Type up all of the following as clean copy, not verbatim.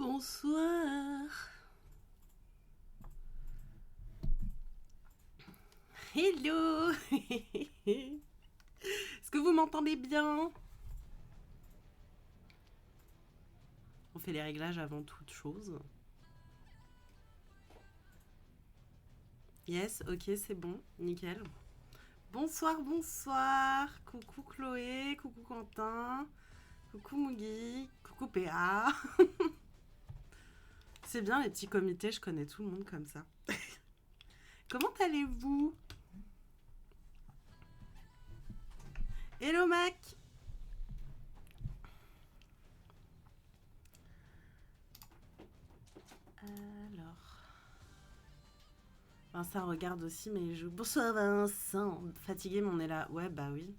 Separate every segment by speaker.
Speaker 1: Bonsoir. Hello. Est-ce que vous m'entendez bien? On fait les réglages avant toute chose. Yes, ok, c'est bon, nickel. Bonsoir, bonsoir. Coucou Chloé, coucou Quentin, coucou Mugi, coucou PA. C'est bien les petits comités, je connais tout le monde comme ça. Comment allez-vous? Hello Mac. Alors. Vincent regarde aussi mes joues. Bonsoir Vincent. Fatigué mais on est là. Ouais bah oui.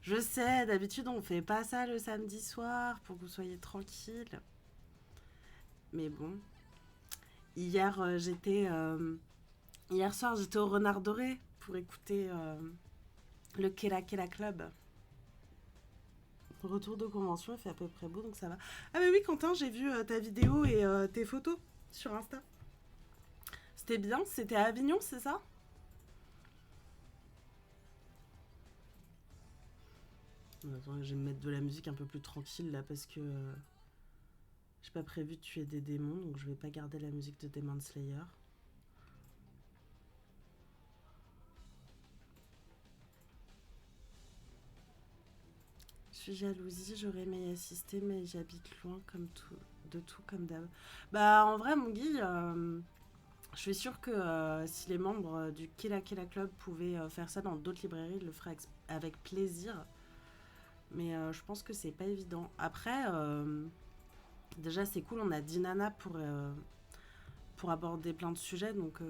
Speaker 1: Je sais, d'habitude on fait pas ça le samedi soir pour que vous soyez tranquille. Mais bon. Hier Hier soir j'étais au Renard Doré pour écouter le Kela Kela Club. Retour de convention, il fait à peu près beau donc ça va. Ah mais oui Quentin, j'ai vu ta vidéo et tes photos sur Insta. C'était bien, c'était à Avignon, c'est ça? Attends, je vais me mettre de la musique un peu plus tranquille là parce que j'ai pas prévu de tuer des démons donc je vais pas garder la musique de Demon Slayer. Je suis jalousie, j'aurais aimé y assister mais j'habite loin comme tout, de tout comme d'hab. Bah en vrai mon Guy, je suis sûre que si les membres du Kela Kela Club pouvaient faire ça dans d'autres librairies, ils le feraient avec plaisir. Mais je pense que c'est pas évident. Après, déjà c'est cool, on a 10 nanas pour aborder plein de sujets. Donc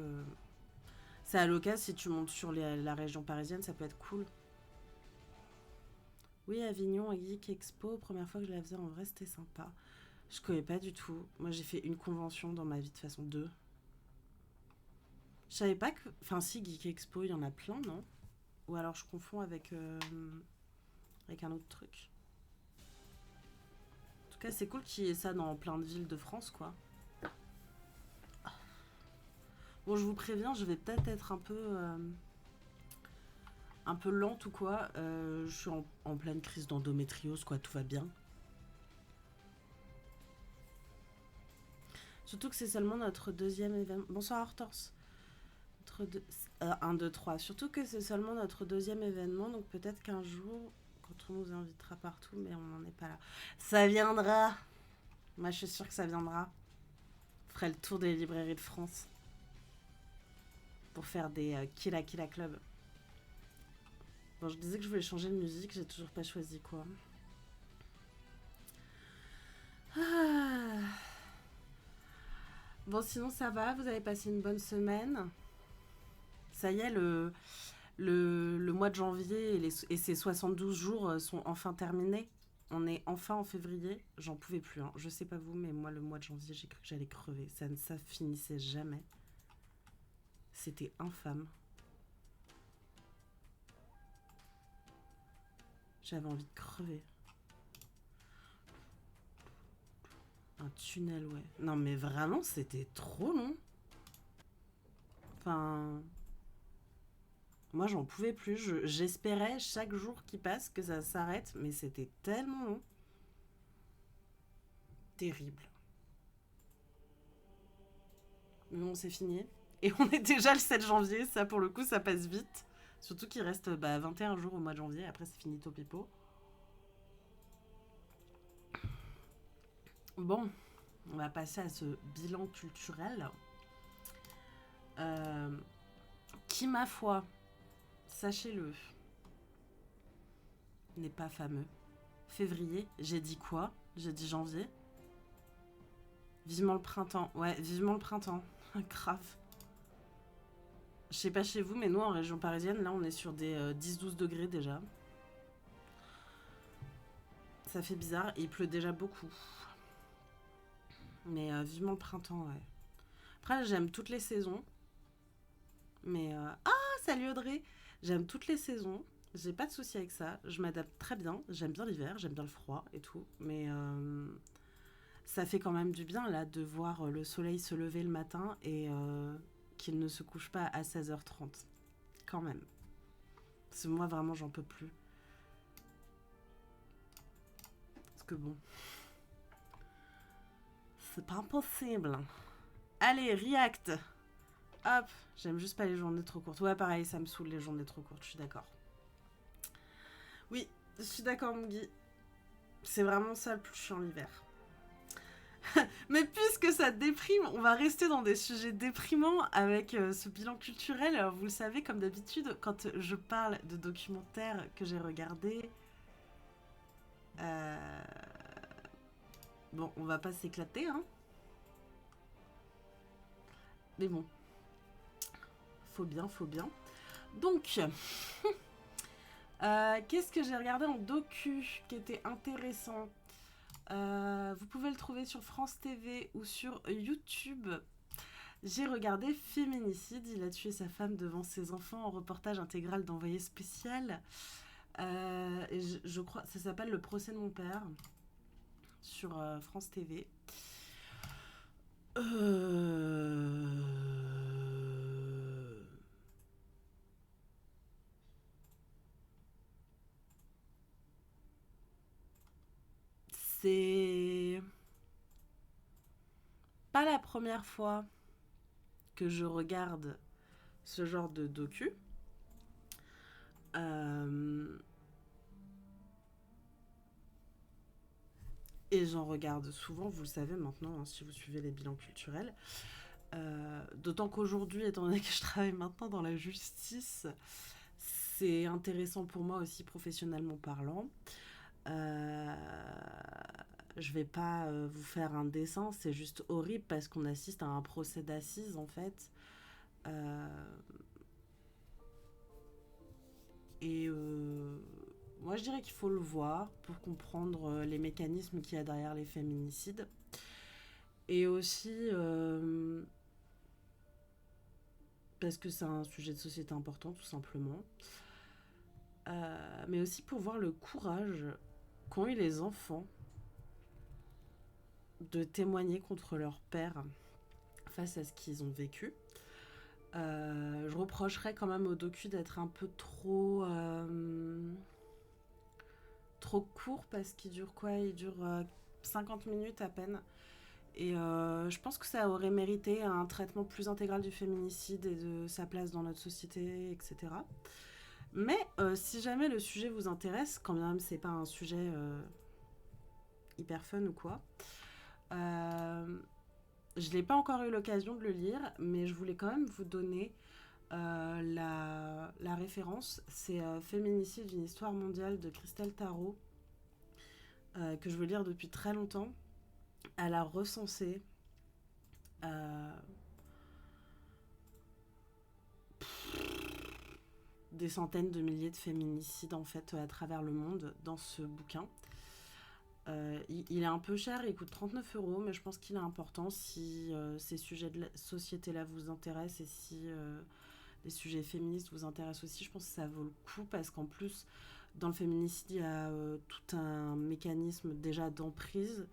Speaker 1: c'est à l'occasion, si tu montes sur la région parisienne, ça peut être cool. Oui, Avignon, Geek Expo, première fois que je la faisais en vrai, c'était sympa. Je connais pas du tout. Moi j'ai fait une convention dans ma vie de façon 2. Je savais pas que... Enfin si, Geek Expo, il y en a plein, non? Ou alors je confonds avec un autre truc. En tout cas, c'est cool qu'il y ait ça dans plein de villes de France, quoi. Bon, je vous préviens, je vais peut-être être un peu lente ou quoi. Je suis en pleine crise d'endométriose, quoi. Tout va bien. Surtout que c'est seulement notre deuxième événement. Bonsoir, Hortense. 1, 2, 3. Surtout que c'est seulement notre deuxième événement, donc peut-être qu'un jour, quand on nous invitera partout, mais on n'en est pas là. Ça viendra. Moi, je suis sûre que ça viendra. On ferait le tour des librairies de France pour faire des Kila Kila Club. Bon, je disais que je voulais changer de musique, j'ai toujours pas choisi quoi. Ah. Bon, sinon ça va, vous avez passé une bonne semaine. Ça y est, le mois de janvier et ses 72 jours sont enfin terminés. On est enfin en février. J'en pouvais plus. Hein. Je sais pas vous, mais moi, le mois de janvier, j'ai cru que j'allais crever. Ça ne ça finissait jamais. C'était infâme. J'avais envie de crever. Un tunnel, ouais. Non, mais vraiment, c'était trop long. Enfin, moi, j'en pouvais plus. J'espérais chaque jour qui passe que ça s'arrête, mais c'était tellement long. Terrible. Mais bon, c'est fini. Et on est déjà le 7 janvier. Ça, pour le coup, ça passe vite. Surtout qu'il reste 21 jours au mois de janvier. Après, c'est fini, pipo. Bon, on va passer à ce bilan culturel. Euh, qui, ma foi, sachez-le, n'est pas fameux. Février, j'ai dit quoi? J'ai dit janvier. Vivement le printemps. Ouais, vivement le printemps. Grave. Je sais pas chez vous, mais nous, en région parisienne, là, on est sur des 10-12 degrés déjà. Ça fait bizarre. Et il pleut déjà beaucoup. Mais vivement le printemps, ouais. Après, j'aime toutes les saisons. Mais... Ah, salut Audrey. J'aime toutes les saisons. J'ai pas de souci avec ça. Je m'adapte très bien. J'aime bien l'hiver, j'aime bien le froid et tout. Mais ça fait quand même du bien, là, de voir le soleil se lever le matin et qu'il ne se couche pas à 16h30. Quand même. Parce que moi, vraiment, j'en peux plus. Parce que bon, c'est pas impossible. Allez, React. Hop, j'aime juste pas les journées trop courtes. Ouais, pareil, ça me saoule les journées trop courtes, je suis d'accord. Oui, je suis d'accord, Mugi. C'est vraiment ça le plus chiant l'hiver. Mais puisque ça déprime, on va rester dans des sujets déprimants avec ce bilan culturel. Alors, vous le savez, comme d'habitude, quand je parle de documentaires que j'ai regardés, euh, bon, on va pas s'éclater, hein. Mais bon, faut bien, faut bien. Donc, qu'est-ce que j'ai regardé en docu qui était intéressant? Vous pouvez le trouver sur France TV ou sur YouTube. J'ai regardé Féminicide. Il a tué sa femme devant ses enfants en reportage intégral d'Envoyé spécial. Et je crois ça s'appelle Le procès de mon père sur France TV. C'est pas la première fois que je regarde ce genre de docu. Et j'en regarde souvent, vous le savez maintenant, hein, si vous suivez les bilans culturels. D'autant qu'aujourd'hui, étant donné que je travaille maintenant dans la justice, c'est intéressant pour moi aussi professionnellement parlant. Je vais pas vous faire un dessin, c'est juste horrible parce qu'on assiste à un procès d'assises en fait. Et moi je dirais qu'il faut le voir pour comprendre les mécanismes qu'il y a derrière les féminicides. Et aussi parce que c'est un sujet de société important tout simplement. Mais aussi pour voir le courage qu'ont eu les enfants de témoigner contre leur père face à ce qu'ils ont vécu. Je reprocherais quand même au docu d'être un peu trop court parce qu'il dure quoi? Il dure 50 minutes à peine. Et je pense que ça aurait mérité un traitement plus intégral du féminicide et de sa place dans notre société, etc. Mais si jamais le sujet vous intéresse, quand bien même c'est pas un sujet hyper fun ou quoi, je n'ai pas encore eu l'occasion de le lire, mais je voulais quand même vous donner la référence. C'est Féminicide, une histoire mondiale de Christelle Tarot, que je veux lire depuis très longtemps. Elle a recensé des centaines de milliers de féminicides en fait à travers le monde dans ce bouquin. Il est un peu cher, il coûte 39 €, mais je pense qu'il est important si ces sujets de la société-là vous intéressent et si les sujets féministes vous intéressent aussi. Je pense que ça vaut le coup parce qu'en plus, dans le féminicide, il y a tout un mécanisme déjà d'emprise,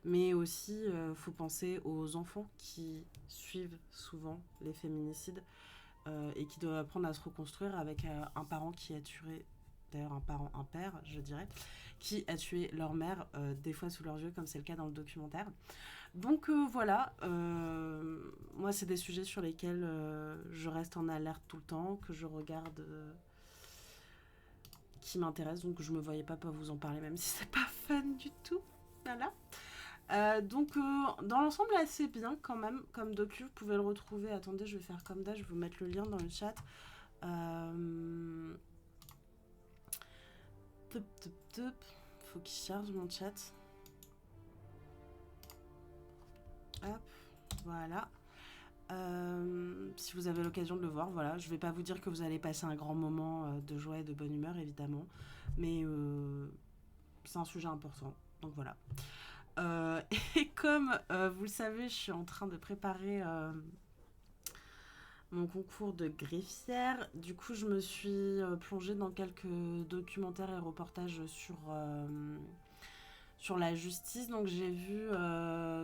Speaker 1: mais aussi, faut penser aux enfants qui suivent souvent les féminicides et qui doivent apprendre à se reconstruire avec un parent qui a tué, d'ailleurs un père, je dirais, qui a tué leur mère, des fois sous leurs yeux, comme c'est le cas dans le documentaire. Donc voilà, moi c'est des sujets sur lesquels je reste en alerte tout le temps, que je regarde, qui m'intéressent, donc je me voyais pas vous en parler même si c'est pas fun du tout. Voilà. Donc dans l'ensemble assez bien quand même comme docu, vous pouvez le retrouver. Attendez, je vais faire comme d'hab, je vais vous mettre le lien dans le chat. Faut qu'il charge mon chat. Hop, voilà. Si vous avez l'occasion de le voir, voilà, je vais pas vous dire que vous allez passer un grand moment de joie et de bonne humeur évidemment, mais c'est un sujet important, donc voilà. Et comme vous le savez, je suis en train de préparer mon concours de greffière. Du coup, je me suis plongée dans quelques documentaires et reportages sur la justice. Donc j'ai vu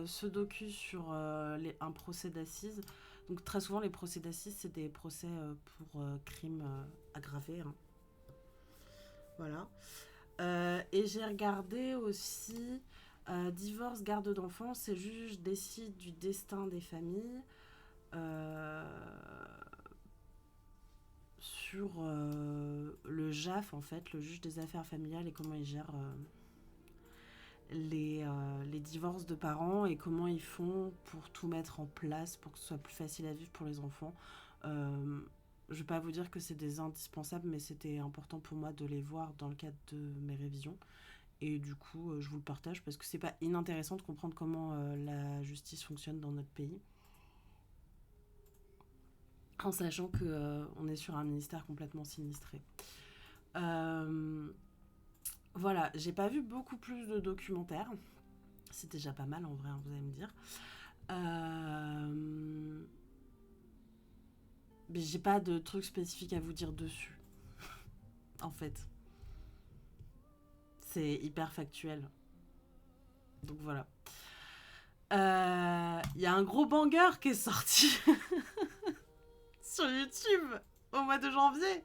Speaker 1: ce docu sur un procès d'assises. Donc très souvent les procès d'assises c'est des procès pour crimes aggravés, hein. Voilà. Et j'ai regardé aussi divorce, garde d'enfants, ces juges décident du destin des familles. Euh, sur le JAF en fait, le juge des affaires familiales, et comment il gère les divorces de parents et comment ils font pour tout mettre en place pour que ce soit plus facile à vivre pour les enfants. Je ne vais pas vous dire que c'est des indispensables, mais c'était important pour moi de les voir dans le cadre de mes révisions. Et du coup, je vous le partage parce que c'est pas inintéressant de comprendre comment la justice fonctionne dans notre pays. En sachant que on est sur un ministère complètement sinistré. Euh, voilà, j'ai pas vu beaucoup plus de documentaires. C'est déjà pas mal en vrai, hein, vous allez me dire. Euh, mais j'ai pas de trucs spécifiques à vous dire dessus, en fait. C'est hyper factuel. Donc voilà. Il y a un gros banger qui est sorti sur YouTube au mois de janvier.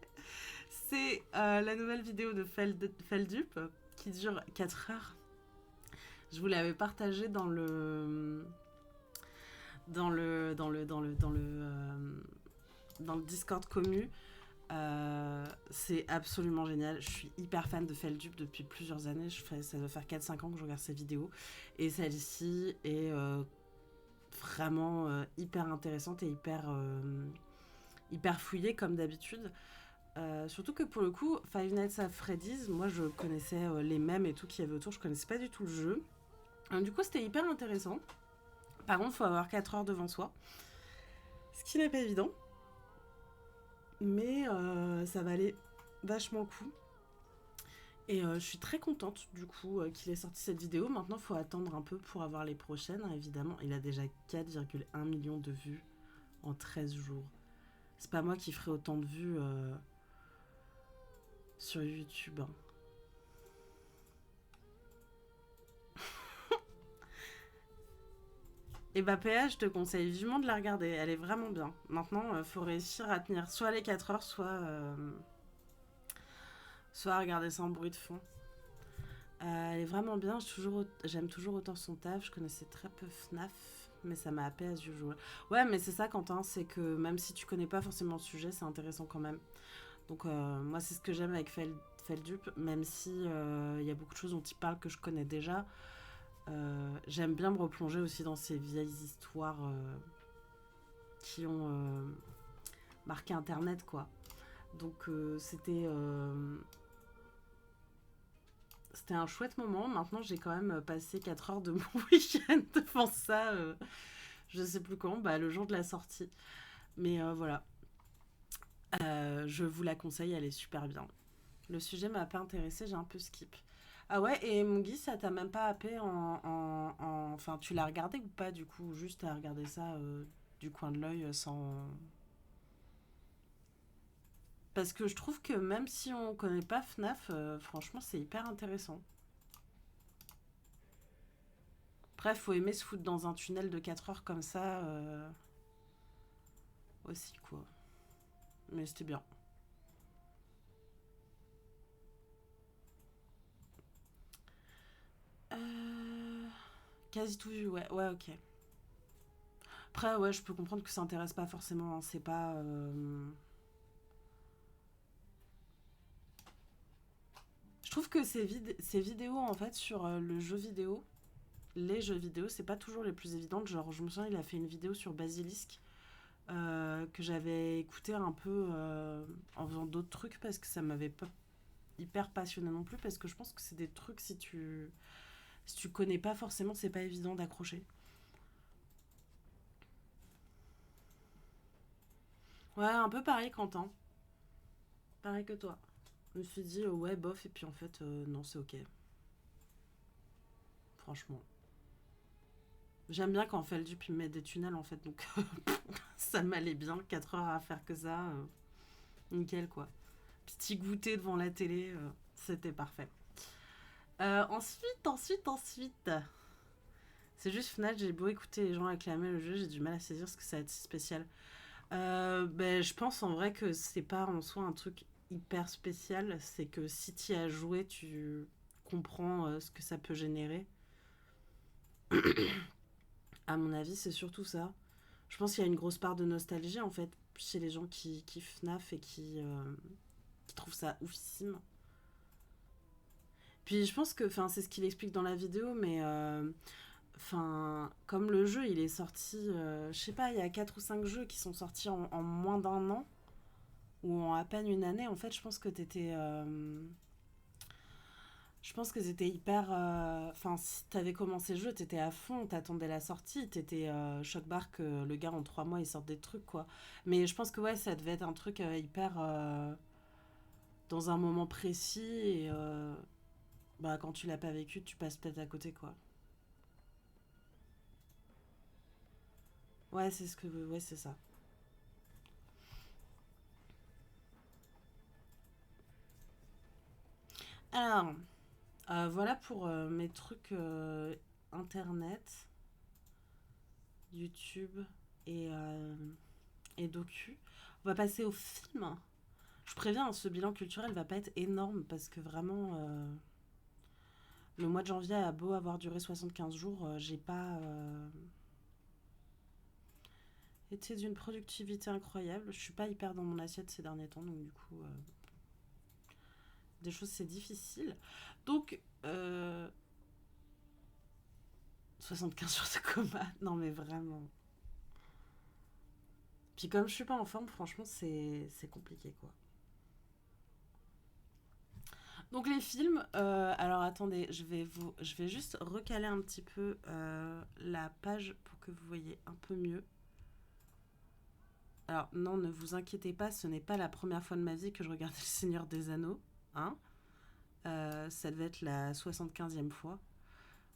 Speaker 1: C'est la nouvelle vidéo de Feldup qui dure 4 heures. Je vous l'avais partagé dans le Discord commu. C'est absolument génial. Je suis hyper fan de Feldup depuis plusieurs années. Ça doit faire 4-5 ans que je regarde ses vidéos. Et celle-ci est vraiment hyper intéressante et hyper fouillée comme d'habitude. Surtout que pour le coup, Five Nights at Freddy's, moi je connaissais les mèmes et tout qu'il y avait autour. Je connaissais pas du tout le jeu. Du coup, c'était hyper intéressant. Par contre, il faut avoir 4 heures devant soi. Ce qui n'est pas évident. Mais ça valait vachement le coup. Et je suis très contente du coup qu'il ait sorti cette vidéo. Maintenant, il faut attendre un peu pour avoir les prochaines, hein, évidemment. Il a déjà 4,1 millions de vues en 13 jours. C'est pas moi qui ferai autant de vues sur YouTube, hein. Et bah PA, je te conseille vivement de la regarder. Elle est vraiment bien. Maintenant, faut réussir à tenir soit les 4 heures, soit à regarder sans bruit de fond. Elle est vraiment bien. J'aime toujours autant son taf. Je connaissais très peu FNAF, mais ça m'a happé as usual. Ouais, mais c'est ça, Quentin, c'est que même si tu connais pas forcément le sujet, c'est intéressant quand même. Donc moi, c'est ce que j'aime avec Feldup, même si y a beaucoup de choses dont il parle que je connais déjà. J'aime bien me replonger aussi dans ces vieilles histoires qui ont marqué Internet, quoi. Donc c'était un chouette moment. Maintenant, j'ai quand même passé 4 heures de mon week-end devant ça. Je sais plus quand, le jour de la sortie. Mais voilà. Je vous la conseille, elle est super bien. Le sujet m'a pas intéressé, j'ai un peu skip. Ah ouais, et mon Guy, ça t'a même pas happé Enfin, tu l'as regardé ou pas, du coup? Juste à regarder ça du coin de l'œil sans... Parce que je trouve que même si on connaît pas FNAF, franchement, c'est hyper intéressant. Bref, faut aimer se foutre dans un tunnel de 4 heures comme ça aussi, quoi. Mais c'était bien. Euh... Quasi tout vu, ouais, ouais, ok. Après, ouais, je peux comprendre que ça intéresse pas forcément, hein, c'est pas... Je trouve que ces vidéos, en fait, sur le jeu vidéo, les jeux vidéo, c'est pas toujours les plus évidentes. Genre, je me souviens, il a fait une vidéo sur Basilisk que j'avais écouté un peu en faisant d'autres trucs parce que ça m'avait pas hyper passionné non plus, parce que je pense que c'est des trucs, si tu connais pas forcément, c'est pas évident d'accrocher. Ouais, un peu pareil, Quentin. Pareil que toi. Je me suis dit, ouais, bof, et puis en fait, non, c'est ok. Franchement. J'aime bien quand on fait le dupe, il me met des tunnels en fait, donc ça m'allait bien. 4 heures à faire que ça, nickel quoi. Petit goûter devant la télé, c'était parfait. Ensuite. C'est juste Fnac, j'ai beau écouter les gens acclamer le jeu, j'ai du mal à saisir ce que ça va être si spécial. Ben, je pense en vrai que c'est pas en soi un truc hyper spécial, c'est que si tu y as joué, tu comprends ce que ça peut générer. À mon avis, c'est surtout ça. Je pense qu'il y a une grosse part de nostalgie en fait chez les gens qui kiffent FNAF et qui trouvent ça oufissime. Puis je pense que c'est ce qu'il explique dans la vidéo, mais comme le jeu il est sorti, je sais pas, il y a 4 ou 5 jeux qui sont sortis en moins d'un an ou en à peine une année, en fait, je pense que t'étais. Je pense que c'était hyper. Si t'avais commencé le jeu, t'étais à fond, t'attendais la sortie, t'étais choc-barre que le gars en 3 mois il sorte des trucs, quoi. Mais je pense que ouais, ça devait être un truc hyper. Dans un moment précis et. Bah, quand tu l'as pas vécu, tu passes peut-être à côté, quoi. Ouais, c'est ce que. Ouais, c'est ça. Alors, voilà pour mes trucs internet, YouTube et, docu. On va passer au film. Je préviens, ce bilan culturel va pas être énorme parce que vraiment, le mois de janvier a beau avoir duré 75 jours, j'ai pas été d'une productivité incroyable. Je suis pas hyper dans mon assiette ces derniers temps, donc du coup, des choses c'est difficile. Donc, 75 jours de coma, non mais vraiment. Puis comme je suis pas en forme, franchement, c'est compliqué quoi. Donc les films, alors attendez, je vais juste recaler un petit peu la page pour que vous voyez un peu mieux. Alors non, ne vous inquiétez pas, ce n'est pas la première fois de ma vie que je regardais Le Seigneur des Anneaux. Hein. Ça devait être la 75e fois,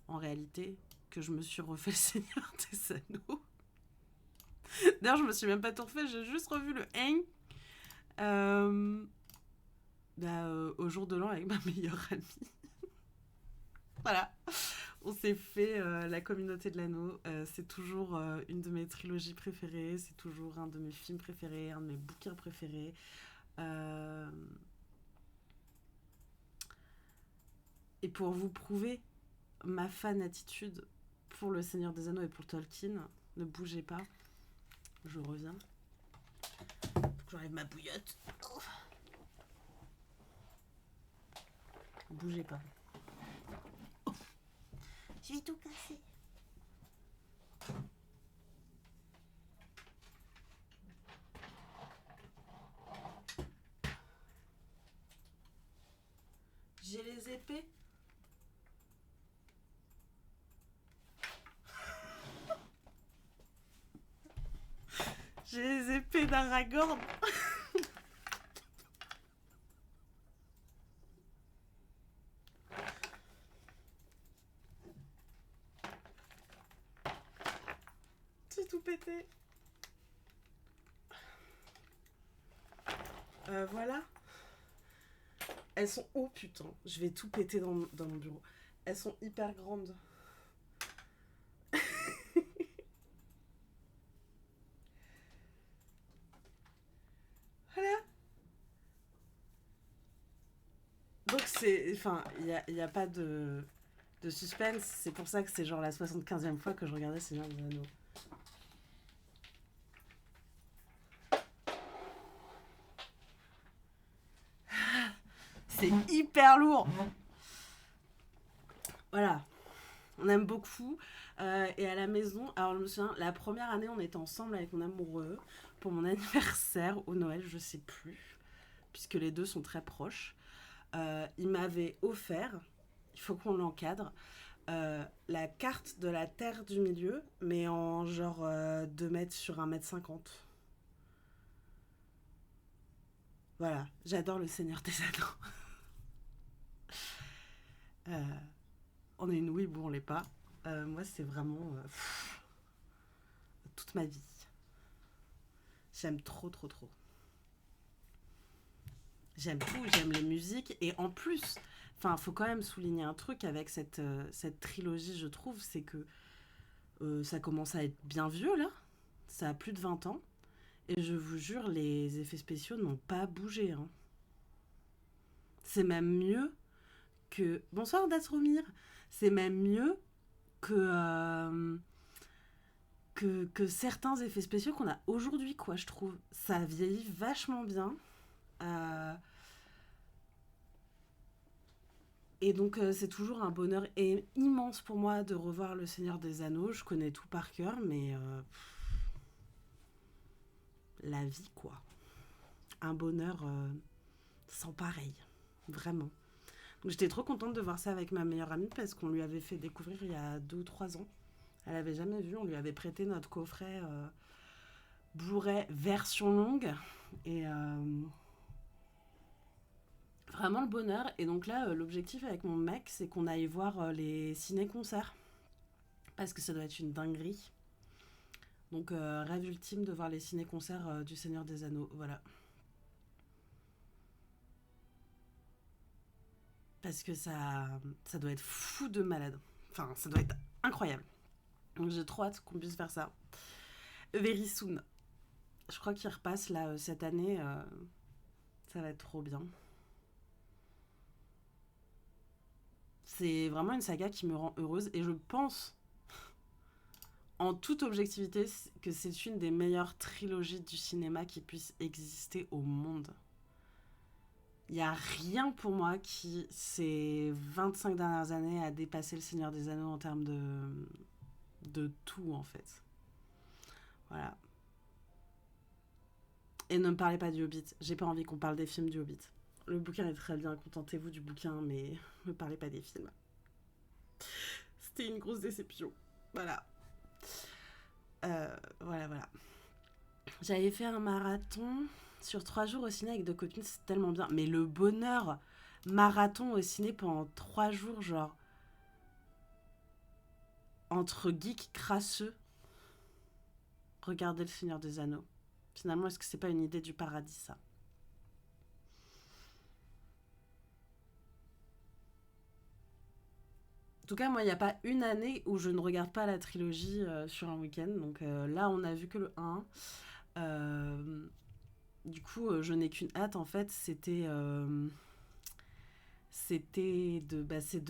Speaker 1: en réalité, que je me suis refait Le Seigneur des Anneaux. D'ailleurs, je me suis même pas tout refait, j'ai juste revu le 1 au jour de l'an avec ma meilleure amie. Voilà, on s'est fait La Communauté de l'Anneau. C'est toujours une de mes trilogies préférées, c'est toujours un de mes films préférés, un de mes bouquins préférés. Euh, Et pour vous prouver ma fan attitude pour Le Seigneur des Anneaux et pour Tolkien, ne bougez pas, je reviens. Faut que j'enlève ma bouillotte. Bougez pas. Je vais tout casser. J'ai les épées. J'ai les épées d'Aragorn. J'ai tout pété. Voilà. Elles sont... Oh putain, je vais tout péter dans mon bureau. Elles sont hyper grandes. Voilà. Donc c'est... il y a pas de suspense. C'est pour ça que c'est genre la 75e fois que je regardais Seigneur des Anneaux. C'est hyper lourd. Voilà. On aime beaucoup. Et à la maison, alors je me souviens, la première année, on était ensemble avec mon amoureux pour mon anniversaire ou Noël, je sais plus, puisque les deux sont très proches. Il m'avait offert, il faut qu'on l'encadre, la carte de la Terre du Milieu, mais en genre 2 mètres sur 1,50 m. Voilà, j'adore le Seigneur des Anneaux. Euh, on est une oui, bon, on l'est pas. Moi, c'est vraiment toute ma vie. J'aime trop, trop, trop. J'aime tout, j'aime les musiques. Et en plus, Enfin, faut quand même souligner un truc avec cette trilogie, je trouve, c'est que ça commence à être bien vieux, là. Ça a plus de 20 ans. Et je vous jure, les effets spéciaux n'ont pas bougé, hein. C'est même mieux que... Bonsoir, Dasromir. C'est même mieux que certains effets spéciaux qu'on a aujourd'hui, quoi, je trouve. Ça vieillit vachement bien. Euh, et donc, c'est toujours un bonheur immense pour moi de revoir Le Seigneur des Anneaux. Je connais tout par cœur, mais la vie, quoi. Un bonheur sans pareil. Vraiment. Donc, j'étais trop contente de voir ça avec ma meilleure amie parce qu'on lui avait fait découvrir il y a 2 ou 3 ans. Elle avait jamais vu, on lui avait prêté notre coffret Blu-ray version longue. Et vraiment le bonheur. Et donc là, l'objectif avec mon mec, c'est qu'on aille voir les ciné-concerts. Parce que ça doit être une dinguerie. Donc, rêve ultime de voir les ciné-concerts du Seigneur des Anneaux. Voilà. Parce que ça doit être fou de malade. Enfin, ça doit être incroyable. Donc, j'ai trop hâte qu'on puisse faire ça. Very soon. Je crois qu'il repasse là cette année. Ça va être trop bien. C'est vraiment une saga qui me rend heureuse. Et je pense, en toute objectivité, que c'est une des meilleures trilogies du cinéma qui puisse exister au monde. Il n'y a rien pour moi qui, ces 25 dernières années, a dépassé Le Seigneur des Anneaux en termes de tout, en fait. Voilà. Et ne me parlez pas du Hobbit. J'ai pas envie qu'on parle des films du Hobbit. Le bouquin est très bien, contentez-vous du bouquin, mais ne me parlez pas des films. C'était une grosse déception. Voilà. Voilà. J'avais fait un marathon sur 3 jours au ciné avec 2 copines, c'est tellement bien. Mais le bonheur, marathon au ciné pendant 3 jours, genre, entre geeks crasseux, regardez Le Seigneur des Anneaux. Finalement, est-ce que c'est pas une idée du paradis, ça? En tout cas, moi, il n'y a pas une année où je ne regarde pas la trilogie sur un week-end. Donc là, on a vu que le 1. Euh, du coup, je n'ai qu'une hâte, en fait. C'est de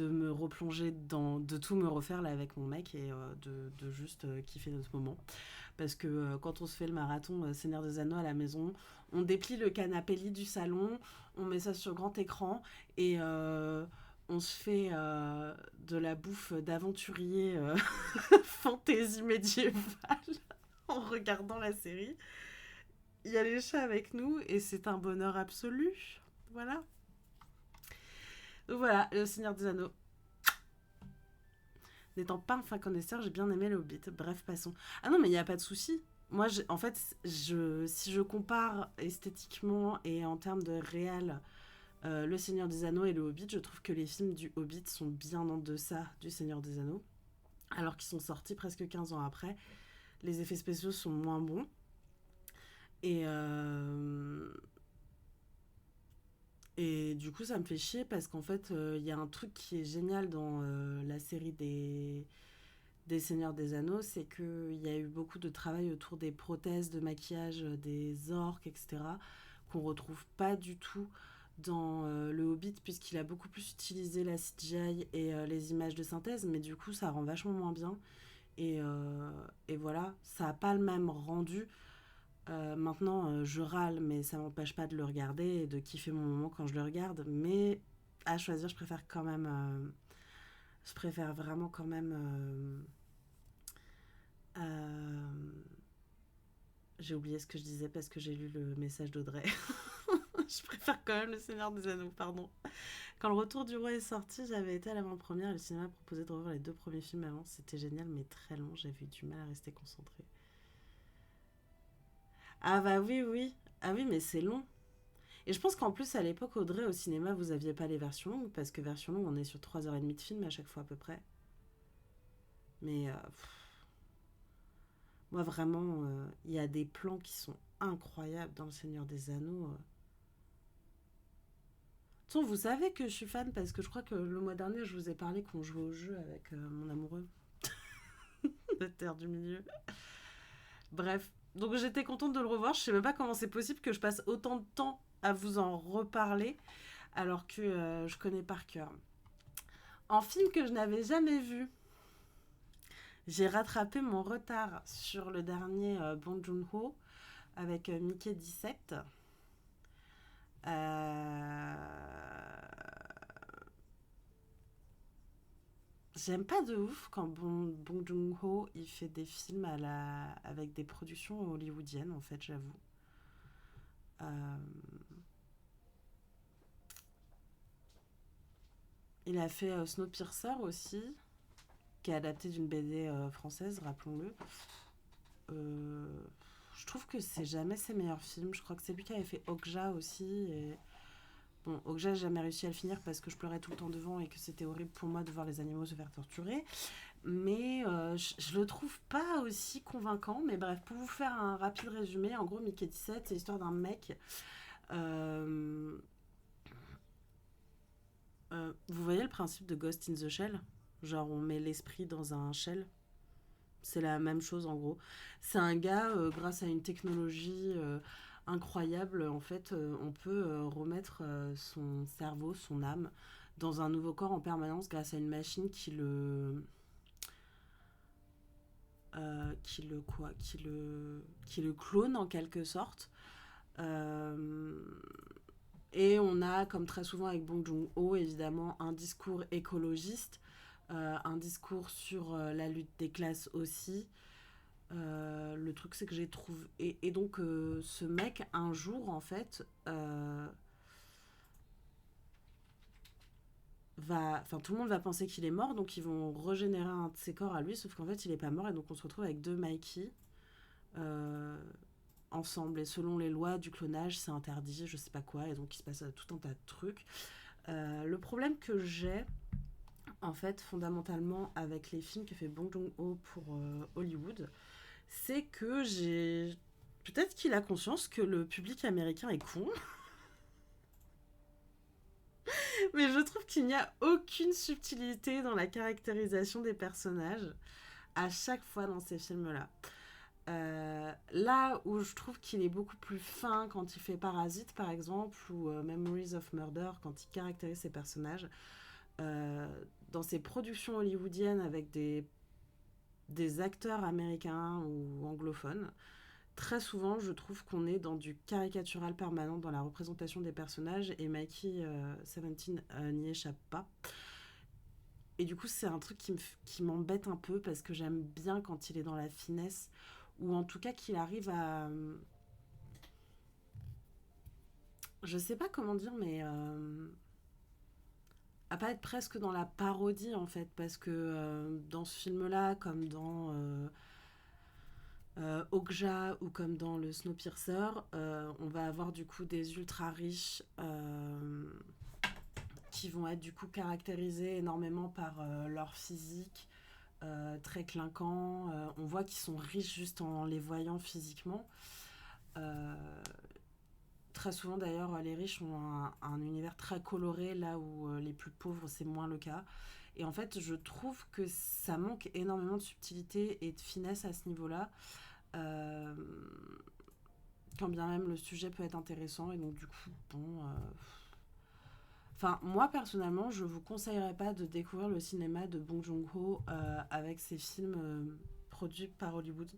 Speaker 1: me replonger de tout me refaire là avec mon mec et de juste kiffer notre moment. Parce que quand on se fait le marathon Seigneur des Anneaux à la maison, on déplie le canapé lit du salon, on met ça sur grand écran et on se fait de la bouffe d'aventurier fantaisie médiévale en regardant la série. Il y a les chats avec nous et c'est un bonheur absolu. Voilà. Donc voilà, le Seigneur des Anneaux. N'étant pas un fin connaisseur, j'ai bien aimé le Hobbit. Bref, passons. Ah non, mais il n'y a pas de souci. Moi, en fait, si je compare esthétiquement et en termes de réel Le Seigneur des Anneaux et le Hobbit, je trouve que les films du Hobbit sont bien en deçà du Seigneur des Anneaux. Alors qu'ils sont sortis presque 15 ans après. Les effets spéciaux sont moins bons. Et, et du coup, ça me fait chier parce qu'en fait, il y a un truc qui est génial dans la série des Seigneurs des Anneaux, c'est qu'il y a eu beaucoup de travail autour des prothèses de maquillage des orques, etc., qu'on retrouve pas du tout dans le Hobbit, puisqu'il a beaucoup plus utilisé la CGI et les images de synthèse, mais du coup, ça rend vachement moins bien. Et voilà, ça n'a pas le même rendu. Maintenant, je râle, mais ça m'empêche pas de le regarder et de kiffer mon moment quand je le regarde. Mais à choisir, je préfère quand même. Je préfère vraiment quand même. Euh, j'ai oublié ce que je disais parce que j'ai lu le message d'Audrey. Je préfère quand même Le Seigneur des Anneaux, pardon. Quand Le Retour du Roi est sorti, j'avais été à l'avant-première et le cinéma proposait de revoir les 2 premiers films avant. C'était génial, mais très long. J'avais eu du mal à rester concentrée. Ah bah oui, oui. Ah oui, mais c'est long. Et je pense qu'en plus, à l'époque, Audrey, au cinéma, vous aviez pas les versions longues, parce que version longue, on est sur 3h30 de film à chaque fois à peu près. Mais moi, vraiment, il y a des plans qui sont incroyables dans Le Seigneur des Anneaux. Toute vous savez que je suis fan parce que je crois que le mois dernier, je vous ai parlé qu'on jouait au jeu avec mon amoureux de Terre du Milieu. Bref, donc j'étais contente de le revoir. Je sais même pas comment c'est possible que je passe autant de temps à vous en reparler alors que je connais par cœur. En film que je n'avais jamais vu, j'ai rattrapé mon retard sur le dernier Bong Joon-ho avec Mickey 17. Euh... J'aime pas de ouf quand Bong Joon-ho il fait des films avec des productions hollywoodiennes, en fait, j'avoue. Euh, Il a fait Snowpiercer aussi, qui est adapté d'une BD française, rappelons-le. Euh, je trouve que c'est jamais ses meilleurs films. Je crois que c'est lui qui avait fait Okja aussi. Et... Bon, Okja, j'ai jamais réussi à le finir parce que je pleurais tout le temps devant et que c'était horrible pour moi de voir les animaux se faire torturer. Mais je le trouve pas aussi convaincant. Mais bref, pour vous faire un rapide résumé, en gros, Mickey 17, c'est l'histoire d'un mec. euh, Vous voyez le principe de Ghost in the Shell? Genre, on met l'esprit dans un shell. C'est la même chose en gros. C'est un gars, grâce à une technologie incroyable, en fait, on peut remettre son cerveau, son âme, dans un nouveau corps en permanence grâce à une machine qui le clone en quelque sorte. Euh, et on a, comme très souvent avec Bong Joon-ho, évidemment, un discours écologiste, un discours sur la lutte des classes aussi. Le truc, c'est que j'ai trouvé. Et donc, ce mec, un jour, en fait, va. Enfin, tout le monde va penser qu'il est mort, donc ils vont régénérer un de ses corps à lui, sauf qu'en fait, il est pas mort, et donc on se retrouve avec deux Mikey euh, ensemble. Et selon les lois du clonage, c'est interdit, je sais pas quoi, et donc il se passe tout un tas de trucs. Le problème que j'ai, en fait, fondamentalement, avec les films que fait Bong Joon-ho pour Hollywood, c'est que j'ai. Peut-être qu'il a conscience que le public américain est con, mais je trouve qu'il n'y a aucune subtilité dans la caractérisation des personnages à chaque fois dans ces films-là. Là où je trouve qu'il est beaucoup plus fin quand il fait Parasite, par exemple, ou Memories of Murder, quand il caractérise ses personnages, euh, dans ses productions hollywoodiennes avec des acteurs américains ou anglophones, très souvent, je trouve qu'on est dans du caricatural permanent dans la représentation des personnages et Mikey 17 n'y échappe pas. Et du coup, c'est un truc qui m'embête un peu parce que j'aime bien quand il est dans la finesse ou en tout cas qu'il arrive à. Je sais pas comment dire, mais. À pas être presque dans la parodie en fait, parce que dans ce film-là, comme dans Okja ou comme dans le Snowpiercer, on va avoir du coup des ultra riches qui vont être du coup caractérisés énormément par leur physique très clinquant. On voit qu'ils sont riches juste en les voyant physiquement. Euh, Très souvent d'ailleurs, les riches ont un univers très coloré là où les plus pauvres c'est moins le cas. Et en fait, je trouve que ça manque énormément de subtilité et de finesse à ce niveau-là. Euh, Quand bien même le sujet peut être intéressant et donc du coup bon enfin moi personnellement je vous conseillerais pas de découvrir le cinéma de Bong Joon-ho avec ses films produits par Hollywood.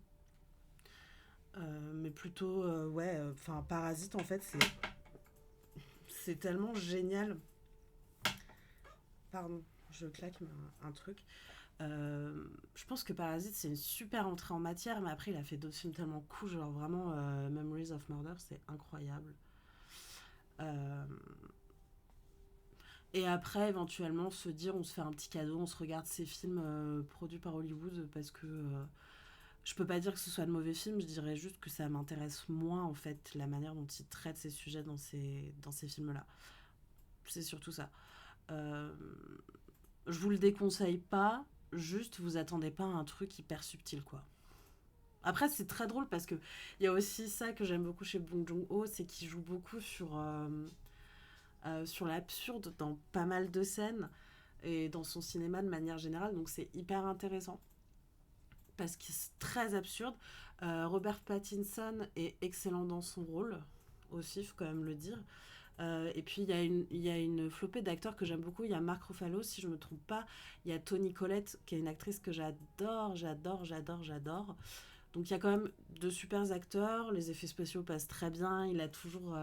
Speaker 1: Mais plutôt ouais enfin Parasite en fait c'est tellement génial. Pardon, je claque un truc. Je pense que Parasite c'est une super entrée en matière, mais après il a fait d'autres films tellement cool, genre vraiment Memories of Murder, c'est incroyable. Euh, et après, éventuellement, se dire on se fait un petit cadeau, on se regarde ces films produits par Hollywood parce que je peux pas dire que ce soit de mauvais films, je dirais juste que ça m'intéresse moins en fait la manière dont ils traitent ces sujets dans ces films-là. C'est surtout ça. Euh, je vous le déconseille pas, juste vous attendez pas à un truc hyper subtil quoi. Après, c'est très drôle parce que il y a aussi ça que j'aime beaucoup chez Bong Joon-ho, c'est qu'il joue beaucoup sur sur l'absurde dans pas mal de scènes et dans son cinéma de manière générale, donc c'est hyper intéressant parce que c'est très absurde. Robert Pattinson est excellent dans son rôle aussi, faut quand même le dire. Et puis il y a une flopée d'acteurs que j'aime beaucoup. Il y a Mark Ruffalo, si je me trompe pas. Il y a Toni Collette, qui est une actrice que j'adore. Donc il y a quand même de super acteurs. Les effets spéciaux passent très bien. Il a toujours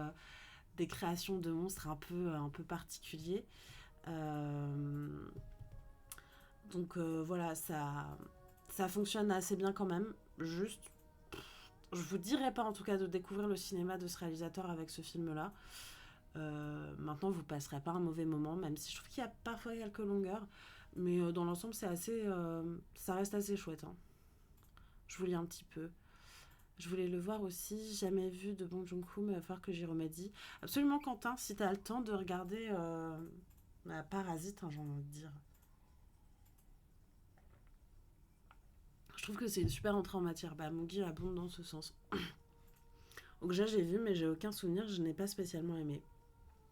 Speaker 1: des créations de monstres un peu particuliers. Euh, donc voilà, ça fonctionne assez bien quand même. Juste, je vous dirais pas en tout cas de découvrir le cinéma de ce réalisateur avec ce film-là. Maintenant, vous passerez pas un mauvais moment, même si je trouve qu'il y a parfois quelques longueurs. Mais dans l'ensemble, ça reste assez chouette, hein. Je vous lis un petit peu. Je voulais le voir aussi, jamais vu de Bong Joon-ho, mais il va falloir que j'y remédie. Absolument, Quentin, si t'as le temps de regarder Parasite, hein, j'ai envie de dire. Je trouve que c'est une super entrée en matière. Bah, Mugi abonde dans ce sens. Okja, j'ai vu, mais j'ai aucun souvenir, je n'ai pas spécialement aimé.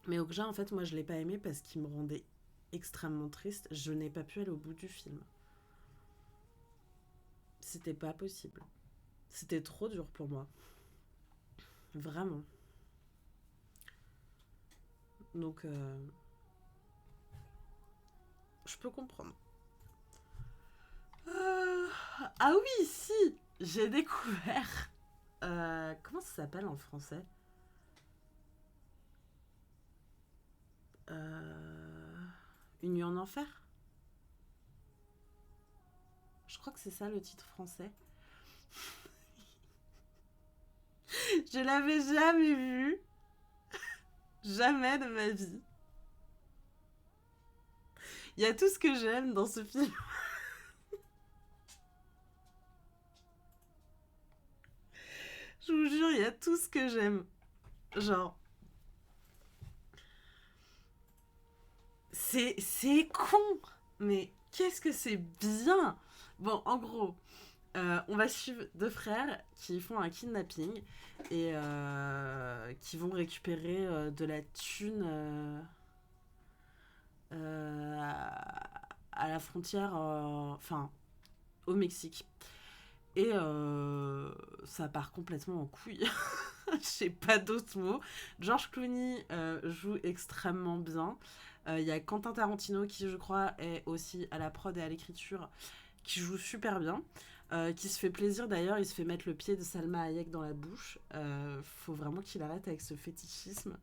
Speaker 1: Mais Okja, en fait, moi, je l'ai pas aimé parce qu'il me rendait extrêmement triste. Je n'ai pas pu aller au bout du film. C'était pas possible. C'était trop dur pour moi. Vraiment. Donc, je peux comprendre. Euh, Ah oui, si. J'ai découvert. Comment ça s'appelle en français? Une nuit en enfer. Je crois que c'est ça le titre français. Je l'avais jamais vu. Jamais de ma vie. Il y a tout ce que j'aime dans ce film. Je vous jure, il y a tout ce que j'aime. Genre, c'est con. Mais qu'est-ce que c'est bien. Bon, en gros, on va suivre deux frères qui font un kidnapping et qui vont récupérer de la thune à la frontière, enfin, au Mexique. Et ça part complètement en couille. Je sais pas d'autres mots. George Clooney joue extrêmement bien. Il y a Quentin Tarantino qui, je crois, est aussi à la prod et à l'écriture, qui joue super bien. Qui se fait plaisir d'ailleurs, il se fait mettre le pied de Salma Hayek dans la bouche. Faut vraiment qu'il arrête avec ce fétichisme.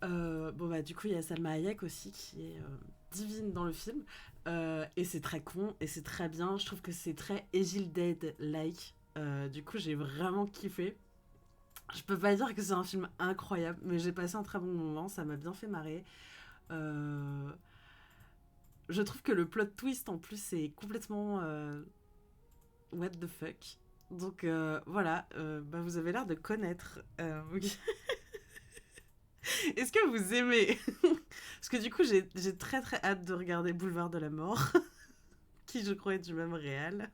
Speaker 1: Bon bah du coup il y a Salma Hayek aussi qui est divine dans le film. Et c'est très con et c'est très bien. Je trouve que c'est très Evil Dead-like. Du coup j'ai vraiment kiffé. Je peux pas dire que c'est un film incroyable, mais j'ai passé un très bon moment, ça m'a bien fait marrer. Euh, je trouve que le plot twist en plus c'est complètement what the fuck. Donc voilà, bah, vous avez l'air de connaître. Est-ce que vous aimez? Parce que du coup, j'ai très très hâte de regarder Boulevard de la Mort, qui je crois est du même réal.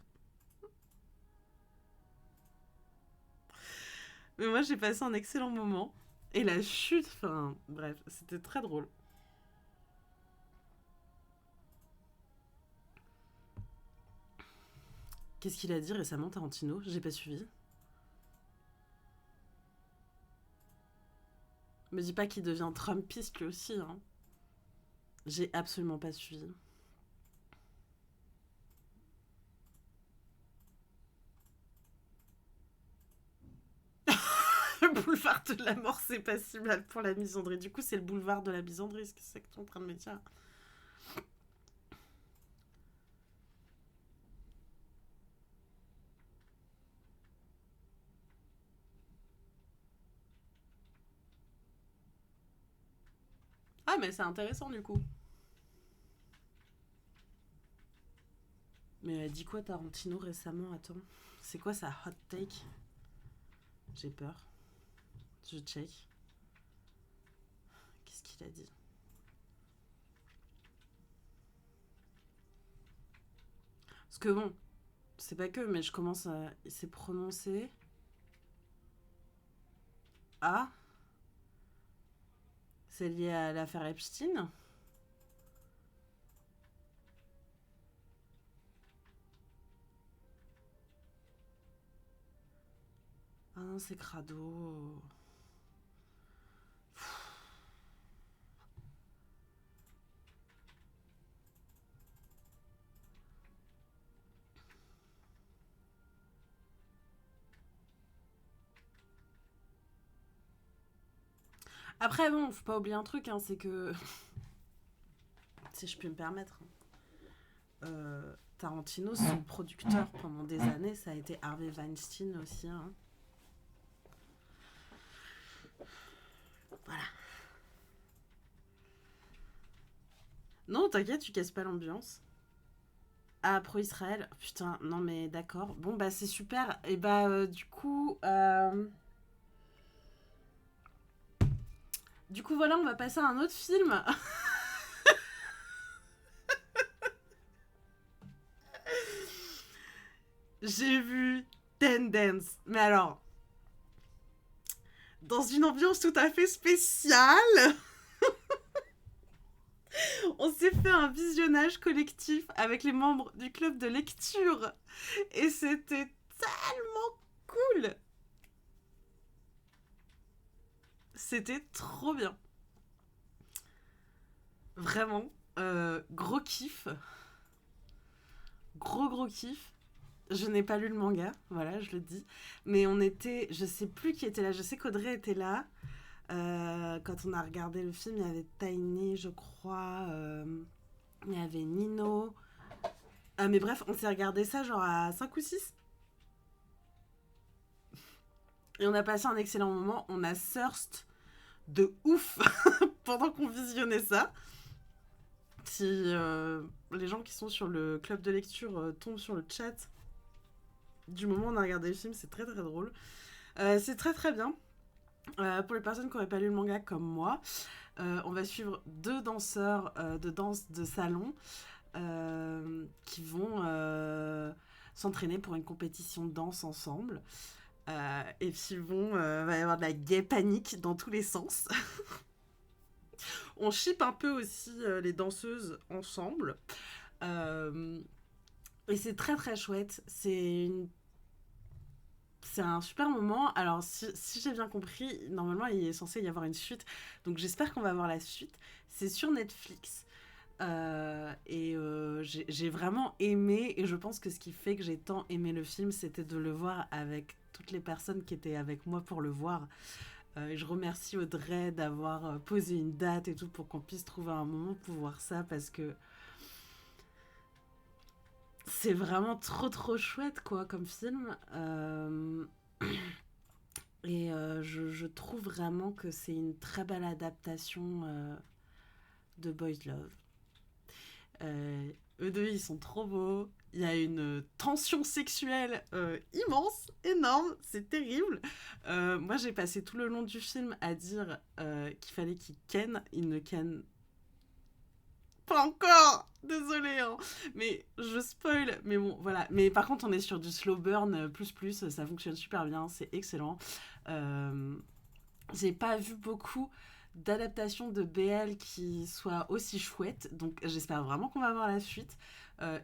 Speaker 1: Mais moi, j'ai passé un excellent moment. Et la chute, enfin, bref, c'était très drôle. Qu'est-ce qu'il a dit récemment, Tarantino? J'ai pas suivi. Me dis pas qu'il devient Trumpiste lui aussi, hein. J'ai absolument pas suivi. Le boulevard de la mort, c'est pas si mal pour la misandrie. Du coup, c'est le boulevard de la misandrie, c'est ce que tu es en train de me dire. Ah, mais c'est intéressant du coup. Mais elle a dit quoi Tarantino récemment? Attends. C'est quoi sa hot take? J'ai peur. Je check. Qu'est-ce qu'il a dit? Parce que bon, c'est pas que, mais je commence à. Il s'est prononcé. Ah. C'est lié à l'affaire Epstein. Ah non, c'est crado. Après, bon, faut pas oublier un truc, hein, c'est que, si je puis me permettre, Tarantino, son producteur pendant des années, ça a été Harvey Weinstein aussi. Hein. Voilà. Non, t'inquiète, tu casses pas l'ambiance. Ah, pro-Israël. Putain, non mais d'accord. Bon, bah c'est super. Et bah, du coup... Du coup, voilà, on va passer à un autre film. J'ai vu Ten Dance. Mais alors, dans une ambiance tout à fait spéciale, on s'est fait un visionnage collectif avec les membres du club de lecture. Et c'était tellement cool. C'était trop bien. Vraiment. Gros kiff. Gros kiff. Je n'ai pas lu le manga, voilà, je le dis. Mais on était, je sais plus qui était là. Je sais qu'Audrey était là. Quand on a regardé le film, il y avait Tiny, je crois. Il y avait Nino. Mais bref, on s'est regardé ça genre à 5 ou 6. Et on a passé un excellent moment. On a thirst de ouf pendant qu'on visionnait ça. Si les gens qui sont sur le club de lecture tombent sur le chat du moment où on a regardé le film, c'est très très drôle. C'est très très bien. Pour les personnes qui n'auraient pas lu le manga comme moi, on va suivre deux danseurs de danse de salon qui vont s'entraîner pour une compétition de danse ensemble. Et puis bon, va y avoir de la gay panique dans tous les sens. On ship un peu aussi les danseuses ensemble. Euh, et c'est très très chouette. C'est un super moment. Alors, si j'ai bien compris, normalement, il est censé y avoir une suite. Donc, j'espère qu'on va avoir la suite. C'est sur Netflix. J'ai vraiment aimé. Et je pense que ce qui fait que j'ai tant aimé le film, c'était de le voir avec toutes les personnes qui étaient avec moi pour le voir. Et je remercie Audrey d'avoir posé une date et tout pour qu'on puisse trouver un moment pour voir ça. Parce que c'est vraiment trop trop chouette, quoi, comme film. Je trouve vraiment que c'est une très belle adaptation de Boys Love. Eux deux, ils sont trop beaux. Il y a une tension sexuelle immense, énorme, c'est terrible. Moi, j'ai passé tout le long du film à dire qu'il fallait qu'ils ken. Ils ne ken pas encore. Désolée, hein. Mais je spoil. Mais bon, voilà. Mais par contre, on est sur du slow burn plus. Ça fonctionne super bien. C'est excellent. Euh, j'ai pas vu beaucoup d'adaptations de BL qui soient aussi chouettes. Donc j'espère vraiment qu'on va avoir la suite.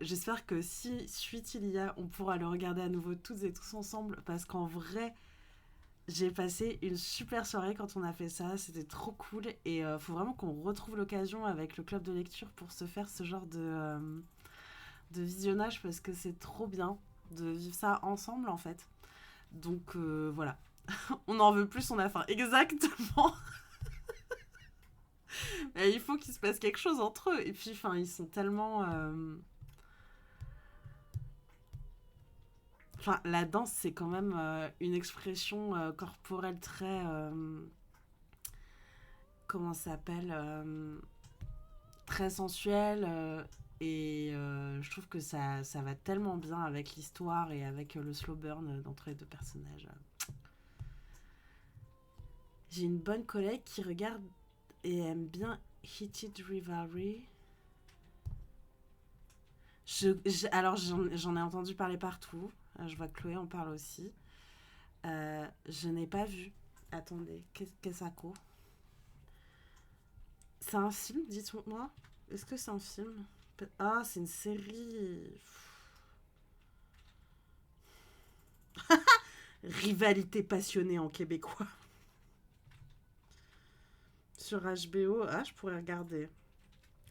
Speaker 1: J'espère que si suite il y a, on pourra le regarder à nouveau toutes et tous ensemble. Parce qu'en vrai, j'ai passé une super soirée quand on a fait ça. C'était trop cool. Et faut vraiment qu'on retrouve l'occasion avec le club de lecture pour se faire ce genre de visionnage. Parce que c'est trop bien de vivre ça ensemble en fait. Donc voilà. On en veut plus, on a faim. Exactement. Et il faut qu'il se passe quelque chose entre eux. Et puis, enfin, ils sont tellement. Enfin, la danse, c'est quand même une expression corporelle très. Comment ça s'appelle très sensuelle. Je trouve que ça va tellement bien avec l'histoire et avec le slow burn d'entre les deux personnages. J'ai une bonne collègue qui regarde et aime bien Heated Rivalry. Alors, j'en ai entendu parler partout. Je vois que Chloé en parle aussi. Je n'ai pas vu. Attendez, qu'est-ce que ça court C'est un film, dites-moi. Est-ce que c'est un film? Ah, c'est une série. Rivalité passionnée en québécois. Sur HBO, ah, je pourrais regarder.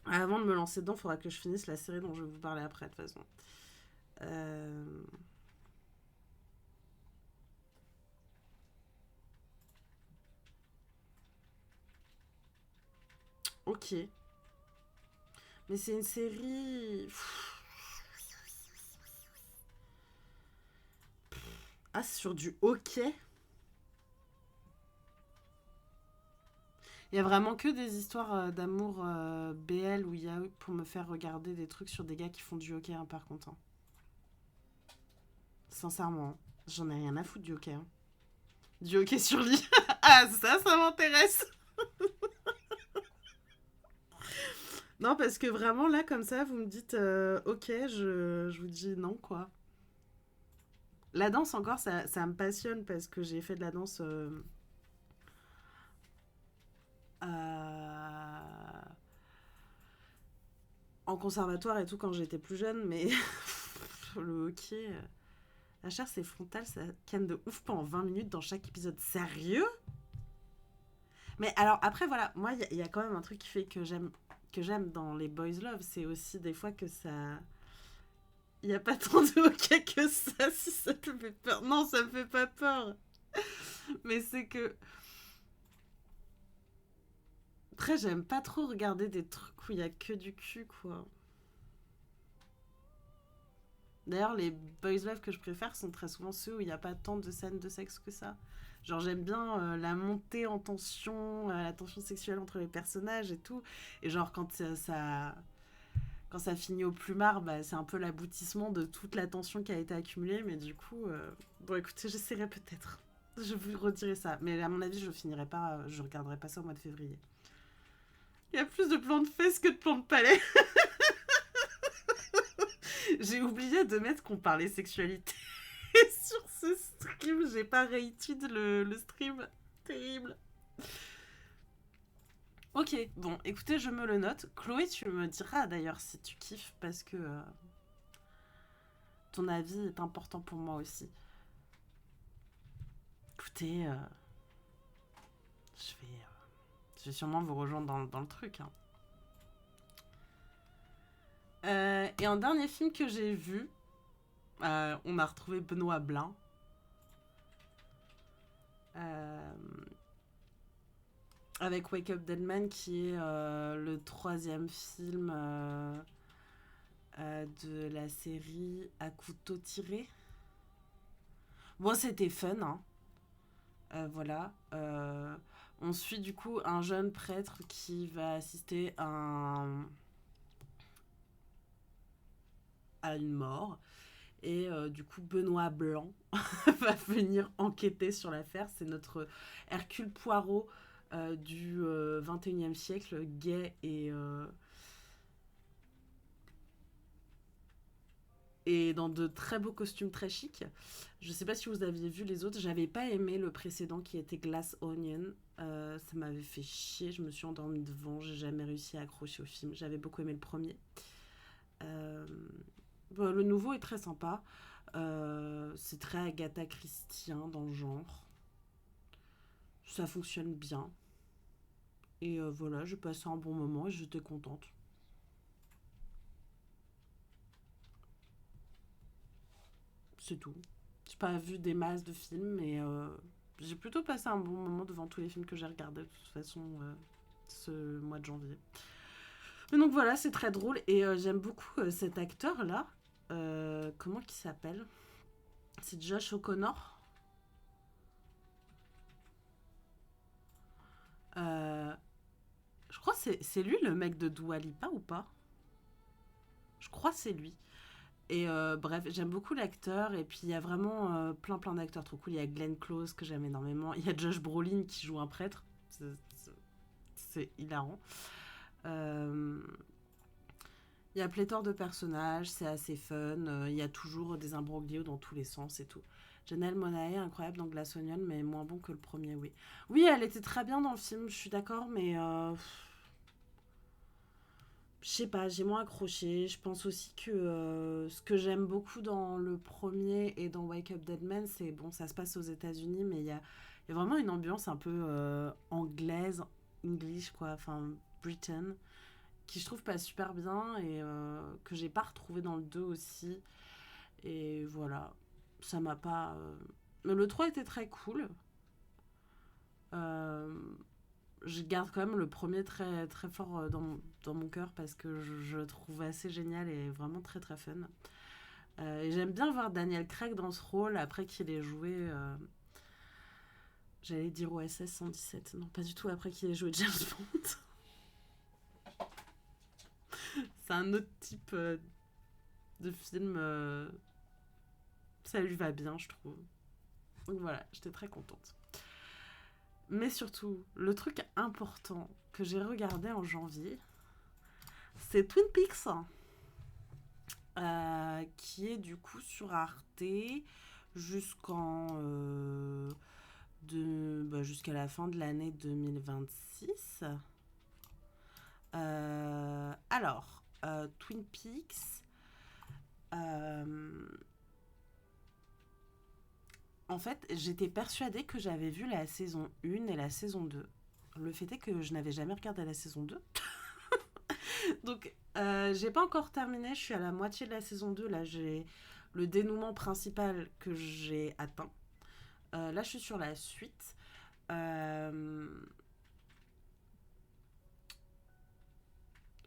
Speaker 1: Avant de me lancer dedans, il faudra que je finisse la série dont je vais vous parler après, de toute façon. Euh, Ok. Mais c'est une série. Ah, c'est sur du hockey. Il y a vraiment que des histoires d'amour BL où il y a pour me faire regarder des trucs sur des gars qui font du hockey, hein, par contre, hein. Sincèrement, j'en ai rien à foutre du hockey, hein. Du hockey sur lit. Ah, ça m'intéresse. Non, parce que vraiment, là, comme ça, vous me dites ok, je vous dis non, quoi. La danse, encore, ça me passionne parce que j'ai fait de la danse euh, en conservatoire et tout quand j'étais plus jeune, mais le hockey, la chair c'est frontal, ça canne de ouf pendant 20 minutes dans chaque épisode. Sérieux? Mais alors après voilà, moi il y a quand même un truc qui fait que j'aime dans les boys love, c'est aussi des fois que ça il y a pas tant de hockey que ça, si ça te fait peur. Non, ça me fait pas peur. Mais c'est que après j'aime pas trop regarder des trucs où il y a que du cul, quoi. D'ailleurs, les boys love que je préfère sont très souvent ceux où il n'y a pas tant de scènes de sexe que ça. Genre, j'aime bien la montée en tension, la tension sexuelle entre les personnages et tout. Et genre, quand ça finit au plumard, bah, c'est un peu l'aboutissement de toute la tension qui a été accumulée. Mais du coup, bon, écoutez, j'essaierai peut-être. Je vous redirai ça. Mais à mon avis, je finirai pas, je regarderai pas ça au mois de février. Il y a plus de plans de fesses que de plans de palais. J'ai oublié de mettre qu'on parlait sexualité sur ce stream. J'ai pas réétude le stream. Terrible. Ok, bon, écoutez, je me le note. Chloé, tu me diras d'ailleurs si tu kiffes parce que ton avis est important pour moi aussi. Écoutez, je vais sûrement vous rejoindre dans le truc, hein. Et en dernier film que j'ai vu, on a retrouvé Benoît Blin. Euh, avec Wake Up Dead Man, qui est le troisième film de la série À couteau tiré. Bon, c'était fun, hein. Voilà. On suit du coup un jeune prêtre qui va assister à une mort. Et du coup, Benoît Blanc va venir enquêter sur l'affaire. C'est notre Hercule Poirot du 21e siècle, gay et dans de très beaux costumes très chics. Je sais pas si vous aviez vu les autres. J'avais pas aimé le précédent qui était Glass Onion. Ça m'avait fait chier. Je me suis endormie devant. J'ai jamais réussi à accrocher au film. J'avais beaucoup aimé le premier. Euh, bon, le nouveau est très sympa. C'est très Agatha Christie dans le genre. Ça fonctionne bien. Et voilà, j'ai passé un bon moment et j'étais contente. C'est tout. J'ai pas vu des masses de films, mais j'ai plutôt passé un bon moment devant tous les films que j'ai regardés de toute façon ce mois de janvier. Mais donc voilà, c'est très drôle et j'aime beaucoup cet acteur-là. Comment il s'appelle? C'est Josh O'Connor. Euh, je crois que c'est lui le mec de Dua Lipa ou pas? Je crois que c'est lui. Et bref, j'aime beaucoup l'acteur. Et puis il y a vraiment plein d'acteurs trop cool. Il y a Glenn Close que j'aime énormément. Il y a Josh Brolin qui joue un prêtre. C'est hilarant. Euh, il y a pléthore de personnages, c'est assez fun. Il y a toujours des imbroglios dans tous les sens et tout. Janelle Monáe, incroyable dans Glass Onion, mais moins bon que le premier, oui. Oui, elle était très bien dans le film, je suis d'accord, mais Je sais pas, j'ai moins accroché. Je pense aussi que ce que j'aime beaucoup dans le premier et dans Wake Up Dead Man, c'est bon, ça se passe aux États-Unis, mais il y a vraiment une ambiance un peu anglaise, English quoi, enfin Britain, qui je trouve pas super bien et que j'ai pas retrouvé dans le 2 aussi. Et voilà, ça m'a pas. Mais le 3 était très cool. Euh, je garde quand même le premier très, très fort dans mon cœur parce que je le trouve assez génial et vraiment très très fun. Et j'aime bien voir Daniel Craig dans ce rôle après qu'il ait joué. J'allais dire OSS 117. Non, pas du tout après qu'il ait joué James Bond. C'est un autre type de film. Ça lui va bien, je trouve. Donc voilà, j'étais très contente. Mais surtout, le truc important que j'ai regardé en janvier, c'est Twin Peaks, qui est du coup sur Arte jusqu'en jusqu'à la fin de l'année 2026. Twin Peaks, euh, en fait, j'étais persuadée que j'avais vu la saison 1 et la saison 2. Le fait est que je n'avais jamais regardé la saison 2. Donc, j'ai pas encore terminé. Je suis à la moitié de la saison 2. Là, j'ai le dénouement principal que j'ai atteint. Là, je suis sur la suite. Euh,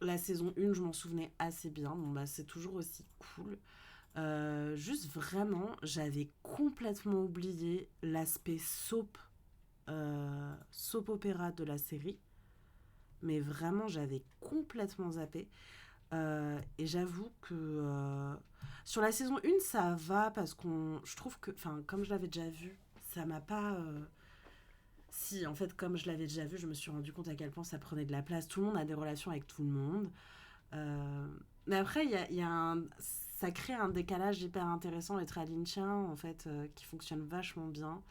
Speaker 1: la saison 1, je m'en souvenais assez bien. Bon, bah, c'est toujours aussi cool. Juste vraiment, j'avais complètement oublié l'aspect soap opéra de la série. Mais vraiment, j'avais complètement zappé. Et j'avoue que sur la saison 1, ça va parce qu'on. Je trouve que. Enfin, comme je l'avais déjà vu, ça m'a pas. Si, en fait, comme je l'avais déjà vu, je me suis rendu compte à quel point ça prenait de la place. Tout le monde a des relations avec tout le monde. Euh, mais après, il y a un. Ça crée un décalage hyper intéressant et très lynchien, en fait, qui fonctionne vachement bien.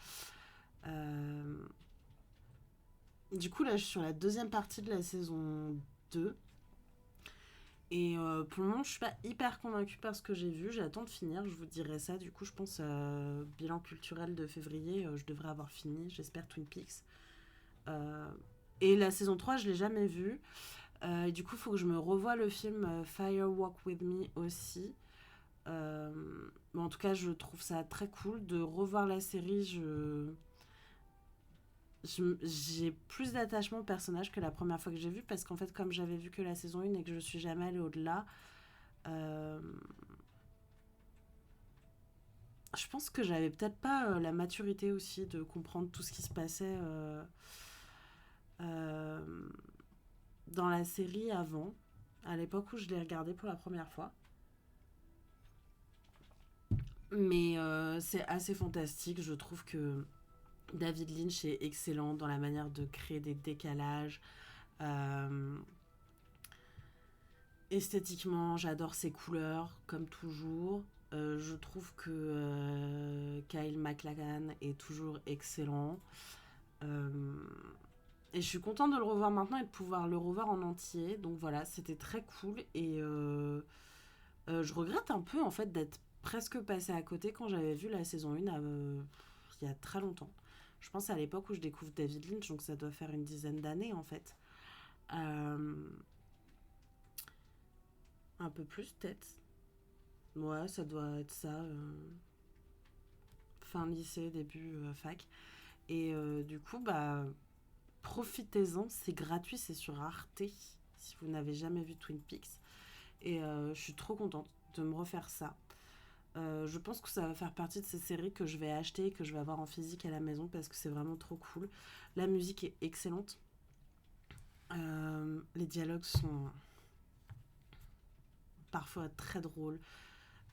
Speaker 1: Euh, du coup, là, je suis sur la deuxième partie de la saison 2. Et pour le moment, je suis pas hyper convaincue par ce que j'ai vu. J'attends de finir, je vous dirai ça. Du coup, je pense bilan culturel de février, je devrais avoir fini. J'espère Twin Peaks. Euh, et la saison 3 je l'ai jamais vue. Et du coup, il faut que je me revoie le film Fire Walk With Me aussi. Euh, mais en tout cas, je trouve ça très cool de revoir la série. J'ai plus d'attachement au personnage que la première fois que j'ai vu parce qu'en fait, comme j'avais vu que la saison 1 et que je suis jamais allée au-delà, euh, je pense que j'avais peut-être pas la maturité aussi de comprendre tout ce qui se passait euh, dans la série avant, à l'époque où je l'ai regardée pour la première fois. Mais c'est assez fantastique. Je trouve que David Lynch est excellent dans la manière de créer des décalages. Euh, Esthétiquement, j'adore ses couleurs, comme toujours. Je trouve que Kyle MacLachlan est toujours excellent. Euh, et je suis contente de le revoir maintenant et de pouvoir le revoir en entier. Donc voilà, c'était très cool. Et je regrette un peu en fait d'être presque passée à côté quand j'avais vu la saison 1 il y a très longtemps. Je pense à l'époque où je découvre David Lynch, donc ça doit faire une dizaine d'années en fait. Euh, un peu plus peut-être. Ouais, ça doit être ça. Fin lycée, début fac. Et du coup, bah, profitez-en, c'est gratuit, c'est sur Arte, si vous n'avez jamais vu Twin Peaks. Et je suis trop contente de me refaire ça. Je pense que ça va faire partie de ces séries que je vais acheter et que je vais avoir en physique à la maison parce que c'est vraiment trop cool. La musique est excellente. Les dialogues sont parfois très drôles.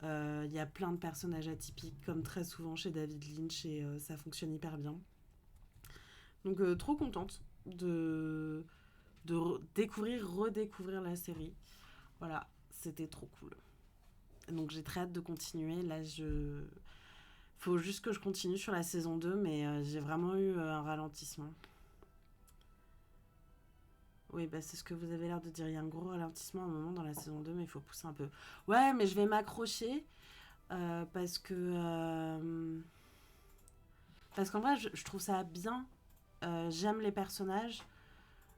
Speaker 1: Il y a plein de personnages atypiques, comme très souvent chez David Lynch, et ça fonctionne hyper bien. Donc, trop contente de découvrir, redécouvrir la série. Voilà, c'était trop cool. Donc, j'ai très hâte de continuer. Là, faut juste que je continue sur la saison 2, mais j'ai vraiment eu un ralentissement. Oui, bah c'est ce que vous avez l'air de dire. Il y a un gros ralentissement à un moment dans la saison 2, mais il faut pousser un peu. Ouais, mais je vais m'accrocher parce que... parce qu'en vrai, je trouve ça bien. J'aime les personnages,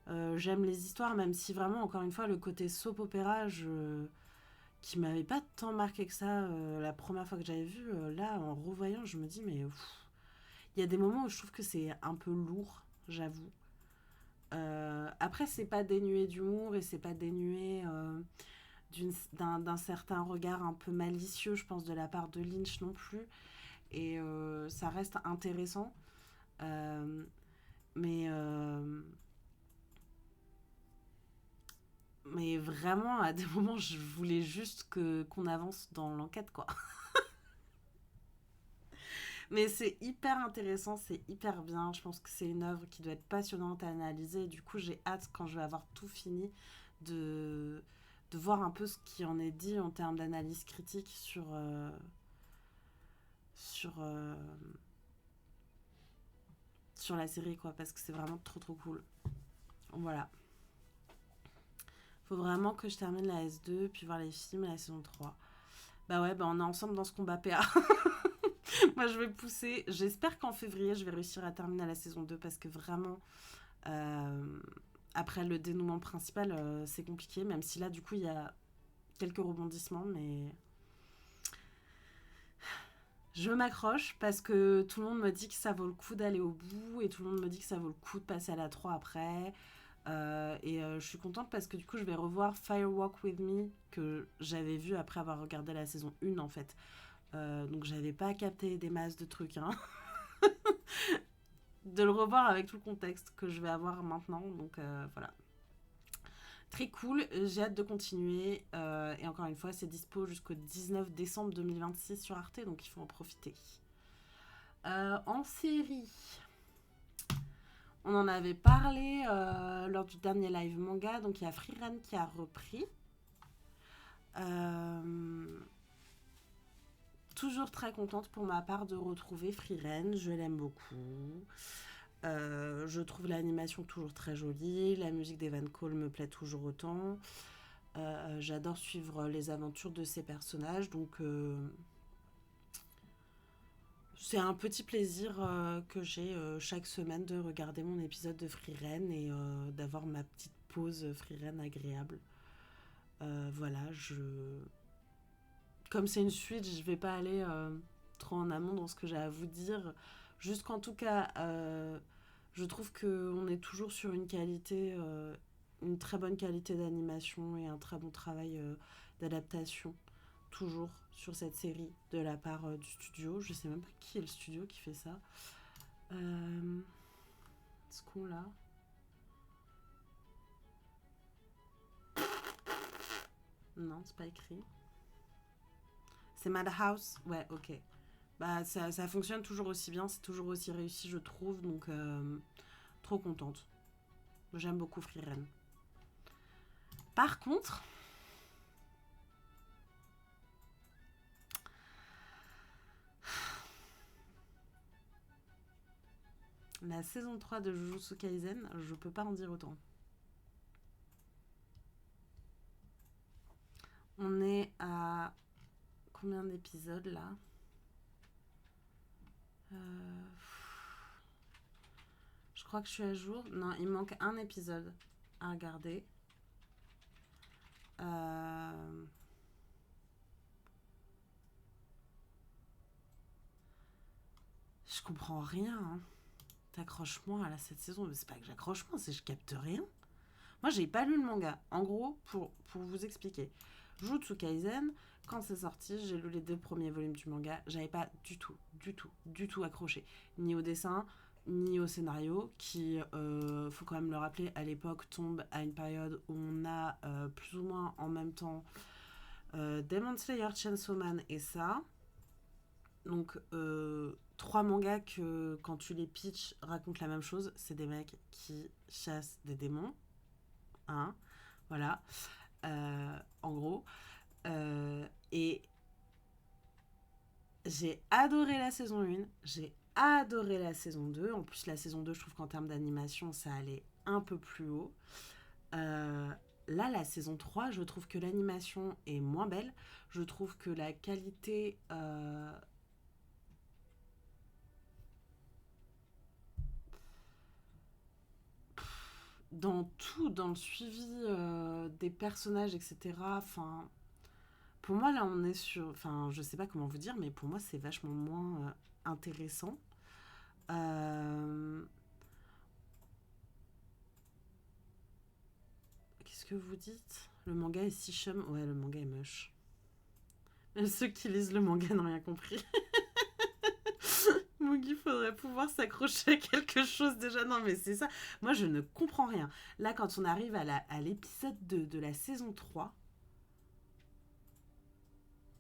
Speaker 1: j'aime les histoires, même si vraiment, encore une fois, le côté soap opéra, qui m'avait pas tant marqué que ça la première fois que j'avais vu, là, en revoyant, je me dis, mais il y a des moments où je trouve que c'est un peu lourd, j'avoue. Après, c'est pas dénué d'humour et c'est pas dénué d'un certain regard un peu malicieux, je pense, de la part de Lynch non plus. Et ça reste intéressant. Euh, mais, euh, mais vraiment, à des moments, je voulais juste qu'on avance dans l'enquête, quoi. Mais c'est hyper intéressant, c'est hyper bien. Je pense que c'est une œuvre qui doit être passionnante à analyser. Du coup, j'ai hâte, quand je vais avoir tout fini, de, de voir un peu ce qui en est dit en termes d'analyse critique sur, euh, sur la série, quoi, parce que c'est vraiment trop trop cool. Voilà. Faut vraiment que je termine la S2, puis voir les films et la saison 3. Bah ouais, bah on est ensemble dans ce combat PA. Moi, je vais pousser. J'espère qu'en février, je vais réussir à terminer la saison 2 parce que vraiment, euh, après le dénouement principal, c'est compliqué, même si là, du coup, il y a quelques rebondissements, mais je m'accroche parce que tout le monde me dit que ça vaut le coup d'aller au bout et tout le monde me dit que ça vaut le coup de passer à la 3 après. Je suis contente parce que du coup, je vais revoir Fire Walk With Me que j'avais vu après avoir regardé la saison 1 en fait. Donc, j'avais pas capté des masses de trucs, hein. De le revoir avec tout le contexte que je vais avoir maintenant. Donc, voilà. Très cool, j'ai hâte de continuer. Et encore une fois, c'est dispo jusqu'au 19 décembre 2026 sur Arte, donc il faut en profiter. En série, on en avait parlé lors du dernier live manga, donc il y a Frieren qui a repris. Euh, Toujours très contente pour ma part de retrouver Frieren, je l'aime beaucoup. Je trouve l'animation toujours très jolie, la musique d'Evan Cole me plaît toujours autant. J'adore suivre les aventures de ces personnages, donc c'est un petit plaisir que j'ai chaque semaine de regarder mon épisode de Frieren et d'avoir ma petite pause Frieren agréable. Voilà, comme c'est une suite, je vais pas aller trop en amont dans ce que j'ai à vous dire. Juste qu'en tout cas, je trouve qu'on est toujours sur une très bonne qualité d'animation et un très bon travail d'adaptation, toujours sur cette série de la part du studio. Je sais même pas qui est le studio qui fait ça. Ce qu'on là. Non, c'est pas écrit. C'est Madhouse. Ouais, ok. Bah, ça fonctionne toujours aussi bien, c'est toujours aussi réussi, je trouve. Donc, trop contente. J'aime beaucoup Frieren. Par contre, la saison 3 de Jujutsu Kaisen, je peux pas en dire autant. On est à combien d'épisodes là euh... Je crois que je suis à jour. Non, il manque un épisode à regarder. Euh... Je comprends rien. Hein. T'accroches-moi à cette saison. Mais c'est pas que j'accroche-moi, c'est que je capte rien. Moi, j'ai pas lu le manga. En gros, pour vous expliquer, Jujutsu Kaisen, quand c'est sorti, j'ai lu les 2 premiers volumes du manga. J'avais pas du tout accroché. Ni au dessin, ni au scénario, qui, faut quand même le rappeler, à l'époque tombe à une période où on a plus ou moins en même temps Demon Slayer, Chainsaw Man et ça. Donc, 3 mangas que, quand tu les pitches, racontent la même chose. C'est des mecs qui chassent des démons. Hein, voilà. En gros. Et j'ai adoré la saison 1, j'ai adoré la saison 2. En plus, la saison 2, je trouve qu'en termes d'animation, ça allait un peu plus haut. Euh, Là, la saison 3, je trouve que l'animation est moins belle. Je trouve que la qualité dans tout, dans le suivi des personnages, etc. Enfin, pour moi, là, on est sur. Enfin, je sais pas comment vous dire, mais pour moi, c'est vachement moins intéressant. Euh, Qu'est-ce que vous dites? Le manga est si chum. Ouais, le manga est moche. Même ceux qui lisent le manga n'ont rien compris. Mugi, faudrait pouvoir s'accrocher à quelque chose déjà. Non, mais c'est ça. Moi, je ne comprends rien. Là, quand on arrive à l'épisode 2 de la saison 3,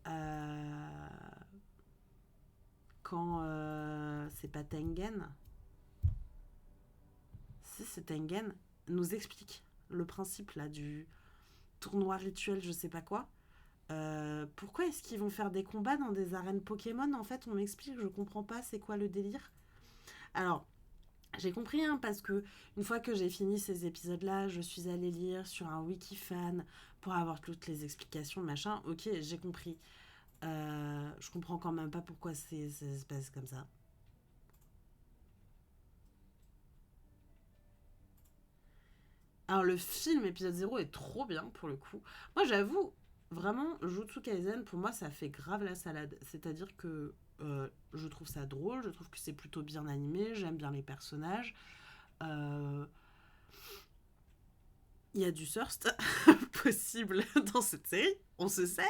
Speaker 1: euh, quand c'est pas Tengen, si c'est Tengen, nous explique le principe là du tournoi rituel, je sais pas quoi. Pourquoi est-ce qu'ils vont faire des combats dans des arènes Pokémon? En fait, on m'explique, je comprends pas, c'est quoi le délire? Alors, j'ai compris, hein, parce que une fois que j'ai fini ces épisodes-là, je suis allée lire sur un wiki fan pour avoir toutes les explications, machin. Ok, j'ai compris. Je comprends quand même pas pourquoi ça se passe comme ça. Alors, le film épisode 0 est trop bien pour le coup. Moi, j'avoue, vraiment, Jutsu Kaisen, pour moi, ça fait grave la salade. C'est-à-dire que je trouve ça drôle, je trouve que c'est plutôt bien animé, j'aime bien les personnages. Euh, Il y a du thirst possible dans cette série, on se sait.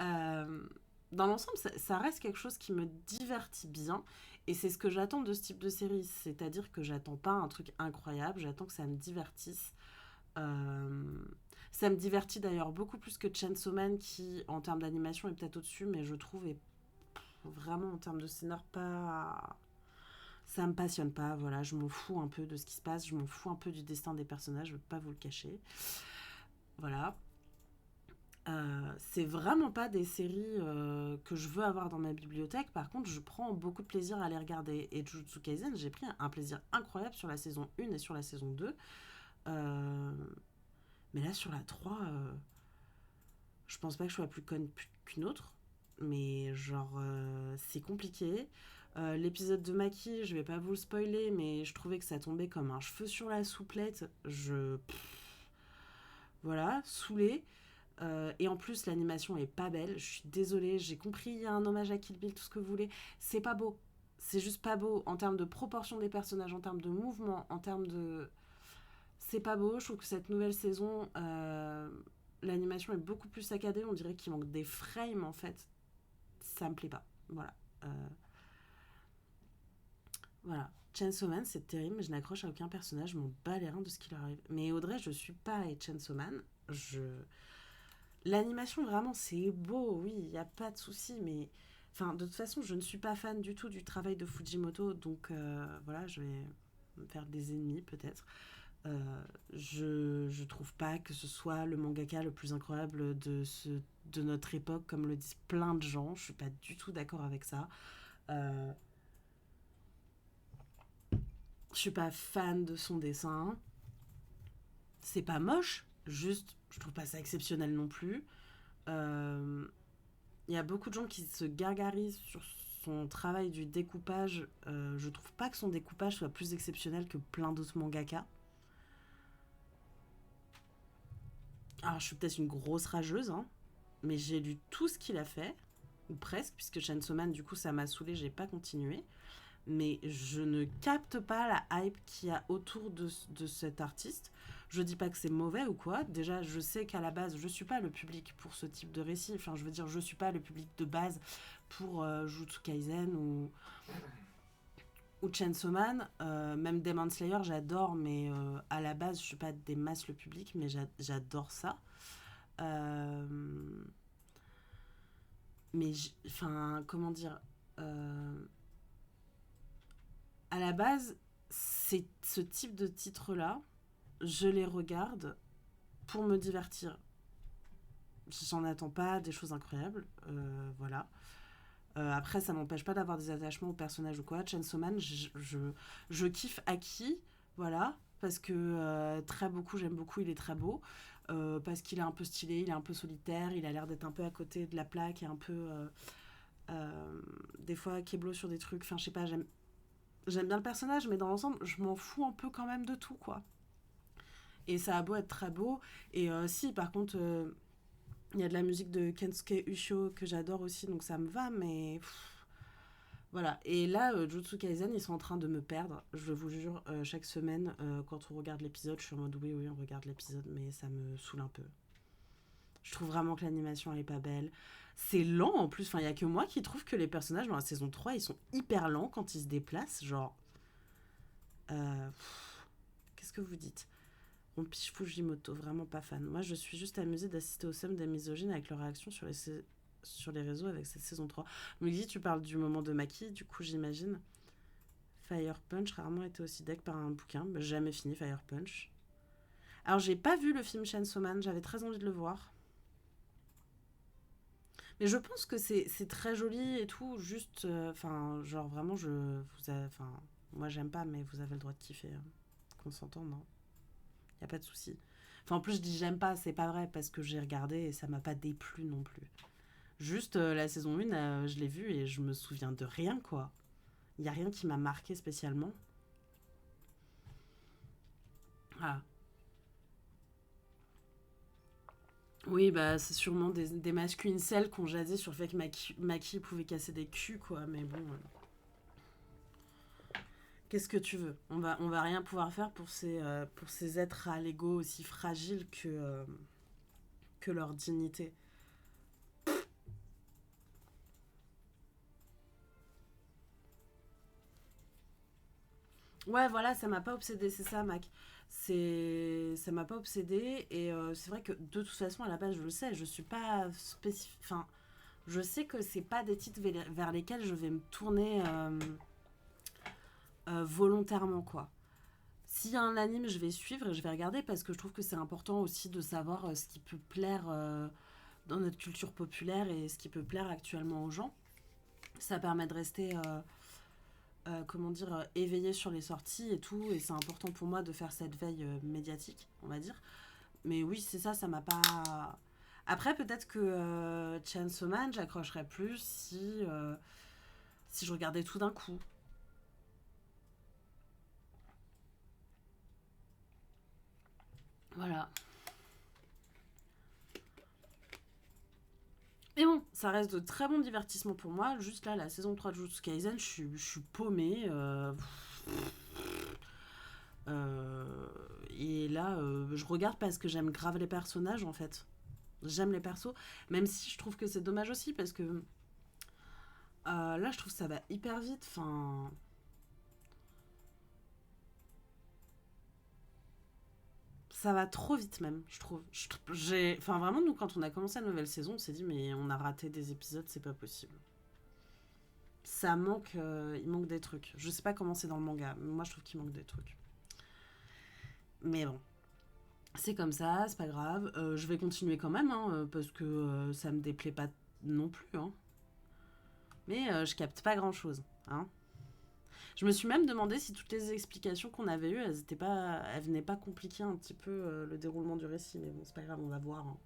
Speaker 1: Euh, dans l'ensemble, ça reste quelque chose qui me divertit bien. Et c'est ce que j'attends de ce type de série. C'est-à-dire que j'attends pas un truc incroyable, j'attends que ça me divertisse. Euh, Ça me divertit d'ailleurs beaucoup plus que Chainsaw Man qui, en termes d'animation, est peut-être au-dessus, mais je trouve est vraiment en termes de scénar pas. Ça me passionne pas, voilà, je m'en fous un peu de ce qui se passe, je m'en fous un peu du destin des personnages, je veux pas vous le cacher. Voilà. C'est vraiment pas des séries que je veux avoir dans ma bibliothèque. Par contre, je prends beaucoup de plaisir à les regarder. Et Jujutsu Kaisen, j'ai pris un plaisir incroyable sur la saison 1 et sur la saison 2. Euh, mais là, sur la 3, je pense pas que je sois plus conne qu'une autre. Mais genre, c'est compliqué. L'épisode de Maki, je vais pas vous le spoiler, mais je trouvais que ça tombait comme un cheveu sur la souplette. Voilà, saoulée. Et en plus, l'animation est pas belle. Je suis désolée, j'ai compris, il y a un hommage à Kill Bill, tout ce que vous voulez. C'est pas beau. C'est juste pas beau en termes de proportion des personnages, en termes de mouvement, en termes de. C'est pas beau. Je trouve que cette nouvelle saison, l'animation est beaucoup plus saccadée. On dirait qu'il manque des frames en fait. Ça me plaît pas. Voilà. Euh, voilà. Chainsaw Man, c'est terrible, mais je n'accroche à aucun personnage. Je m'en bats les reins de ce qui leur arrive. Mais Audrey, je suis pas avec Chainsaw Man. Je L'animation, vraiment, c'est beau, oui, il n'y a pas de souci, mais. Enfin, de toute façon, je ne suis pas fan du tout du travail de Fujimoto, donc voilà, je vais me faire des ennemis peut-être. Je trouve pas que ce soit le mangaka le plus incroyable de notre époque, comme le disent plein de gens. Je suis pas du tout d'accord avec ça. Euh, je suis pas fan de son dessin. C'est pas moche, juste, je trouve pas ça exceptionnel non plus. Euh, Il y a beaucoup de gens qui se gargarisent sur son travail du découpage. Je trouve pas que son découpage soit plus exceptionnel que plein d'autres mangaka. Alors, je suis peut-être une grosse rageuse, hein, mais j'ai lu tout ce qu'il a fait, ou presque, puisque Chainsaw Man, du coup, ça m'a saoulé, j'ai pas continué. Mais je ne capte pas la hype qu'il y a autour de cet artiste. Je dis pas que c'est mauvais ou quoi. Déjà, je sais qu'à la base, je suis pas le public pour ce type de récit. Enfin, je veux dire, je suis pas le public de base pour Jujutsu Kaisen ou Chainsaw Man. Même Demon Slayer, j'adore, mais à la base, je suis pas des masses le public, mais j'adore ça. Euh, mais, enfin, comment dire à la base, c'est ce type de titres-là, je les regarde pour me divertir. J'en attends pas des choses incroyables, voilà. Après, ça m'empêche pas d'avoir des attachements aux personnages ou quoi. Chainsaw Man, je kiffe Aki, voilà. parce que j'aime beaucoup, il est très beau. Parce qu'il est un peu stylé, il est un peu solitaire, il a l'air d'être un peu à côté de la plaque et un peu des fois kéblo sur des trucs. Enfin, je sais pas, j'aime bien le personnage, mais dans l'ensemble, je m'en fous un peu quand même de tout, quoi. Et ça a beau être très beau. Et si, par contre, il y a de la musique de Kensuke Ushio que j'adore aussi, donc ça me va, mais voilà. Et là, Jutsu Kaisen, ils sont en train de me perdre. Je vous jure, chaque semaine, quand on regarde l'épisode, je suis en mode oui, oui, on regarde l'épisode, mais ça me saoule un peu. Je trouve vraiment que l'animation, elle est pas belle. C'est lent en plus. Enfin, il y a que moi qui trouve que les personnages dans la saison 3 ils sont hyper lents quand ils se déplacent. Genre. Qu'est-ce que vous dites? Rompiche Fujimoto, vraiment pas fan. Moi, je suis juste amusée d'assister au somme des misogynes avec leurs réactions sur les réseaux avec cette saison 3. Muggy, tu parles du moment de Maki, du coup, j'imagine. Fire Punch, rarement été aussi deck par un bouquin. Bah, jamais fini Fire Punch. Alors, j'ai pas vu le film Chainsaw Man, j'avais très envie de le voir. Mais je pense que c'est très joli et tout, juste. Enfin, genre vraiment, enfin, moi j'aime pas, mais vous avez le droit de kiffer. Hein. Qu'on s'entende, non? Y a pas de souci. Enfin, en plus, je dis j'aime pas, c'est pas vrai, parce que j'ai regardé et ça m'a pas déplu non plus. Juste la saison 1, je l'ai vue et je me souviens de rien, quoi. Y a rien qui m'a marqué spécialement. Ah. Oui, bah, c'est sûrement des masculines celles qu'on jadé sur le fait que Maki pouvait casser des culs, quoi, mais bon. Qu'est-ce que tu veux? On va rien pouvoir faire pour ces êtres à l'ego aussi fragiles que leur dignité. Ouais, voilà, ça m'a pas obsédé, c'est ça, Mac. Ça m'a pas obsédé et c'est vrai que de toute façon, à la base, je le sais, je suis pas spécifique. Enfin, je sais que c'est pas des titres vers lesquels je vais me tourner volontairement, quoi. S'il y a un anime, je vais suivre et je vais regarder parce que je trouve que c'est important aussi de savoir ce qui peut plaire dans notre culture populaire et ce qui peut plaire actuellement aux gens. Ça permet de rester, comment dire, éveillé sur les sorties et tout. Et c'est important pour moi de faire cette veille médiatique, on va dire. Mais oui, c'est ça, ça m'a pas. Après, peut-être que Chainsaw Man, j'accrocherais plus si je regardais tout d'un coup. Voilà. Mais bon, ça reste de très bons divertissements pour moi. Juste là, la saison 3 de Jujutsu Kaisen, je suis paumée. Et là, je regarde parce que j'aime grave les personnages en fait. J'aime les persos, même si je trouve que c'est dommage aussi parce que là, je trouve que ça va hyper vite. Enfin, ça va trop vite même, je trouve. Enfin, vraiment, nous, quand on a commencé la nouvelle saison, on s'est dit, mais on a raté des épisodes, c'est pas possible. Ça manque, il manque des trucs. Je sais pas comment c'est dans le manga, mais moi, je trouve qu'il manque des trucs. Mais bon, c'est comme ça, c'est pas grave. Je vais continuer quand même, hein, parce que ça me déplaît pas non plus. Hein. Mais je capte pas grand chose. Hein. Je me suis même demandé si toutes les explications qu'on avait eues, elles venaient pas compliquer un petit peu le déroulement du récit. Mais bon, c'est pas grave, on va voir. Hein.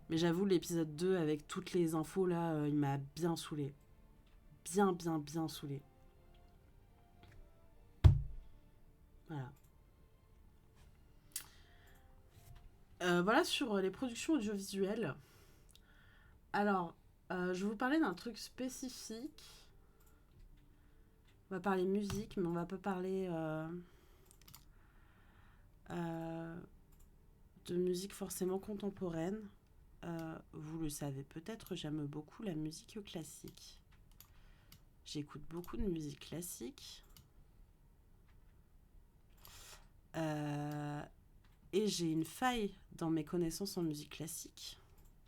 Speaker 1: Mais j'avoue, l'épisode 2 avec toutes les infos là, il m'a bien saoulé. Bien, bien, bien saoulé. Voilà. Voilà sur les productions audiovisuelles. Alors, je vais vous parler d'un truc spécifique. On va parler musique, mais on va pas parler euh, de musique forcément contemporaine. Vous le savez peut-être, j'aime beaucoup la musique classique. J'écoute beaucoup de musique classique. Euh, et j'ai une faille dans mes connaissances en musique classique,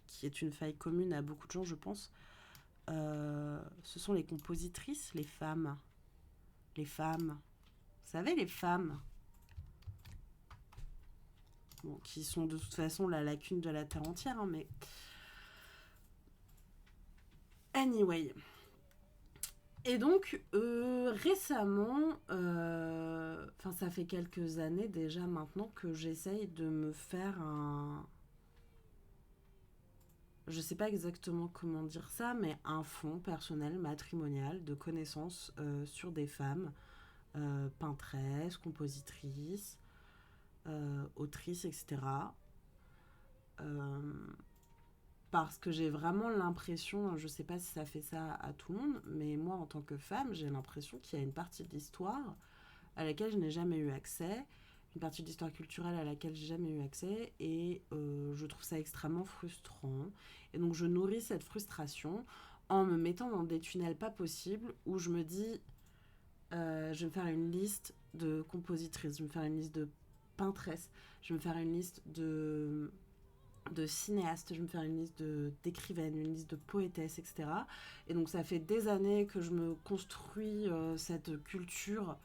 Speaker 1: qui est une faille commune à beaucoup de gens, je pense. Ce sont les compositrices, les femmes. Les femmes. Vous savez, les femmes. Bon, qui sont de toute façon la lacune de la terre entière, hein, mais. Anyway. Et donc, récemment, enfin, ça fait quelques années déjà maintenant que j'essaye de me faire un. Je sais pas exactement comment dire ça, mais un fonds personnel matrimonial de connaissances sur des femmes, peintresses, compositrices, autrices, etc. Euh, Parce que j'ai vraiment l'impression, je sais pas si ça fait ça à tout le monde, mais moi en tant que femme, j'ai l'impression qu'il y a une partie de l'histoire à laquelle je n'ai jamais eu accès, une partie de l'histoire culturelle à laquelle j'ai jamais eu accès, et je trouve ça extrêmement frustrant. Et donc je nourris cette frustration en me mettant dans des tunnels pas possibles où je me dis, je vais me faire une liste de compositrices, je vais me faire une liste de peintresses, je vais me faire une liste de cinéastes, je vais me faire une liste d'écrivaines, une liste de poétesses, etc. Et donc ça fait des années que je me construis cette culture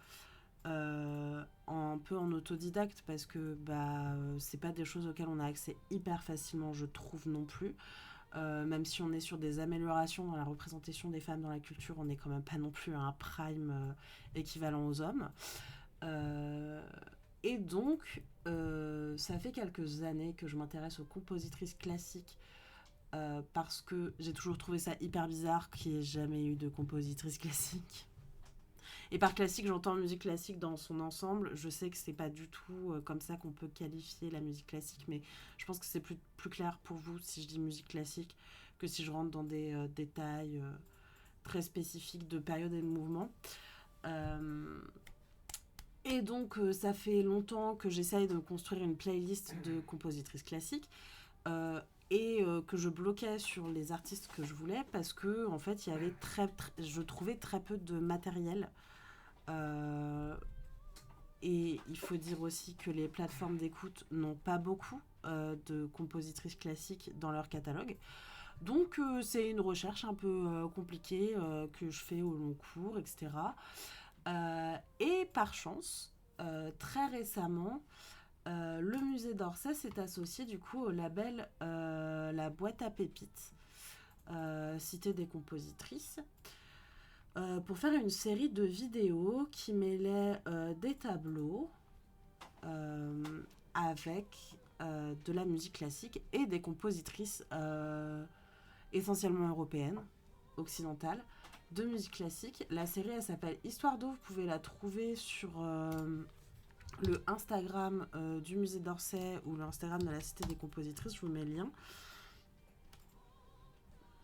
Speaker 1: un peu en autodidacte parce que c'est pas des choses auxquelles on a accès hyper facilement, je trouve non plus. Même si on est sur des améliorations dans la représentation des femmes dans la culture, on n'est quand même pas non plus à un prime équivalent aux hommes. Euh, et donc, ça fait quelques années que je m'intéresse aux compositrices classiques parce que j'ai toujours trouvé ça hyper bizarre qu'il n'y ait jamais eu de compositrice classique. Et par classique, j'entends musique classique dans son ensemble. Je sais que c'est pas du tout comme ça qu'on peut qualifier la musique classique, mais je pense que c'est plus clair pour vous si je dis musique classique que si je rentre dans des détails très spécifiques de période et de mouvement. Euh, et donc, ça fait longtemps que j'essaye de construire une playlist de compositrices classiques. euh, que je bloquais sur les artistes que je voulais parce que en fait il y avait je trouvais très peu de matériel. Euh, et il faut dire aussi que les plateformes d'écoute n'ont pas beaucoup de compositrices classiques dans leur catalogue. Donc c'est une recherche un peu compliquée que je fais au long cours, etc. Et par chance, très récemment, le musée d'Orsay s'est associé du coup au label La Boîte à Pépites, Cité des compositrices, pour faire une série de vidéos qui mêlaient des tableaux euh, avec de la musique classique et des compositrices essentiellement européennes, occidentales, de musique classique. La série, elle s'appelle Histoire d'eau. Vous pouvez la trouver sur le Instagram du musée d'Orsay ou l'Instagram de la Cité des compositrices. Je vous mets le lien.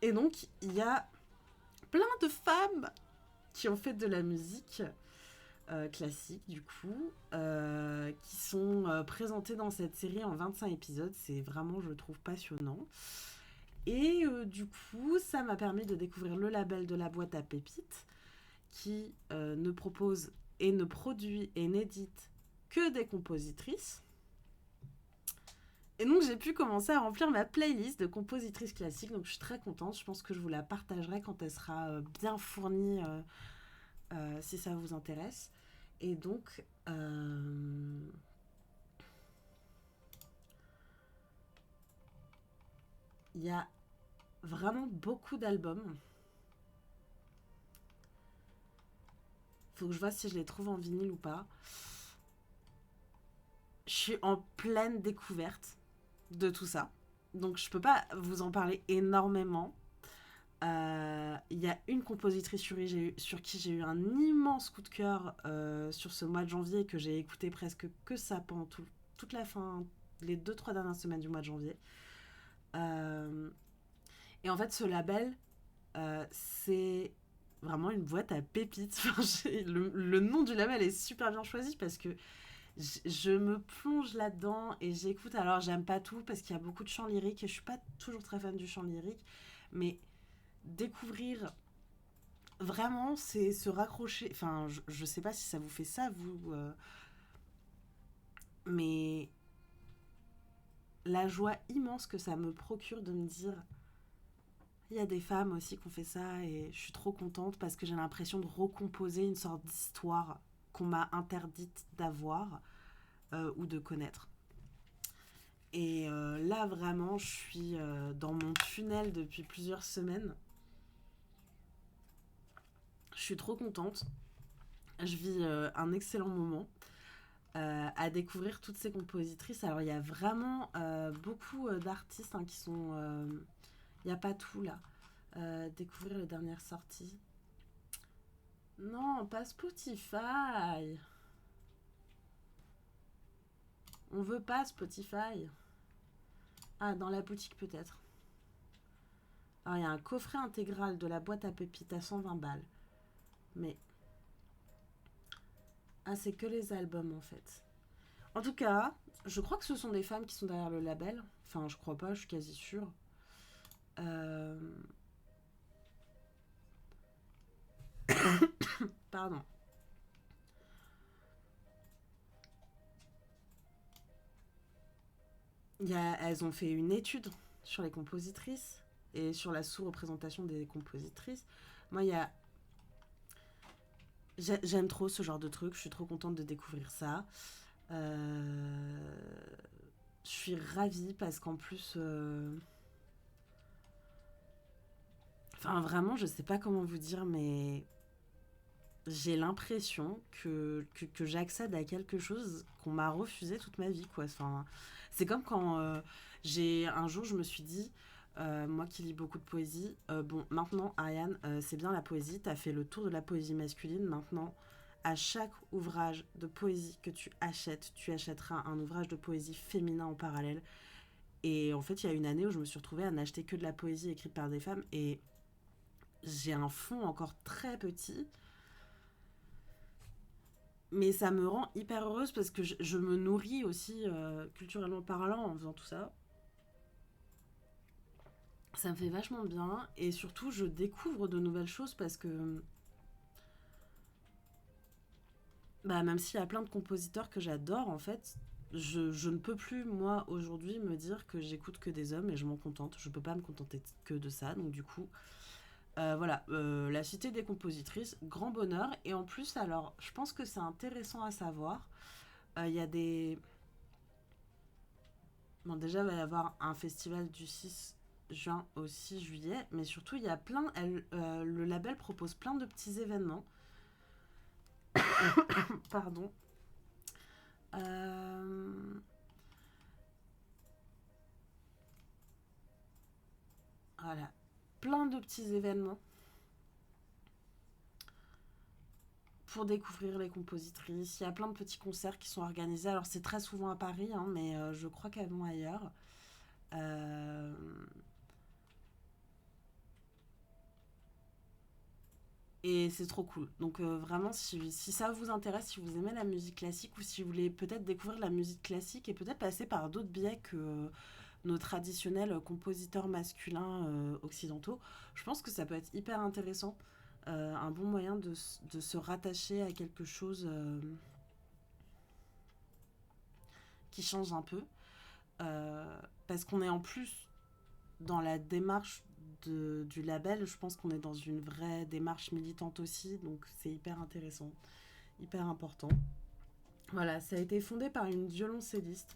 Speaker 1: Et donc, il y a plein de femmes qui ont fait de la musique classique du coup, qui sont présentées dans cette série en 25 épisodes. C'est vraiment, je trouve, passionnant. Et du coup, ça m'a permis de découvrir le label de la Boîte à Pépites, qui ne propose et ne produit et n'édite que des compositrices. Et donc j'ai pu commencer à remplir ma playlist de compositrices classiques, donc je suis très contente. Je pense que je vous la partagerai quand elle sera bien fournie, si ça vous intéresse. Et donc, il y a vraiment beaucoup d'albums. Faut que je vois si je les trouve en vinyle ou pas. Je suis en pleine découverte de tout ça. Donc je peux pas vous en parler énormément. Il y a une compositrice sur qui j'ai eu un immense coup de cœur sur ce mois de janvier, que j'ai écouté presque que ça pendant toute la fin, les 2-3 dernières semaines du mois de janvier. Euh, et en fait, ce label, c'est vraiment une boîte à pépites. Enfin, le nom du label est super bien choisi parce que je me plonge là-dedans et j'écoute. Alors, j'aime pas tout parce qu'il y a beaucoup de chants lyriques et je suis pas toujours très fan du chant lyrique, mais découvrir vraiment, c'est se raccrocher. Enfin, je sais pas si ça vous fait ça, vous, mais la joie immense que ça me procure de me dire, il y a des femmes aussi qui ont fait ça et je suis trop contente parce que j'ai l'impression de recomposer une sorte d'histoire qu'on m'a interdite d'avoir ou de connaître. Et là, vraiment, je suis dans mon tunnel depuis plusieurs semaines. Je Je suis trop contente. Je vis un excellent moment à découvrir toutes ces compositrices. Alors, il y a vraiment beaucoup d'artistes qui sont... Il n'y a pas tout, là. Découvrir les dernières sorties. Non, pas Spotify. On veut pas Spotify. Ah, dans la boutique peut-être. Alors, il y a un coffret intégral de la boîte à pépites à 120 balles. Mais... Ah, c'est que les albums en fait. En tout cas, je crois que ce sont des femmes qui sont derrière le label. Enfin, je crois pas, je suis quasi sûre. Euh... Pardon. Elles ont fait une étude sur les compositrices et sur la sous-représentation des compositrices. Moi, j'aime trop ce genre de truc. Je suis trop contente de découvrir ça. Je suis ravie parce qu'en plus... Enfin, vraiment, je sais pas comment vous dire, mais j'ai l'impression que j'accède à quelque chose qu'on m'a refusé toute ma vie, quoi. Enfin, c'est comme quand un jour, je me suis dit, moi qui lis beaucoup de poésie, bon, maintenant, Ariane, c'est bien la poésie, t'as fait le tour de la poésie masculine, maintenant, à chaque ouvrage de poésie que tu achètes, tu achèteras un ouvrage de poésie féminin en parallèle. Et en fait, il y a une année où je me suis retrouvée à n'acheter que de la poésie écrite par des femmes, et j'ai un fond encore très petit, mais ça me rend hyper heureuse parce que je me nourris aussi culturellement parlant en faisant tout ça. Ça me fait vachement bien et surtout je découvre de nouvelles choses parce que bah, même s'il y a plein de compositeurs que j'adore en fait, je ne peux plus moi aujourd'hui me dire que j'écoute que des hommes et je m'en contente. Je peux pas me contenter que de ça, donc du coup voilà, la cité des compositrices, grand bonheur. Et en plus, alors, je pense que c'est intéressant à savoir. Il y a des... Bon, déjà, il va y avoir un festival du 6 juin au 6 juillet, mais surtout, il y a le label propose plein de petits événements. Pardon. Euh, voilà. Plein de petits événements pour découvrir les compositrices. Il y a plein de petits concerts qui sont organisés. Alors, c'est très souvent à Paris, hein, mais je crois qu'elles vont ailleurs. Euh, Et c'est trop cool. Donc vraiment, si ça vous intéresse, si vous aimez la musique classique ou si vous voulez peut-être découvrir la musique classique et peut-être passer par d'autres biais que nos traditionnels compositeurs masculins occidentaux, je pense que ça peut être hyper intéressant. Un bon moyen de se rattacher à quelque chose qui change un peu. Parce qu'on est en plus dans la démarche du label, je pense qu'on est dans une vraie démarche militante aussi, donc c'est hyper intéressant, hyper important. Voilà, ça a été fondé par une violoncelliste,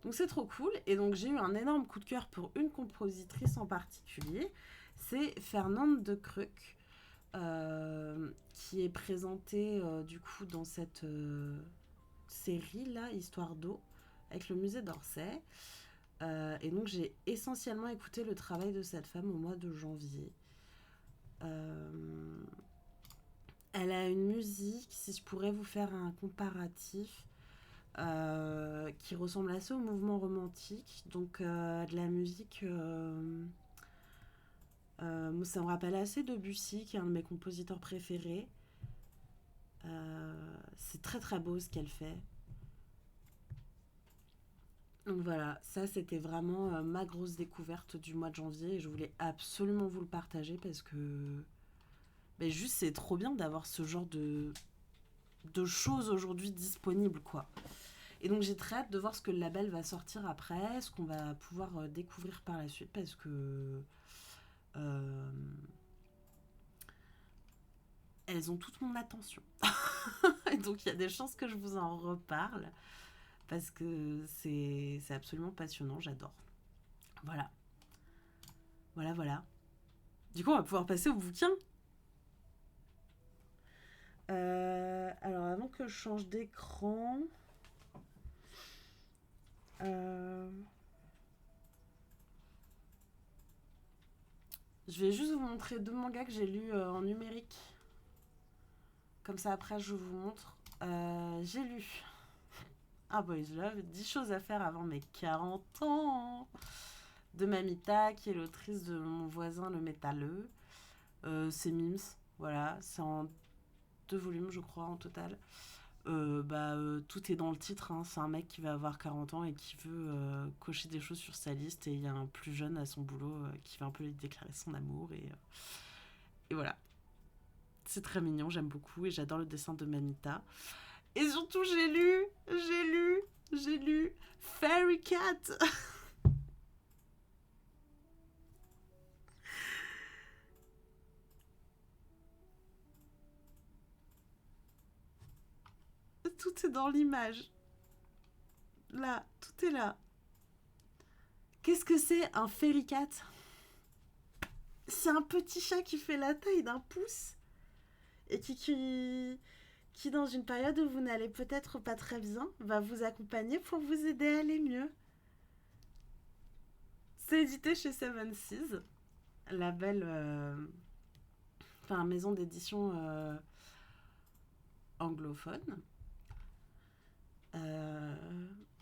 Speaker 1: donc c'est trop cool. Et donc j'ai eu un énorme coup de cœur pour une compositrice en particulier, c'est Fernande de Kruck, qui est présentée du coup dans cette série là, Histoire d'eau, avec le musée d'Orsay. Et donc j'ai essentiellement écouté le travail de cette femme au mois de janvier. Euh, Elle a une musique, si je pourrais vous faire un comparatif, qui ressemble assez au mouvement romantique. Donc de la musique... ça me rappelle assez Debussy, qui est un de mes compositeurs préférés. C'est très très beau ce qu'elle fait. Donc voilà, ça c'était vraiment ma grosse découverte du mois de janvier et je voulais absolument vous le partager parce que ben, juste c'est trop bien d'avoir ce genre de choses aujourd'hui disponibles quoi. Et donc j'ai très hâte de voir ce que le label va sortir après, ce qu'on va pouvoir découvrir par la suite parce que euh, elles ont toute mon attention. Et donc il y a des chances que je vous en reparle parce que c'est absolument passionnant, j'adore. Voilà, voilà, voilà. Du coup, on va pouvoir passer au bouquin. Alors, avant que je change d'écran, euh, je vais juste vous montrer deux mangas que j'ai lus en numérique. Comme ça, après, je vous montre. J'ai lu Ah Boys Love, 10 choses à faire avant mes 40 ans de Mamita, qui est l'autrice de Mon voisin le métalleux. C'est Mims, voilà, c'est en 2 volumes, je crois, en total. Tout est dans le titre, hein. C'est un mec qui va avoir 40 ans et qui veut cocher des choses sur sa liste, et il y a un plus jeune à son boulot qui va un peu lui déclarer son amour, et voilà. C'est très mignon, j'aime beaucoup et j'adore le dessin de Mamita. Et surtout, j'ai lu Fairy Cat. Tout est dans l'image. Là, tout est là. Qu'est-ce que c'est un Fairy Cat? C'est un petit chat qui fait la taille d'un pouce et qui, dans une période où vous n'allez peut-être pas très bien, va vous accompagner pour vous aider à aller mieux. C'est édité chez Seven Seas, la belle maison d'édition anglophone.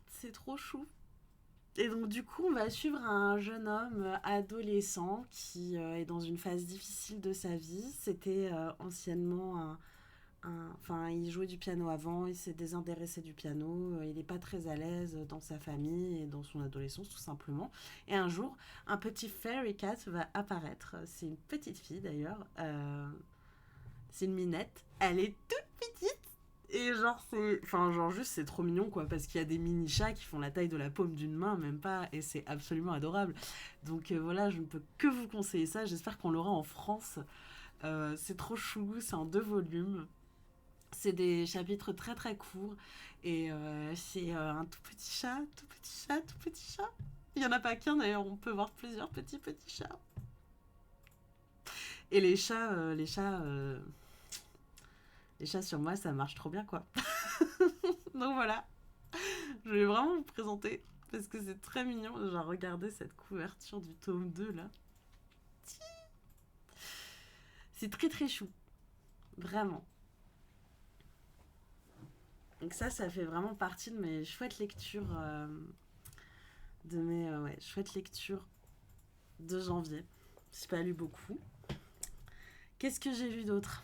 Speaker 1: C'est trop chou. Et donc du coup, on va suivre un jeune homme adolescent qui est dans une phase difficile de sa vie. C'était anciennement Enfin, il jouait du piano avant, il s'est désintéressé du piano, il n'est pas très à l'aise dans sa famille et dans son adolescence tout simplement. Et un jour, un petit fairy cat va apparaître. C'est une petite fille d'ailleurs, c'est une minette. Elle est toute petite. Et juste c'est trop mignon quoi, parce qu'il y a des mini chats qui font la taille de la paume d'une main, même pas, et c'est absolument adorable. Donc voilà, je ne peux que vous conseiller ça. J'espère qu'on l'aura en France. C'est trop chou, c'est en 2 volumes. C'est des chapitres très très courts et c'est un tout petit chat, tout petit chat, tout petit chat. Il n'y en a pas qu'un d'ailleurs, on peut voir plusieurs petits petits chats. Et les chats sur moi, ça marche trop bien quoi. Donc voilà, je vais vraiment vous présenter parce que c'est très mignon. Genre regardez cette couverture du tome 2 là. C'est très très chou, vraiment. Donc ça fait vraiment partie de mes chouettes lectures, chouettes lectures de janvier. J'ai pas lu beaucoup. Qu'est-ce que j'ai lu d'autre?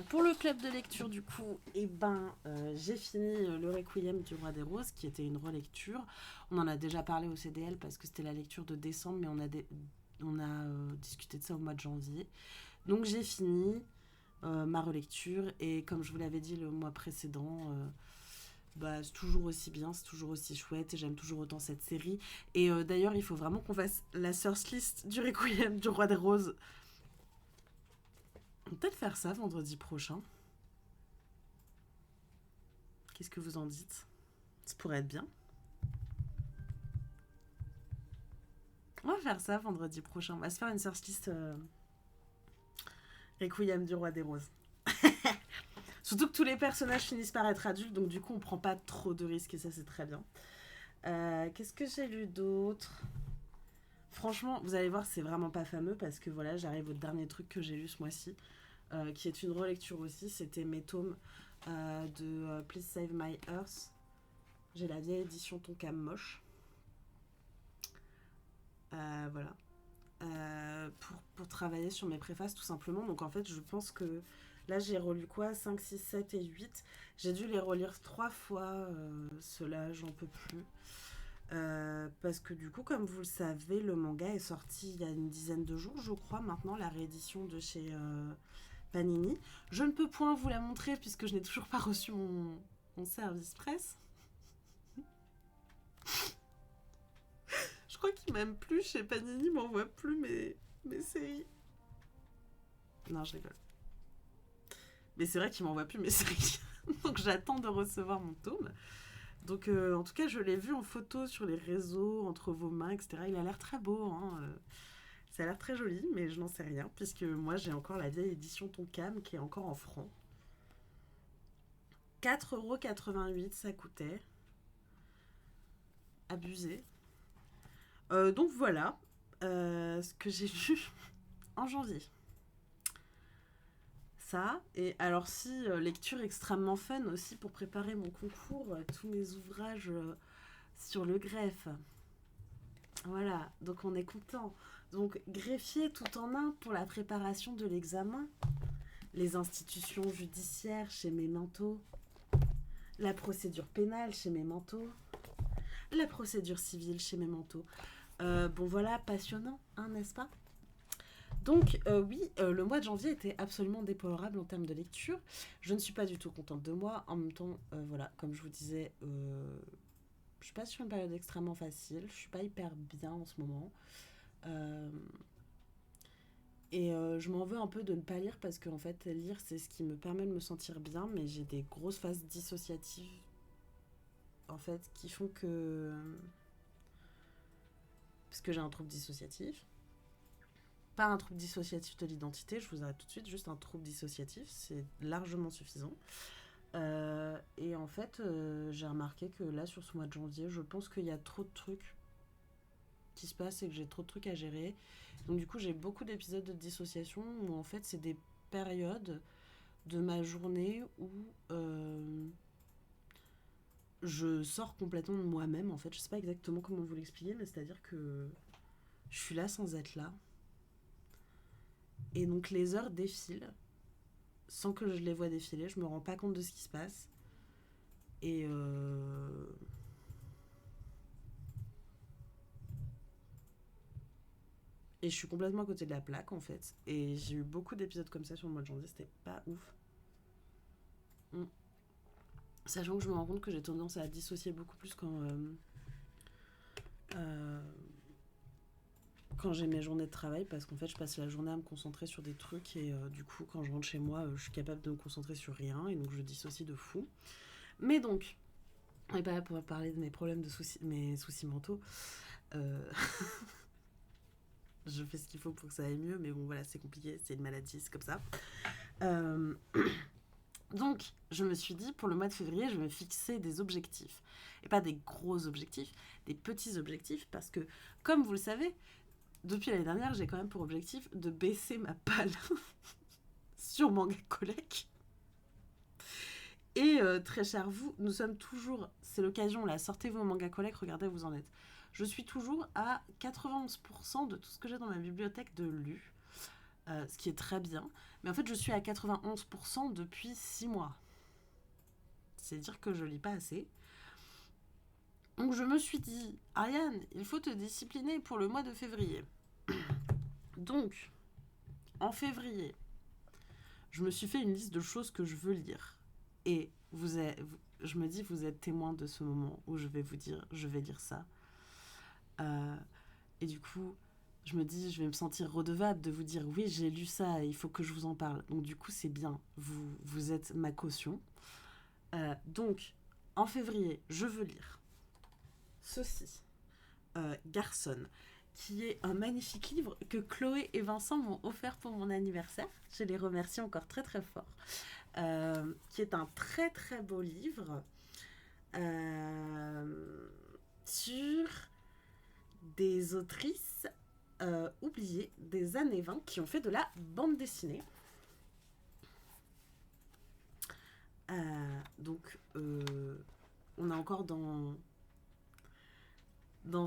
Speaker 1: Pour le club de lecture, du coup, j'ai fini le Requiem du Roi des Roses, qui était une relecture. On en a déjà parlé au CDL parce que c'était la lecture de décembre, mais on a discuté de ça au mois de janvier. Donc j'ai fini ma relecture, et comme je vous l'avais dit le mois précédent, c'est toujours aussi bien, c'est toujours aussi chouette, et j'aime toujours autant cette série. Et d'ailleurs, il faut vraiment qu'on fasse la Source List du Requiem du Roi des Roses. On peut peut-être faire ça vendredi prochain. Qu'est-ce que vous en dites? Ça pourrait être bien. On va faire ça vendredi prochain. On va se faire une Source List Requiem du Roi des Roses. Surtout que tous les personnages finissent par être adultes, donc du coup on prend pas trop de risques, et ça c'est très bien. Qu'est-ce que j'ai lu d'autre? Franchement, vous allez voir, c'est vraiment pas fameux parce que voilà, j'arrive au dernier truc que j'ai lu ce mois-ci, qui est une relecture aussi. C'était mes tomes de Please Save My Earth. J'ai la vieille édition Tonkam moche. Voilà. Pour travailler sur mes préfaces tout simplement. Donc en fait, je pense que là, j'ai relu quoi, 5, 6, 7 et 8. J'ai dû les relire 3 fois. Ceux-là, j'en peux plus. Parce que du coup, comme vous le savez, le manga est sorti il y a une dizaine de jours, je crois, maintenant, la réédition de chez Panini. Je ne peux point vous la montrer puisque je n'ai toujours pas reçu mon service presse. Je crois qu'il m'aime plus chez Panini, m'envoie plus mes séries. Non, je rigole. Mais c'est vrai qu'il m'envoie plus mes séries. Donc j'attends de recevoir mon tome. Donc en tout cas, je l'ai vu en photo sur les réseaux, entre vos mains, etc. Il a l'air très beau, hein. Ça a l'air très joli, mais je n'en sais rien, puisque moi j'ai encore la vieille édition Tonkam qui est encore en francs. 4,88 € ça coûtait. Abusé. Donc voilà ce que j'ai lu en janvier. Ça, et alors si lecture extrêmement fun aussi pour préparer mon concours, tous mes ouvrages sur le greffe. Voilà, donc on est content. Donc greffier tout en un pour la préparation de l'examen, les institutions judiciaires chez Memento, la procédure pénale chez Memento, la procédure civile chez Memento. Bon voilà, passionnant, hein, n'est-ce pas? Donc oui, le mois de janvier était absolument déplorable en termes de lecture. Je ne suis pas du tout contente de moi. En même temps, voilà, comme je vous disais, je suis pas sur une période extrêmement facile. Je suis pas hyper bien en ce moment. Euh, je m'en veux un peu de ne pas lire parce qu'en fait, lire, c'est ce qui me permet de me sentir bien, mais j'ai des grosses phases dissociatives, en fait, qui font que... Parce que j'ai un trouble dissociatif. Pas un trouble dissociatif de l'identité, je vous arrête tout de suite, juste un trouble dissociatif, c'est largement suffisant. Et en fait, j'ai remarqué que là, sur ce mois de janvier, je pense qu'il y a trop de trucs qui se passent et que j'ai trop de trucs à gérer. Donc du coup, j'ai beaucoup d'épisodes de dissociation où en fait, c'est des périodes de ma journée où je sors complètement de moi-même. En fait, je sais pas exactement comment vous l'expliquer, mais c'est-à-dire que je suis là sans être là. Et donc les heures défilent sans que je les vois défiler. Je me rends pas compte de ce qui se passe. Et et je suis complètement à côté de la plaque en fait. Et j'ai eu beaucoup d'épisodes comme ça sur le mois de janvier, c'était pas ouf. Mm. Sachant que je me rends compte que j'ai tendance à dissocier beaucoup plus euh, quand j'ai mes journées de travail, parce qu'en fait je passe la journée à me concentrer sur des trucs et du coup quand je rentre chez moi je suis capable de me concentrer sur rien et donc je dissocie de fou. Mais donc, on n'est pas là pour parler de mes problèmes mes soucis mentaux. Euh, je fais ce qu'il faut pour que ça aille mieux, mais bon voilà, c'est compliqué, c'est une maladie, c'est comme ça. Euh, donc, je me suis dit, pour le mois de février, je vais me fixer des objectifs. Et pas des gros objectifs, des petits objectifs, parce que, comme vous le savez, depuis l'année dernière, j'ai quand même pour objectif de baisser ma palle sur Manga Collect. Et très cher vous, nous sommes toujours, c'est l'occasion là, sortez vos Manga Collect, regardez où vous en êtes. Je suis toujours à 91% de tout ce que j'ai dans ma bibliothèque de lu, ce qui est très bien. Mais en fait, je suis à 91% depuis 6 mois. C'est dire que je lis pas assez. Donc je me suis dit, Ariane, il faut te discipliner pour le mois de février. Donc, en février, je me suis fait une liste de choses que je veux lire. Et je me dis, vous êtes témoin de ce moment où je vais vous dire, je vais lire ça. Et du coup, je me dis, je vais me sentir redevable de vous dire, oui, j'ai lu ça, et il faut que je vous en parle. Donc du coup, c'est bien, vous êtes ma caution. Donc, en février, je veux lire ceci, Garçon, qui est un magnifique livre que Chloé et Vincent m'ont offert pour mon anniversaire. Je les remercie encore très très fort. Qui est un très très beau livre sur des autrices oubliées des années 20 qui ont fait de la bande dessinée. Donc, on est encore dans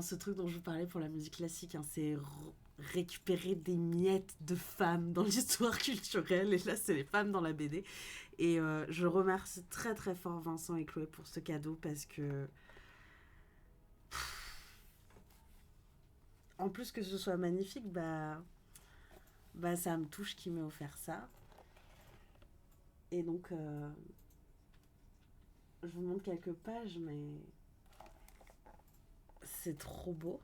Speaker 1: ce truc dont je vous parlais pour la musique classique. Hein, c'est récupérer des miettes de femmes dans l'histoire culturelle. Et là, c'est les femmes dans la BD. Et je remercie très très fort Vincent et Chloé pour ce cadeau parce que... En plus que ce soit magnifique, bah ça me touche qu'il m'ait offert ça. Et donc, je vous montre quelques pages, mais c'est trop beau.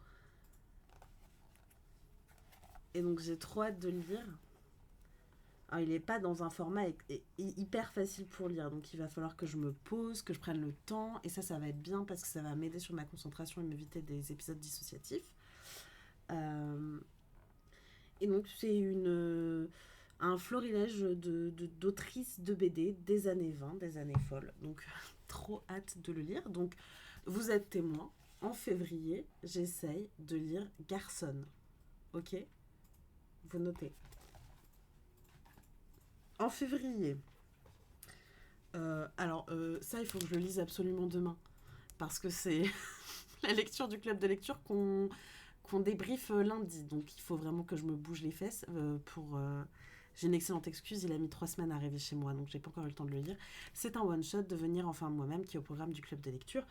Speaker 1: Et donc, j'ai trop hâte de le lire. Alors, il n'est pas dans un format hyper facile pour lire, donc il va falloir que je me pose, que je prenne le temps, et ça va être bien parce que ça va m'aider sur ma concentration et m'éviter des épisodes dissociatifs. Et donc, c'est un florilège d'autrices de BD des années 20, des années folles. Donc, trop hâte de le lire. Donc, vous êtes témoin. En février, j'essaye de lire Garçon. Ok? Vous notez. En février. Ça, il faut que je le lise absolument demain. Parce que c'est la lecture du club de lecture qu'on débriefe lundi. Donc, il faut vraiment que je me bouge les fesses J'ai une excellente excuse, il a mis 3 semaines à arriver chez moi, donc j'ai pas encore eu le temps de le lire. C'est un one-shot de venir enfin moi-même qui est au programme du club de lecture.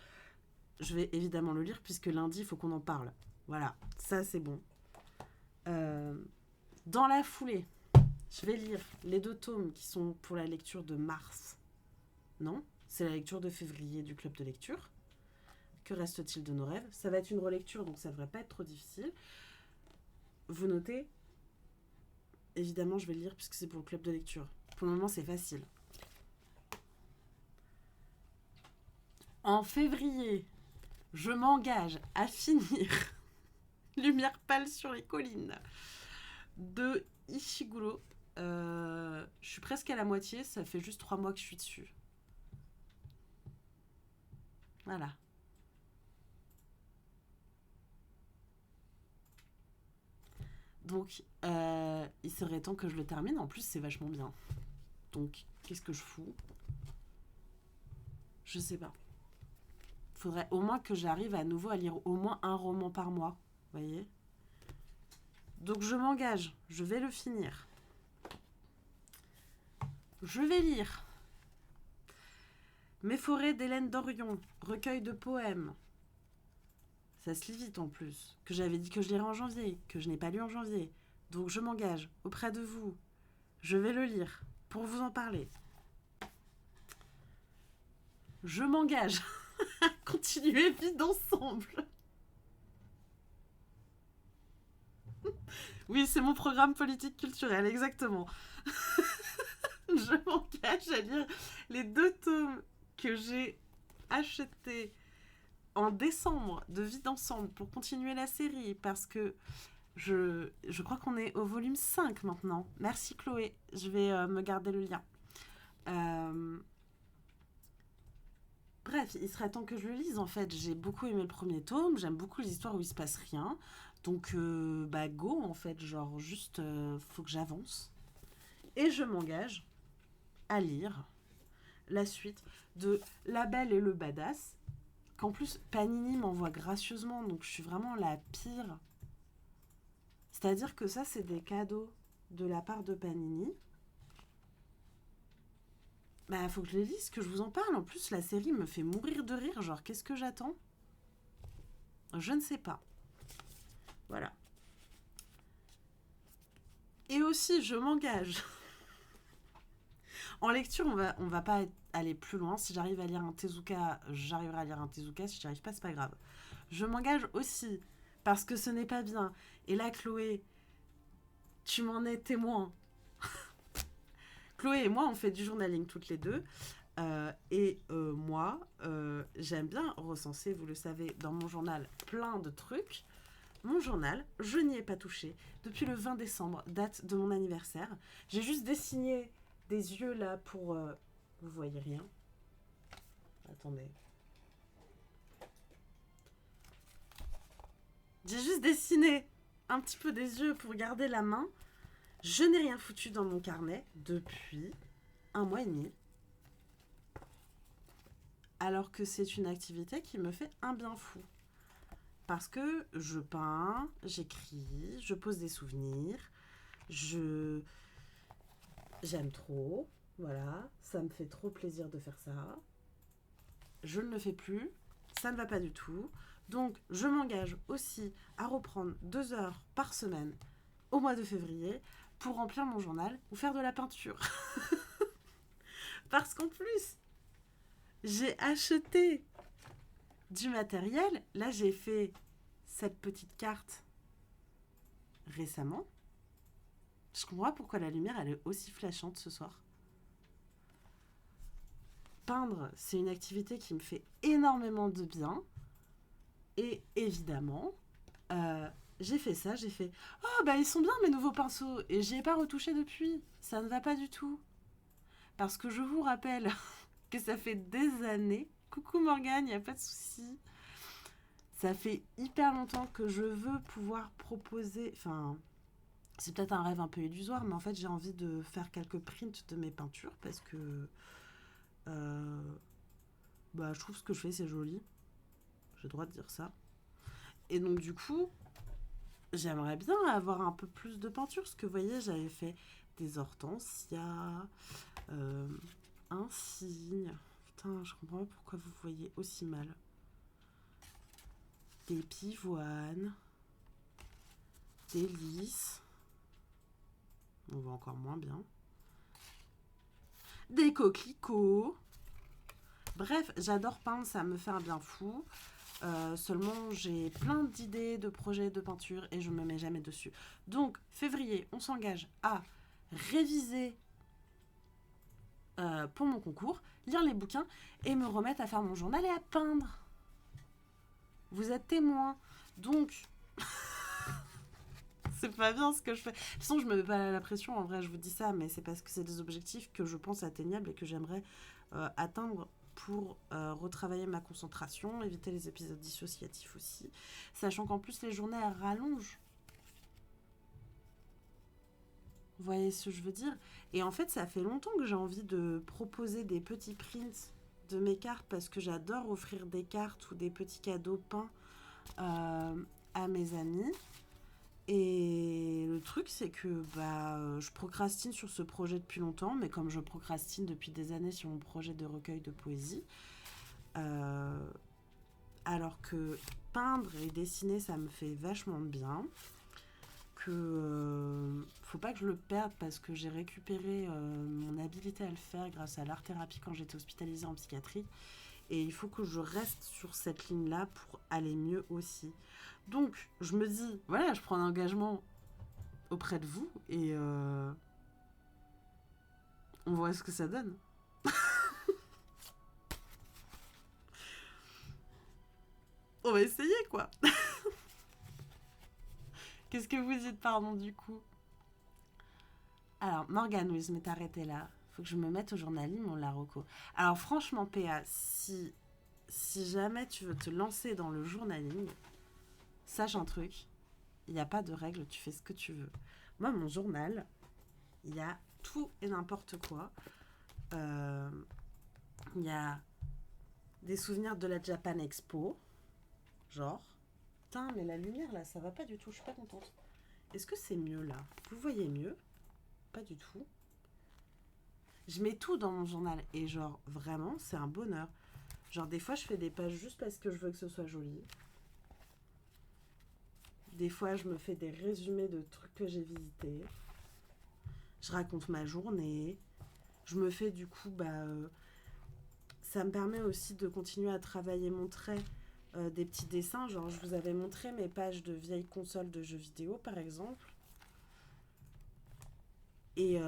Speaker 1: Je vais évidemment le lire puisque lundi, il faut qu'on en parle. Voilà, ça c'est bon. Dans la foulée, je vais lire les 2 tomes qui sont pour la lecture de mars. Non, c'est la lecture de février du club de lecture. Que reste-t-il de nos rêves? Ça va être une relecture, donc ça devrait pas être trop difficile. Vous notez? Évidemment, je vais le lire puisque c'est pour le club de lecture. Pour le moment, c'est facile. En février, je m'engage à finir Lumière pâle sur les collines de Ishiguro. Je suis presque à la moitié, ça fait juste 3 mois que je suis dessus. Voilà. Donc, il serait temps que je le termine. En plus, c'est vachement bien. Donc, qu'est-ce que je fous? Je sais pas. Faudrait au moins que j'arrive à nouveau à lire au moins un roman par mois. Vous voyez? Donc, je m'engage. Je vais le finir. Je vais lire Mes forêts d'Hélène Dorion, recueil de poèmes. Ça se lit vite en plus. Que j'avais dit que je lirais en janvier, que je n'ai pas lu en janvier. Donc je m'engage auprès de vous. Je vais le lire pour vous en parler. Je m'engage à continuer vie d'ensemble. Oui, c'est mon programme politique culturel, exactement. Je m'engage à lire les 2 tomes que j'ai achetés en décembre de Vie d'ensemble pour continuer la série parce que je crois qu'on est au volume 5 maintenant. Merci Chloé, je vais me garder le lien. Bref, il serait temps que je le lise en fait. J'ai beaucoup aimé le premier tome, j'aime beaucoup les histoires où il se passe rien. Donc go en fait, genre juste faut que j'avance. Et je m'engage à lire la suite de La Belle et le Badass, qu'en plus Panini m'envoie gracieusement, donc je suis vraiment la pire. C'est-à-dire que ça, c'est des cadeaux de la part de Panini. Bah, faut que je les lise, que je vous en parle. En plus, la série me fait mourir de rire. Genre, qu'est-ce que j'attends? Je ne sais pas. Voilà. Et aussi, je m'engage. En lecture, on va pas aller plus loin. Si j'arrive à lire un Tezuka, j'arriverai à lire un Tezuka. Si j'y arrive pas, c'est pas grave. Je m'engage aussi, parce que ce n'est pas bien. Et là, Chloé, tu m'en es témoin. Chloé et moi, on fait du journaling toutes les deux. Moi, j'aime bien recenser, vous le savez, dans mon journal, plein de trucs. Mon journal, je n'y ai pas touché depuis le 20 décembre, date de mon anniversaire. J'ai juste dessiné des yeux là pour... vous voyez rien. Attendez. J'ai juste dessiné un petit peu des yeux pour garder la main. Je n'ai rien foutu dans mon carnet depuis 1 mois et demi. Alors que c'est une activité qui me fait un bien fou. Parce que je peins, j'écris, je pose des souvenirs, j'aime trop, voilà, ça me fait trop plaisir de faire ça. Je ne le fais plus, ça ne va pas du tout. Donc je m'engage aussi à reprendre 2 heures par semaine au mois de février pour remplir mon journal ou faire de la peinture. Parce qu'en plus, j'ai acheté du matériel. Là, j'ai fait cette petite carte récemment. Je comprends pas pourquoi la lumière elle est aussi flashante ce soir. Peindre, c'est une activité qui me fait énormément de bien. Et évidemment, J'ai fait ça, j'ai fait oh bah ils sont bien mes nouveaux pinceaux et j'y ai pas retouché depuis. Ça ne va pas du tout. Parce que je vous rappelle que ça fait des années. Coucou Morgane, y a pas de souci. Ça fait hyper longtemps que je veux pouvoir proposer. Enfin, c'est peut-être un rêve un peu illusoire, mais en fait j'ai envie de faire quelques prints de mes peintures parce que euh, bah je trouve ce que je fais c'est joli. J'ai le droit de dire ça. Et donc du coup, j'aimerais bien avoir un peu plus de peinture. Parce que vous voyez, j'avais fait des hortensias, euh, un cygne. Putain, je comprends pas pourquoi vous voyez aussi mal. Des pivoines, des lys. On voit encore moins bien. Des coquelicots. Bref, j'adore peindre, ça me fait un bien fou. Seulement, j'ai plein d'idées de projets de peinture et je me mets jamais dessus. Donc, février, on s'engage à réviser pour mon concours, lire les bouquins et me remettre à faire mon journal et à peindre. Vous êtes témoin. Donc, c'est pas bien ce que je fais. De toute façon, je me mets pas la pression, en vrai, je vous dis ça, mais c'est parce que c'est des objectifs que je pense atteignables et que j'aimerais atteindre pour retravailler ma concentration, éviter les épisodes dissociatifs aussi, sachant qu'en plus les journées elles rallongent. Vous voyez ce que je veux dire? Et en fait, ça fait longtemps que j'ai envie de proposer des petits prints de mes cartes parce que j'adore offrir des cartes ou des petits cadeaux peints à mes amis. Et le truc, c'est que je procrastine sur ce projet depuis longtemps, mais comme je procrastine depuis des années sur mon projet de recueil de poésie, alors que peindre et dessiner, ça me fait vachement de bien, que faut pas que je le perde parce que j'ai récupéré mon habilité à le faire grâce à l'art-thérapie quand j'étais hospitalisée en psychiatrie. Et il faut que je reste sur cette ligne-là pour aller mieux aussi. Donc, je me dis, voilà, je prends un engagement auprès de vous et on voit ce que ça donne. On va essayer, quoi. Qu'est-ce que vous dites, pardon, du coup? Alors, Morgane, oui, je m'étais arrêtée là. Faut que je me mette au journaling, mon Larocco. Alors, franchement, PA, si jamais tu veux te lancer dans le journaling, sache un truc, il n'y a pas de règle, tu fais ce que tu veux. Moi, mon journal, il y a tout et n'importe quoi. Il y a des souvenirs de la Japan Expo, genre. Putain, mais la lumière là, ça va pas du tout, je suis pas contente. Est-ce que c'est mieux là? Vous voyez mieux? Pas du tout. Je mets tout dans mon journal et genre vraiment, c'est un bonheur. Genre des fois, je fais des pages juste parce que je veux que ce soit joli. Des fois, je me fais des résumés de trucs que j'ai visités. Je raconte ma journée. Je me fais du coup, ça me permet aussi de continuer à travailler mon trait, des petits dessins. Genre, je vous avais montré mes pages de vieilles consoles de jeux vidéo, par exemple. Et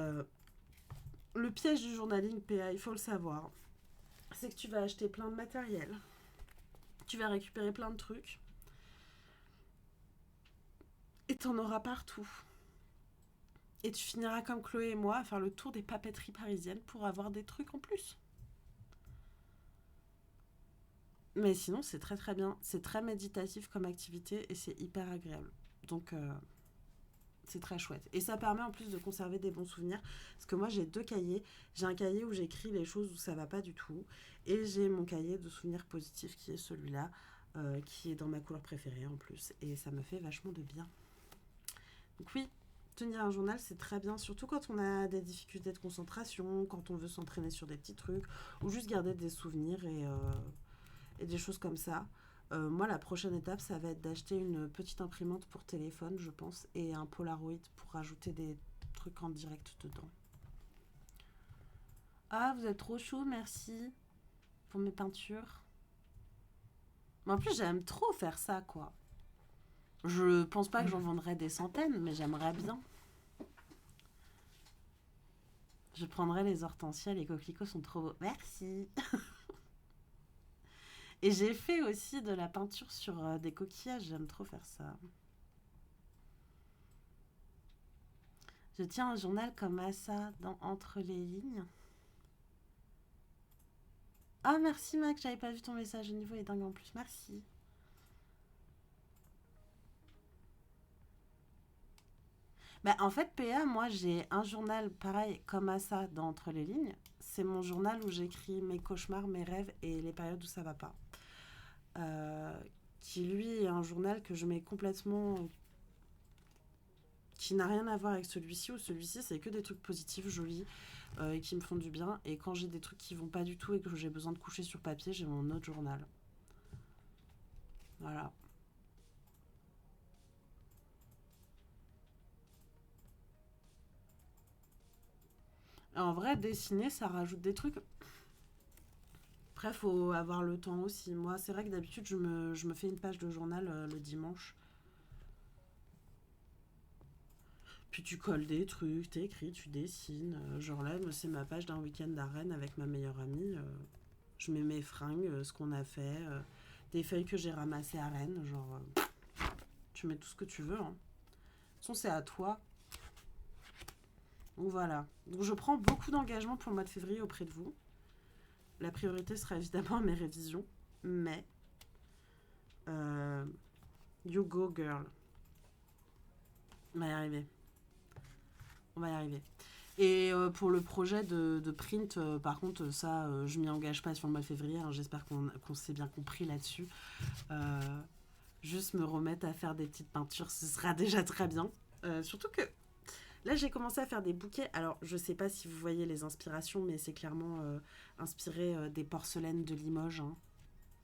Speaker 1: le piège du journaling, PA, il faut le savoir, c'est que tu vas acheter plein de matériel. Tu vas récupérer plein de trucs. Et t'en auras partout. Et tu finiras comme Chloé et moi à faire le tour des papeteries parisiennes pour avoir des trucs en plus. Mais sinon, c'est très très bien. C'est très méditatif comme activité et c'est hyper agréable. Donc, c'est très chouette. Et ça permet en plus de conserver des bons souvenirs. Parce que moi, j'ai deux cahiers. J'ai un cahier où j'écris les choses où ça va pas du tout. Et j'ai mon cahier de souvenirs positifs qui est celui-là, qui est dans ma couleur préférée en plus. Et ça me fait vachement de bien. Donc oui, tenir un journal, c'est très bien. Surtout quand on a des difficultés de concentration, quand on veut s'entraîner sur des petits trucs, ou juste garder des souvenirs et des choses comme ça. Moi, la prochaine étape, ça va être d'acheter une petite imprimante pour téléphone, je pense, et un Polaroid pour rajouter des trucs en direct dedans. Ah, vous êtes trop chaud, merci pour mes peintures. Mais en plus, j'aime trop faire ça, quoi. Je pense pas que j'en vendrais des centaines, mais j'aimerais bien. Je prendrais les hortensias, les coquelicots sont trop beaux. Merci. Et j'ai fait aussi de la peinture sur des coquillages, j'aime trop faire ça. Je tiens un journal comme Assa dans Entre les lignes. Ah, merci Mac, j'avais pas vu ton message. Le niveau est dingue en plus. Merci. Bah, en fait, PA, moi, j'ai un journal pareil comme ça dans Entre les lignes. C'est mon journal où j'écris mes cauchemars, mes rêves et les périodes où ça va pas. Euh, qui, lui, est un journal que je mets complètement... qui n'a rien à voir avec celui-ci, où celui-ci, c'est que des trucs positifs, jolis, et qui me font du bien. Et quand j'ai des trucs qui vont pas du tout et que j'ai besoin de coucher sur papier, j'ai mon autre journal. Voilà. En vrai, dessiner, ça rajoute des trucs. Après, faut avoir le temps aussi. Moi, c'est vrai que d'habitude, je me fais une page de journal le dimanche. Puis tu colles des trucs, t'écris, tu dessines. Genre là, c'est ma page d'un week-end à Rennes avec ma meilleure amie. Je mets mes fringues, ce qu'on a fait, des feuilles que j'ai ramassées à Rennes. Genre, tu mets tout ce que tu veux. Hein. De toute façon, c'est à toi. Donc voilà. Donc je prends beaucoup d'engagement pour le mois de février auprès de vous. La priorité sera évidemment mes révisions. Mais, euh, you go girl. On va y arriver. On va y arriver. Et pour le projet de print, par contre, ça, je m'y engage pas sur le mois de février. Hein, j'espère qu'on s'est bien compris là-dessus. Euh, Juste me remettre à faire des petites peintures, ce sera déjà très bien. Surtout que là, j'ai commencé à faire des bouquets. Alors, je sais pas si vous voyez les inspirations, mais c'est clairement inspiré des porcelaines de Limoges. Hein.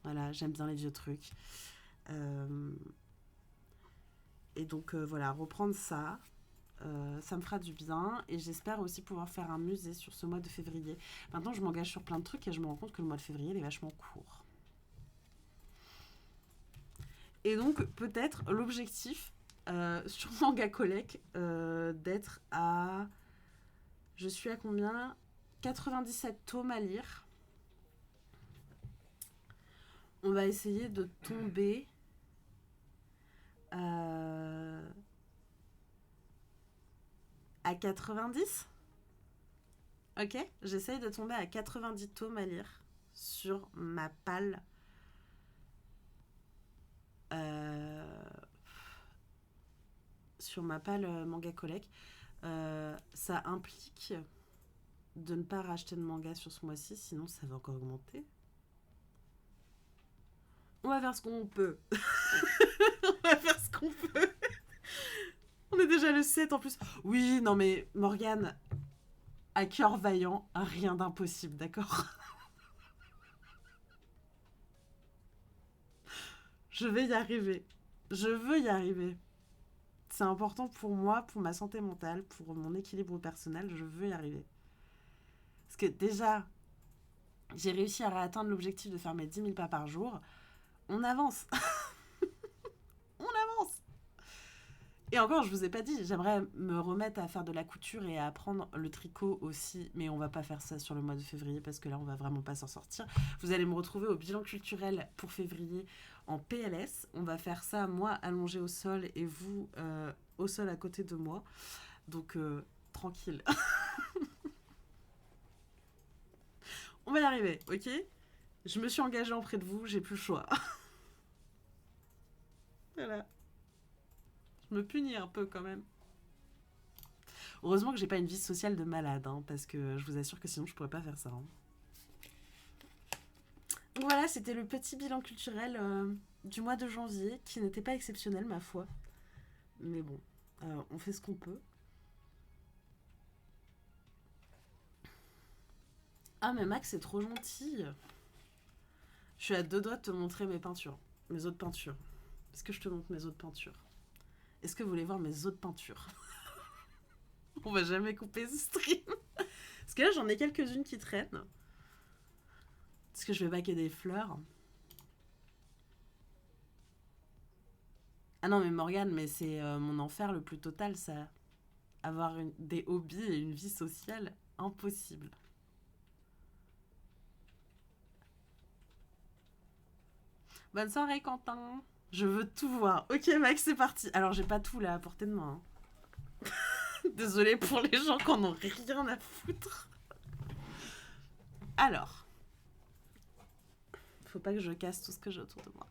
Speaker 1: Voilà, j'aime bien les vieux trucs. Euh, et donc, voilà, reprendre ça. Ça me fera du bien et j'espère aussi pouvoir faire un musée sur ce mois de février. Maintenant, je m'engage sur plein de trucs et je me rends compte que le mois de février il est vachement court. Et donc, peut-être l'objectif sur Manga Collect d'être à. Je suis à combien 97 tomes à lire. On va essayer de tomber euh, à 90. Ok. J'essaye de tomber à 90 tomes à lire sur ma palle. Euh, sur ma palle Manga Collect. Ça implique de ne pas racheter de manga sur ce mois-ci, sinon ça va encore augmenter. On va faire ce qu'on peut. On va faire ce qu'on peut. On est déjà le 7 en plus. Oui, non mais Morgane, à cœur vaillant, rien d'impossible, d'accord. Je vais y arriver. Je veux y arriver. C'est important pour moi, pour ma santé mentale, pour mon équilibre personnel, je veux y arriver. Parce que déjà, j'ai réussi à atteindre l'objectif de faire mes 10 000 pas par jour. On avance. On avance. Et encore, je vous ai pas dit, j'aimerais me remettre à faire de la couture et à apprendre le tricot aussi, mais on va pas faire ça sur le mois de février parce que là, on va vraiment pas s'en sortir. Vous allez me retrouver au bilan culturel pour février en PLS. On va faire ça, moi allongé au sol et vous au sol à côté de moi. Donc, tranquille. On va y arriver, ok? Je me suis engagée auprès de vous, j'ai plus le choix. Voilà. Je me punis un peu quand même. Heureusement que j'ai pas une vie sociale de malade, hein, parce que je vous assure que sinon je pourrais pas faire ça. Hein. Donc voilà, c'était le petit bilan culturel du mois de janvier, qui n'était pas exceptionnel, ma foi. Mais bon, on fait ce qu'on peut. Ah, mais Max, c'est trop gentil. Je suis à deux doigts de te montrer mes peintures, mes autres peintures. Est-ce que je te montre mes autres peintures? Est-ce que vous voulez voir mes autres peintures? On va jamais couper ce stream. Parce que là, j'en ai quelques-unes qui traînent. Est-ce que je vais baquer des fleurs? Ah non, mais Morgane, mais c'est mon enfer le plus total, ça. Avoir des hobbies et une vie sociale, impossible. Bonne soirée, Quentin. Je veux tout voir. Ok, Max, c'est parti. Alors, j'ai pas tout là à portée de main. Hein. Désolée pour les gens qui en ont rien à foutre. Alors, faut pas que je casse tout ce que j'ai autour de moi.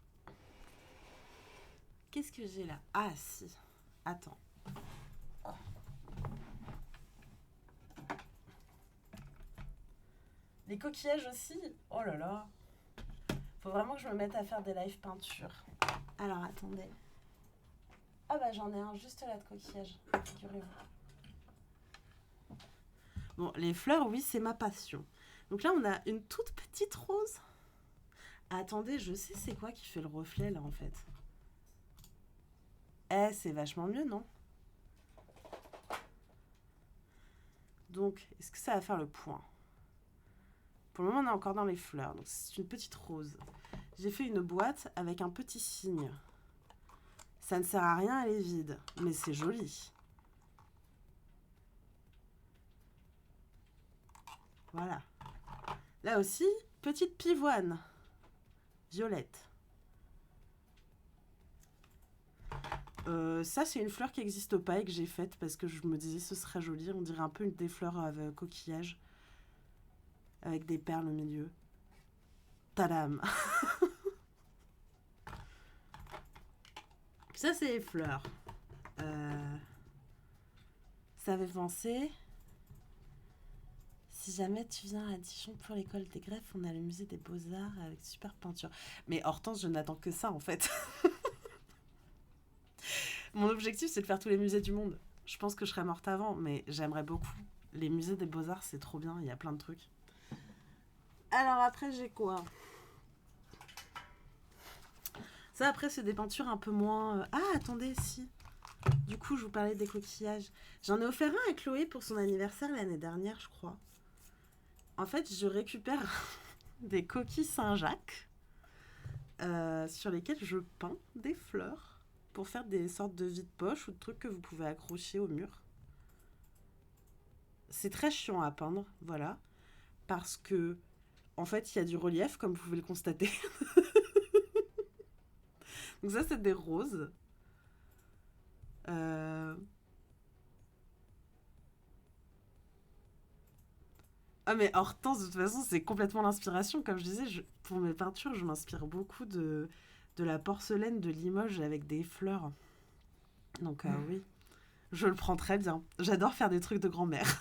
Speaker 1: Qu'est-ce que j'ai là? Ah si, attends. Les coquillages aussi. Oh là là. Faut vraiment que je me mette à faire des live peinture. Alors attendez. Ah bah j'en ai un juste là de coquillage. Figurez-vous. Bon, les fleurs, oui, c'est ma passion. Donc là, on a une toute petite rose. Attendez, je sais c'est quoi qui fait le reflet là en fait. Eh, c'est vachement mieux, non? Donc, est-ce que ça va faire le point? Pour le moment, on est encore dans les fleurs. Donc, c'est une petite rose. J'ai fait une boîte avec un petit signe. Ça ne sert à rien, elle est vide. Mais c'est joli. Voilà. Là aussi, petite pivoine. Violette. Ça, c'est une fleur qui n'existe pas et que j'ai faite parce que je me disais ce serait joli. On dirait un peu une des fleurs avec coquillage. Avec des perles au milieu. Tadam. Ça, c'est les fleurs. Ça avait pensé. Si jamais tu viens à Dijon pour l'école des greffes, on a le musée des beaux-arts avec super peinture. Mais Hortense, je n'attends que ça en fait. Mon objectif, c'est de faire tous les musées du monde. Je pense que je serais morte avant, mais j'aimerais beaucoup. Les musées des beaux-arts, c'est trop bien, il y a plein de trucs. Alors après, j'ai quoi? Ça, après, c'est des peintures un peu moins... Ah, attendez, si. Du coup, je vous parlais des coquillages. J'en ai offert un à Chloé pour son anniversaire l'année dernière, je crois. En fait, je récupère des coquilles Saint-Jacques sur lesquelles je peins des fleurs pour faire des sortes de vide-poche ou de trucs que vous pouvez accrocher au mur. C'est très chiant à peindre, voilà, parce que en fait, il y a du relief, comme vous pouvez le constater. Donc ça, c'est des roses. Ah mais Hortense, de toute façon, c'est complètement l'inspiration. Comme je disais, pour mes peintures, je m'inspire beaucoup de la porcelaine de Limoges avec des fleurs. Donc oui, je le prends très bien. J'adore faire des trucs de grand-mère.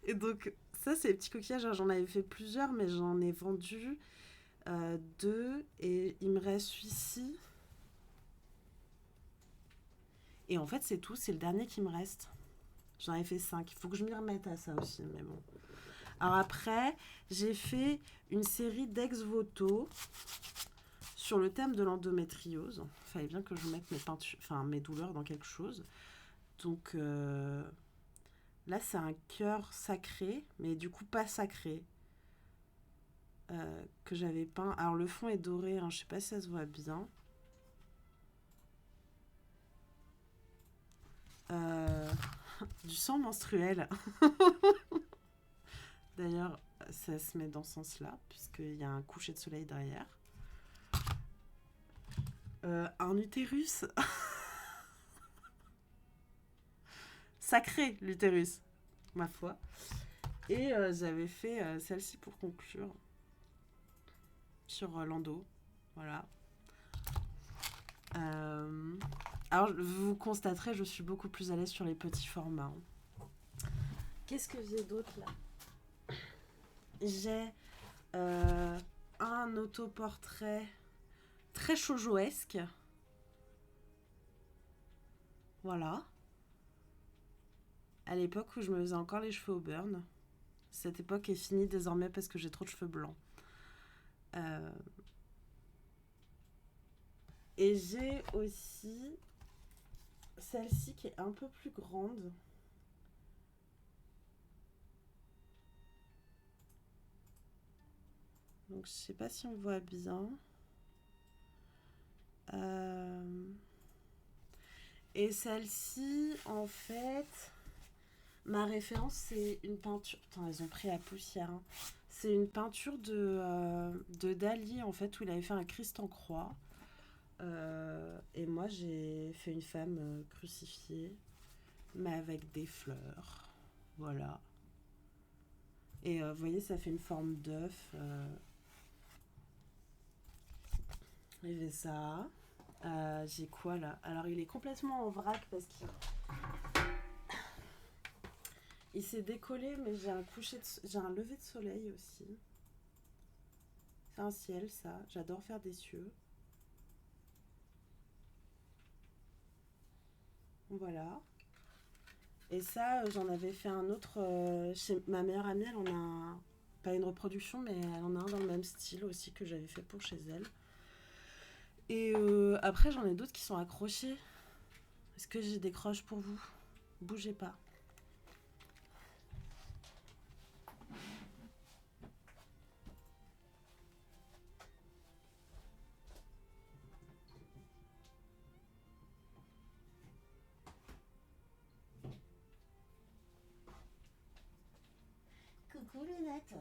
Speaker 1: Et donc, ça, c'est les petits coquillages. J'en avais fait plusieurs, mais j'en ai vendu deux. Et il me reste celui-ci. Et en fait, c'est tout. C'est le dernier qui me reste. J'en ai fait 5. Il faut que je m'y remette à ça aussi, mais bon. Alors après, j'ai fait une série d'ex-voto sur le thème de l'endométriose. Il fallait bien que je mette mes douleurs dans quelque chose. Donc là, c'est un cœur sacré, mais du coup pas sacré, que j'avais peint. Alors le fond est doré, hein, je sais pas si ça se voit bien. Du sang menstruel. D'ailleurs, ça se met dans ce sens-là, puisqu'il y a un coucher de soleil derrière. Un utérus. Sacré, l'utérus, ma foi. Et j'avais fait celle-ci pour conclure. Sur l'endo. Voilà. Alors, vous constaterez, je suis beaucoup plus à l'aise sur les petits formats. Qu'est-ce que j'ai d'autre là? J'ai un autoportrait très shoujoesque. Voilà. À l'époque où je me faisais encore les cheveux au burn. Cette époque est finie désormais parce que j'ai trop de cheveux blancs. Et j'ai aussi celle-ci qui est un peu plus grande. Donc je sais pas si on voit bien. Et celle-ci, en fait, ma référence, c'est une peinture... Putain, ils ont pris la poussière. Hein. C'est une peinture de Dali, en fait, où il avait fait un Christ en croix. Et moi, j'ai fait une femme crucifiée. mais avec des fleurs. Voilà. Et vous voyez, ça fait une forme d'œuf. Il fait ça. J'ai quoi là? Alors, il est complètement en vrac parce qu'il s'est décollé, mais j'ai un lever de soleil aussi. C'est un ciel, ça. J'adore faire des cieux. Voilà. Et ça, j'en avais fait un autre chez ma meilleure amie. Elle en a pas une reproduction, mais elle en a un dans le même style aussi que j'avais fait pour chez elle. Et après, j'en ai d'autres qui sont accrochés. Est-ce que j'ai des croches pour vous? Bougez pas. Coucou Lunette.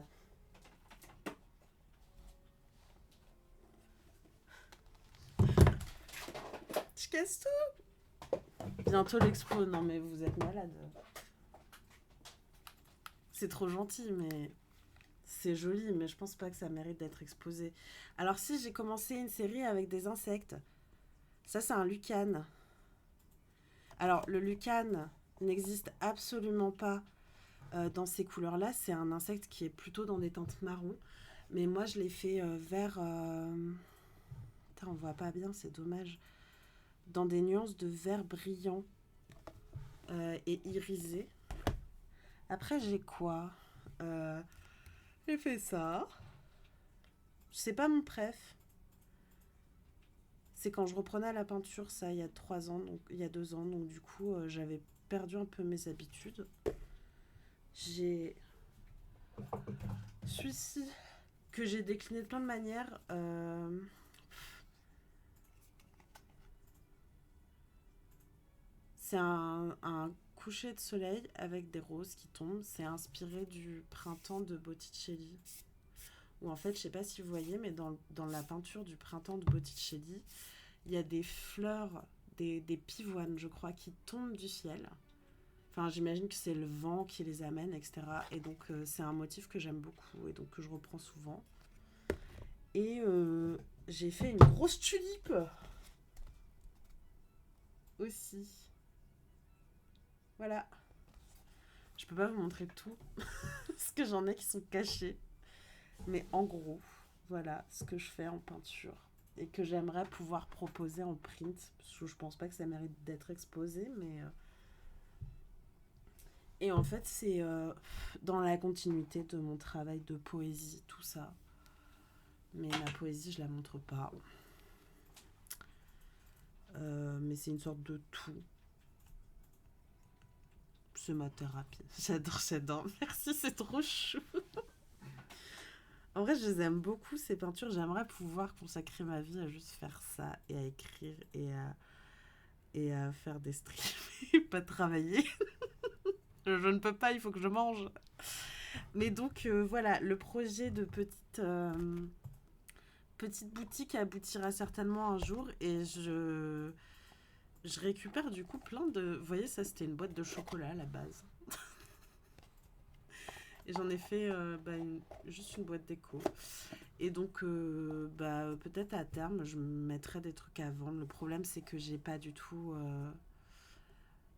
Speaker 1: Je casse tout. Bientôt l'expo. Non mais vous êtes malade. C'est trop gentil, mais c'est joli, mais je pense pas que ça mérite d'être exposé. Alors si, j'ai commencé une série avec des insectes. Ça, c'est un lucane. Alors, le lucane n'existe absolument pas dans ces couleurs-là. C'est un insecte qui est plutôt dans des teintes marron. Mais moi, je l'ai fait vert... Putain, on voit pas bien, c'est dommage. Dans des nuances de vert brillant et irisé. Après, j'ai quoi J'ai fait ça. C'est pas mon préf. C'est quand je reprenais la peinture, ça, il y a 3 ans, donc il y a 2 ans. Donc du coup, j'avais perdu un peu mes habitudes. J'ai celui-ci que j'ai décliné de plein de manières. C'est un coucher de soleil avec des roses qui tombent. C'est inspiré du printemps de Botticelli. Ou en fait, je sais pas si vous voyez, mais dans la peinture du printemps de Botticelli, il y a des fleurs, des pivoines, je crois, qui tombent du ciel. Enfin, j'imagine que c'est le vent qui les amène, etc. Et donc, c'est un motif que j'aime beaucoup et donc que je reprends souvent. Et j'ai fait une grosse tulipe aussi. Voilà. Je peux pas vous montrer tout, parce que j'en ai qui sont cachés. Mais en gros, voilà ce que je fais en peinture. Et que j'aimerais pouvoir proposer en print. Parce que je pense pas que ça mérite d'être exposé, mais... Et en fait, c'est dans la continuité de mon travail de poésie, tout ça. Mais ma poésie, je la montre pas. Mais c'est une sorte de tout. C'est ma thérapie. J'adore. Merci, c'est trop chou. En vrai, je les aime beaucoup, ces peintures. J'aimerais pouvoir consacrer ma vie à juste faire ça et à écrire et à faire des streams et pas travailler. Je ne peux pas, il faut que je mange. Mais donc, voilà, le projet de petite boutique aboutira certainement un jour et je récupère du coup plein de... Vous voyez, ça c'était une boîte de chocolat à la base. Et j'en ai fait juste une boîte déco. Et donc, peut-être à terme, je mettrai des trucs à vendre. Le problème, c'est que j'ai pas du tout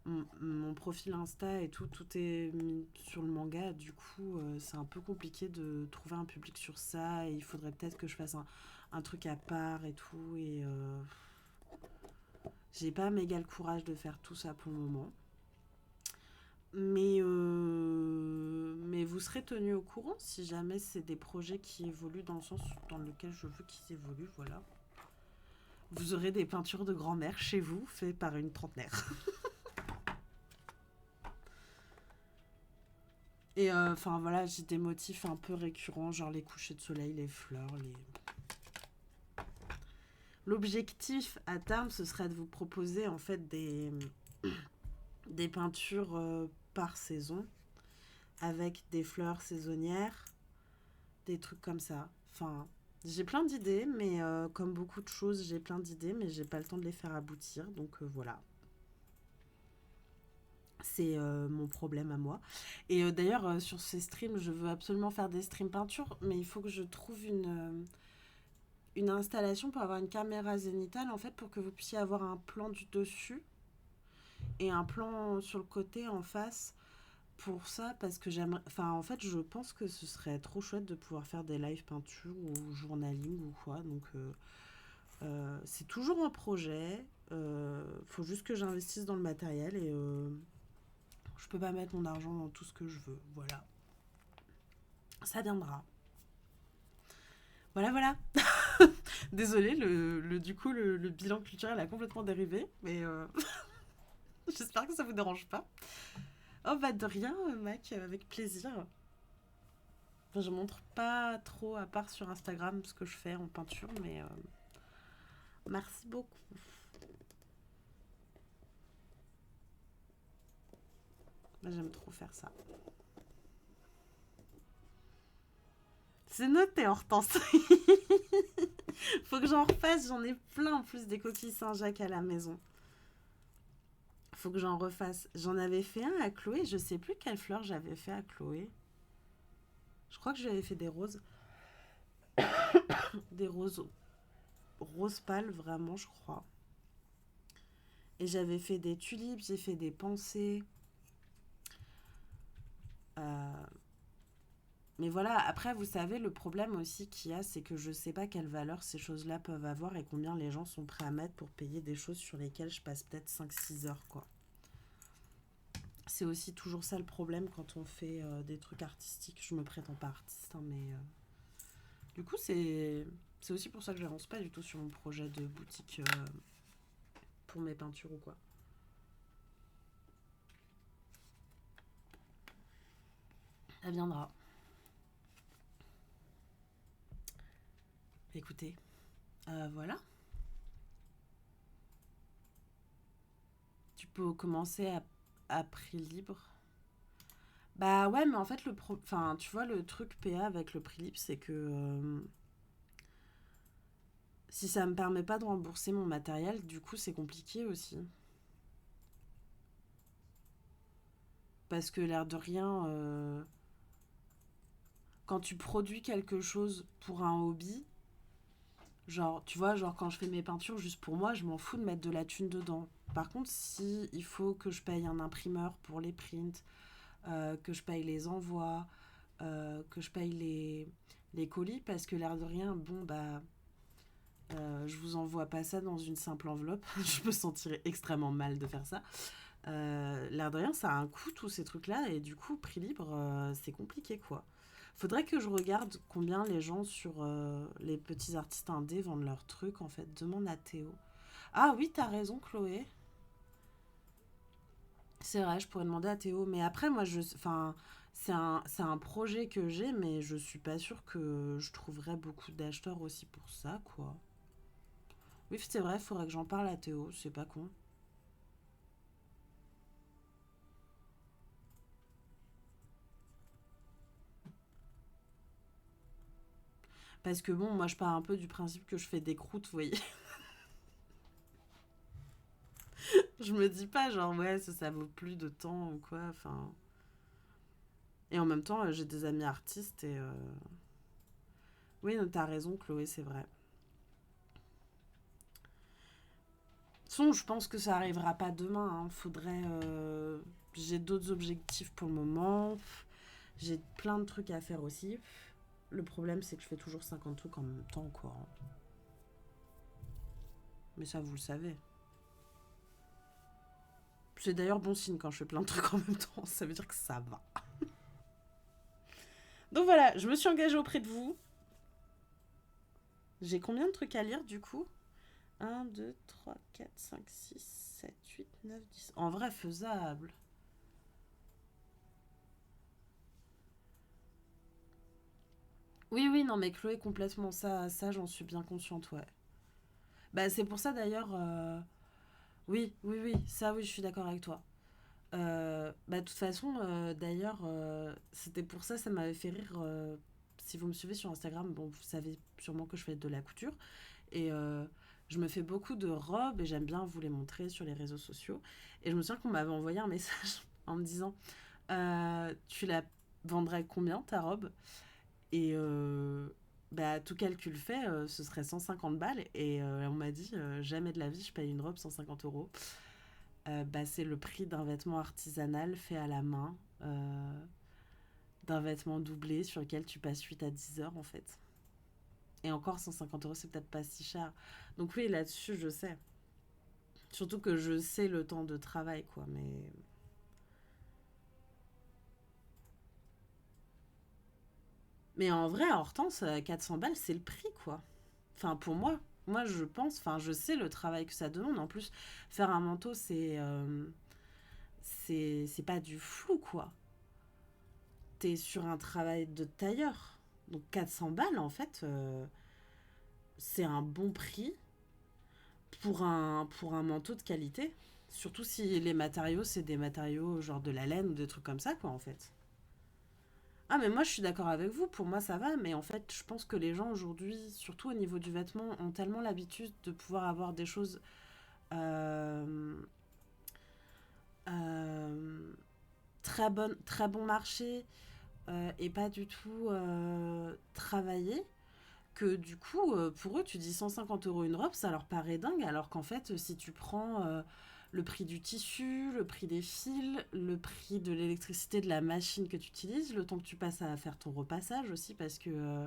Speaker 1: mon profil Insta et tout est mis sur le manga. Du coup, c'est un peu compliqué de trouver un public sur ça. Et il faudrait peut-être que je fasse un truc à part et tout. Et j'ai pas méga le courage de faire tout ça pour le moment. Mais vous serez tenu au courant si jamais c'est des projets qui évoluent dans le sens dans lequel je veux qu'ils évoluent, voilà. Vous aurez des peintures de grand-mère chez vous, faites par une trentenaire. Et enfin voilà, j'ai des motifs un peu récurrents, genre les couchers de soleil, les fleurs, L'objectif à terme, ce serait de vous proposer en fait des peintures par saison, avec des fleurs saisonnières, des trucs comme ça. Enfin, j'ai plein d'idées, mais comme beaucoup de choses, j'ai plein d'idées, mais j'ai pas le temps de les faire aboutir, donc voilà. C'est mon problème à moi. Et d'ailleurs, sur ces streams, je veux absolument faire des streams peinture, mais il faut que je trouve une installation pour avoir une caméra zénithale, en fait, pour que vous puissiez avoir un plan du dessus et un plan sur le côté en face pour ça, parce que j'aimerais. Enfin, en fait, je pense que ce serait trop chouette de pouvoir faire des live peinture ou journaling ou quoi. Donc, c'est toujours un projet. Faut juste que j'investisse dans le matériel et je peux pas mettre mon argent dans tout ce que je veux. Voilà. Ça viendra. Voilà, voilà. Désolée, du coup, le bilan culturel a complètement dérivé, mais j'espère que ça vous dérange pas. Oh, bah de rien, Mac, avec plaisir. Enfin, je montre pas trop, à part sur Instagram, ce que je fais en peinture, mais merci beaucoup. Moi, j'aime trop faire ça. C'est noté, Hortense. Faut que j'en refasse, j'en ai plein en plus des coquilles Saint-Jacques à la maison. Faut que j'en refasse. J'en avais fait un à Chloé, je sais plus quelle fleur j'avais fait à Chloé. Je crois que j'avais fait des roses. Des roses pâles, vraiment, je crois. Et j'avais fait des tulipes, j'ai fait des pensées. Euh, Mais voilà, après, vous savez, le problème aussi qu'il y a, c'est que je sais pas quelle valeur ces choses-là peuvent avoir et combien les gens sont prêts à mettre pour payer des choses sur lesquelles je passe peut-être 5-6 heures, quoi. C'est aussi toujours ça le problème quand on fait des trucs artistiques. Je me prétends pas artiste, hein, mais du coup, c'est aussi pour ça que j'avance pas du tout sur mon projet de boutique pour mes peintures ou quoi. Ça viendra. Écoutez, voilà. Tu peux commencer à prix libre. Bah ouais, mais en fait, enfin, tu vois, le truc PA avec le prix libre, c'est que si ça me permet pas de rembourser mon matériel, du coup, c'est compliqué aussi. Parce que l'air de rien, quand tu produis quelque chose pour un hobby, genre, tu vois, genre quand je fais mes peintures juste pour moi, je m'en fous de mettre de la thune dedans. Par contre, si il faut que je paye un imprimeur pour les prints, que je paye les envois, que je paye les colis, parce que l'air de rien, bon, bah, je vous envoie pas ça dans une simple enveloppe. Je me sentirais extrêmement mal de faire ça. L'air de rien, ça a un coût, tous ces trucs-là, et du coup, prix libre, c'est compliqué, quoi. Faudrait que je regarde combien les gens sur les petits artistes indés vendent leurs trucs, en fait. Demande à Théo. Ah oui, t'as raison, Chloé. C'est vrai, je pourrais demander à Théo. Mais après, moi, enfin, c'est un projet que j'ai, mais je suis pas sûre que je trouverais beaucoup d'acheteurs aussi pour ça, quoi. Oui, c'est vrai, faudrait que j'en parle à Théo, c'est pas con. Parce que bon, moi, je pars un peu du principe que je fais des croûtes, vous voyez. Je me dis pas, genre, ouais, ça vaut plus de temps ou quoi, enfin. Et en même temps, j'ai des amis artistes et. Oui, non, t'as raison, Chloé, c'est vrai. De toute façon, je pense que ça arrivera pas demain, hein. Faudrait. J'ai d'autres objectifs pour le moment. J'ai plein de trucs à faire aussi. Le problème, c'est que je fais toujours 50 trucs en même temps, quoi. Mais ça, vous le savez. C'est d'ailleurs bon signe quand je fais plein de trucs en même temps. Ça veut dire que ça va. Donc voilà, je me suis engagée auprès de vous. J'ai combien de trucs à lire du coup? 1, 2, 3, 4, 5, 6, 7, 8, 9, 10. En vrai, faisable. Oui, oui, non, mais Chloé, complètement, ça j'en suis bien consciente, ouais. Bah, c'est pour ça d'ailleurs. Oui, oui, oui, ça, oui, je suis d'accord avec toi. Bah, de toute façon, d'ailleurs, c'était pour ça, ça m'avait fait rire. Si vous me suivez sur Instagram, bon, vous savez sûrement que je fais de la couture. Et je me fais beaucoup de robes et j'aime bien vous les montrer sur les réseaux sociaux. Et je me souviens qu'on m'avait envoyé un message. en me disant tu la vendrais combien ta robe? Et bah, tout calcul fait, ce serait 150 balles. Et on m'a dit jamais de la vie je paye une robe 150 euros. Bah, c'est le prix d'un vêtement artisanal fait à la main, d'un vêtement doublé sur lequel tu passes 8 à 10 heures en fait. Et encore 150 euros, c'est peut-être pas si cher. Donc oui, là-dessus, je sais. Surtout que je sais le temps de travail, quoi. Mais en vrai, à Hortense, 400 balles, c'est le prix, quoi. Enfin, pour moi. Moi, je pense, enfin, je sais le travail que ça demande. En plus, faire un manteau, c'est pas du flou, quoi. T'es sur un travail de tailleur. Donc 400 balles, en fait, c'est un bon prix pour un manteau de qualité. Surtout si les matériaux, c'est des matériaux genre de la laine ou des trucs comme ça, quoi, en fait. Ah, mais moi, je suis d'accord avec vous. Pour moi, ça va. Mais en fait, je pense que les gens aujourd'hui, surtout au niveau du vêtement, ont tellement l'habitude de pouvoir avoir des choses euh, euh, très bon marché et pas du tout travaillées que du coup, pour eux, tu dis 150 euros une robe, ça leur paraît dingue, alors qu'en fait, si tu prends le prix du tissu, le prix des fils, le prix de l'électricité de la machine que tu utilises, le temps que tu passes à faire ton repassage aussi, parce que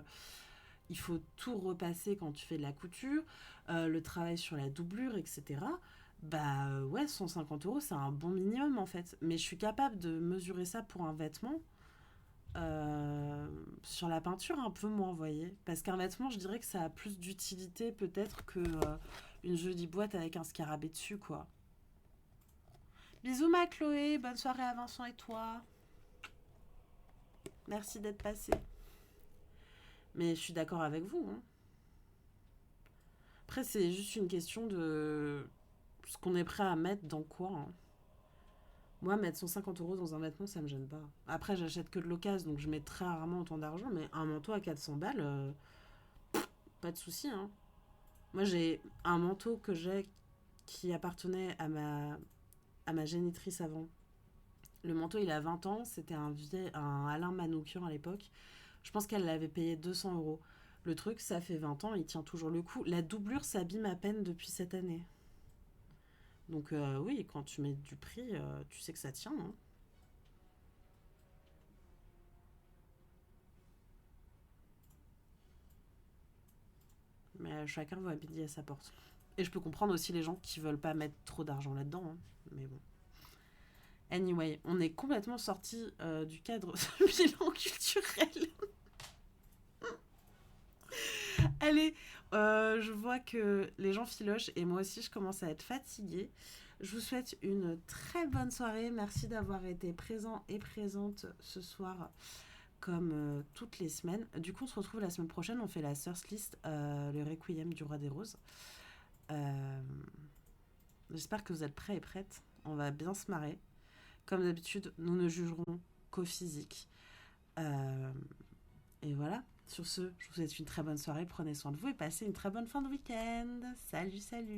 Speaker 1: il faut tout repasser quand tu fais de la couture, le travail sur la doublure, etc. Bah ouais, 150 euros, c'est un bon minimum en fait. Mais je suis capable de mesurer ça pour un vêtement sur la peinture, un peu moins, vous voyez. Parce qu'un vêtement, je dirais que ça a plus d'utilité peut-être que une jolie boîte avec un scarabée dessus, quoi. Bisous ma Chloé, bonne soirée à Vincent et toi. Merci d'être passé. Mais je suis d'accord avec vous, hein. Après, c'est juste une question de ce qu'on est prêt à mettre dans quoi, hein. Moi, mettre 150 euros dans un vêtement, ça me gêne pas. Après, j'achète que de l'occasion, donc je mets très rarement autant d'argent, mais un manteau à 400 balles, pas de souci, hein. Moi, j'ai un manteau que j'ai qui appartenait à ma génitrice avant. Le manteau, il a 20 ans. C'était un Alain Manoukian à l'époque. Je pense qu'elle l'avait payé 200 euros. Le truc, ça fait 20 ans, il tient toujours le coup. La doublure s'abîme à peine depuis cette année. Donc oui, quand tu mets du prix, tu sais que ça tient, hein. Mais chacun voit midi à sa porte. Et je peux comprendre aussi les gens qui veulent pas mettre trop d'argent là-dedans, hein. Mais bon. Anyway, on est complètement sorti du cadre de bilan culturel. Allez, je vois que les gens filochent et moi aussi je commence à être fatiguée. Je vous souhaite une très bonne soirée. Merci d'avoir été présent et présente ce soir comme toutes les semaines. Du coup, on se retrouve la semaine prochaine. On fait la Source List, le Requiem du Roi des Roses. Euh, J'espère que vous êtes prêts et prêtes. On va bien se marrer. Comme d'habitude, nous ne jugerons qu'au physique. Euh, et voilà. Sur ce, je vous souhaite une très bonne soirée. Prenez soin de vous et passez une très bonne fin de week-end. Salut, salut.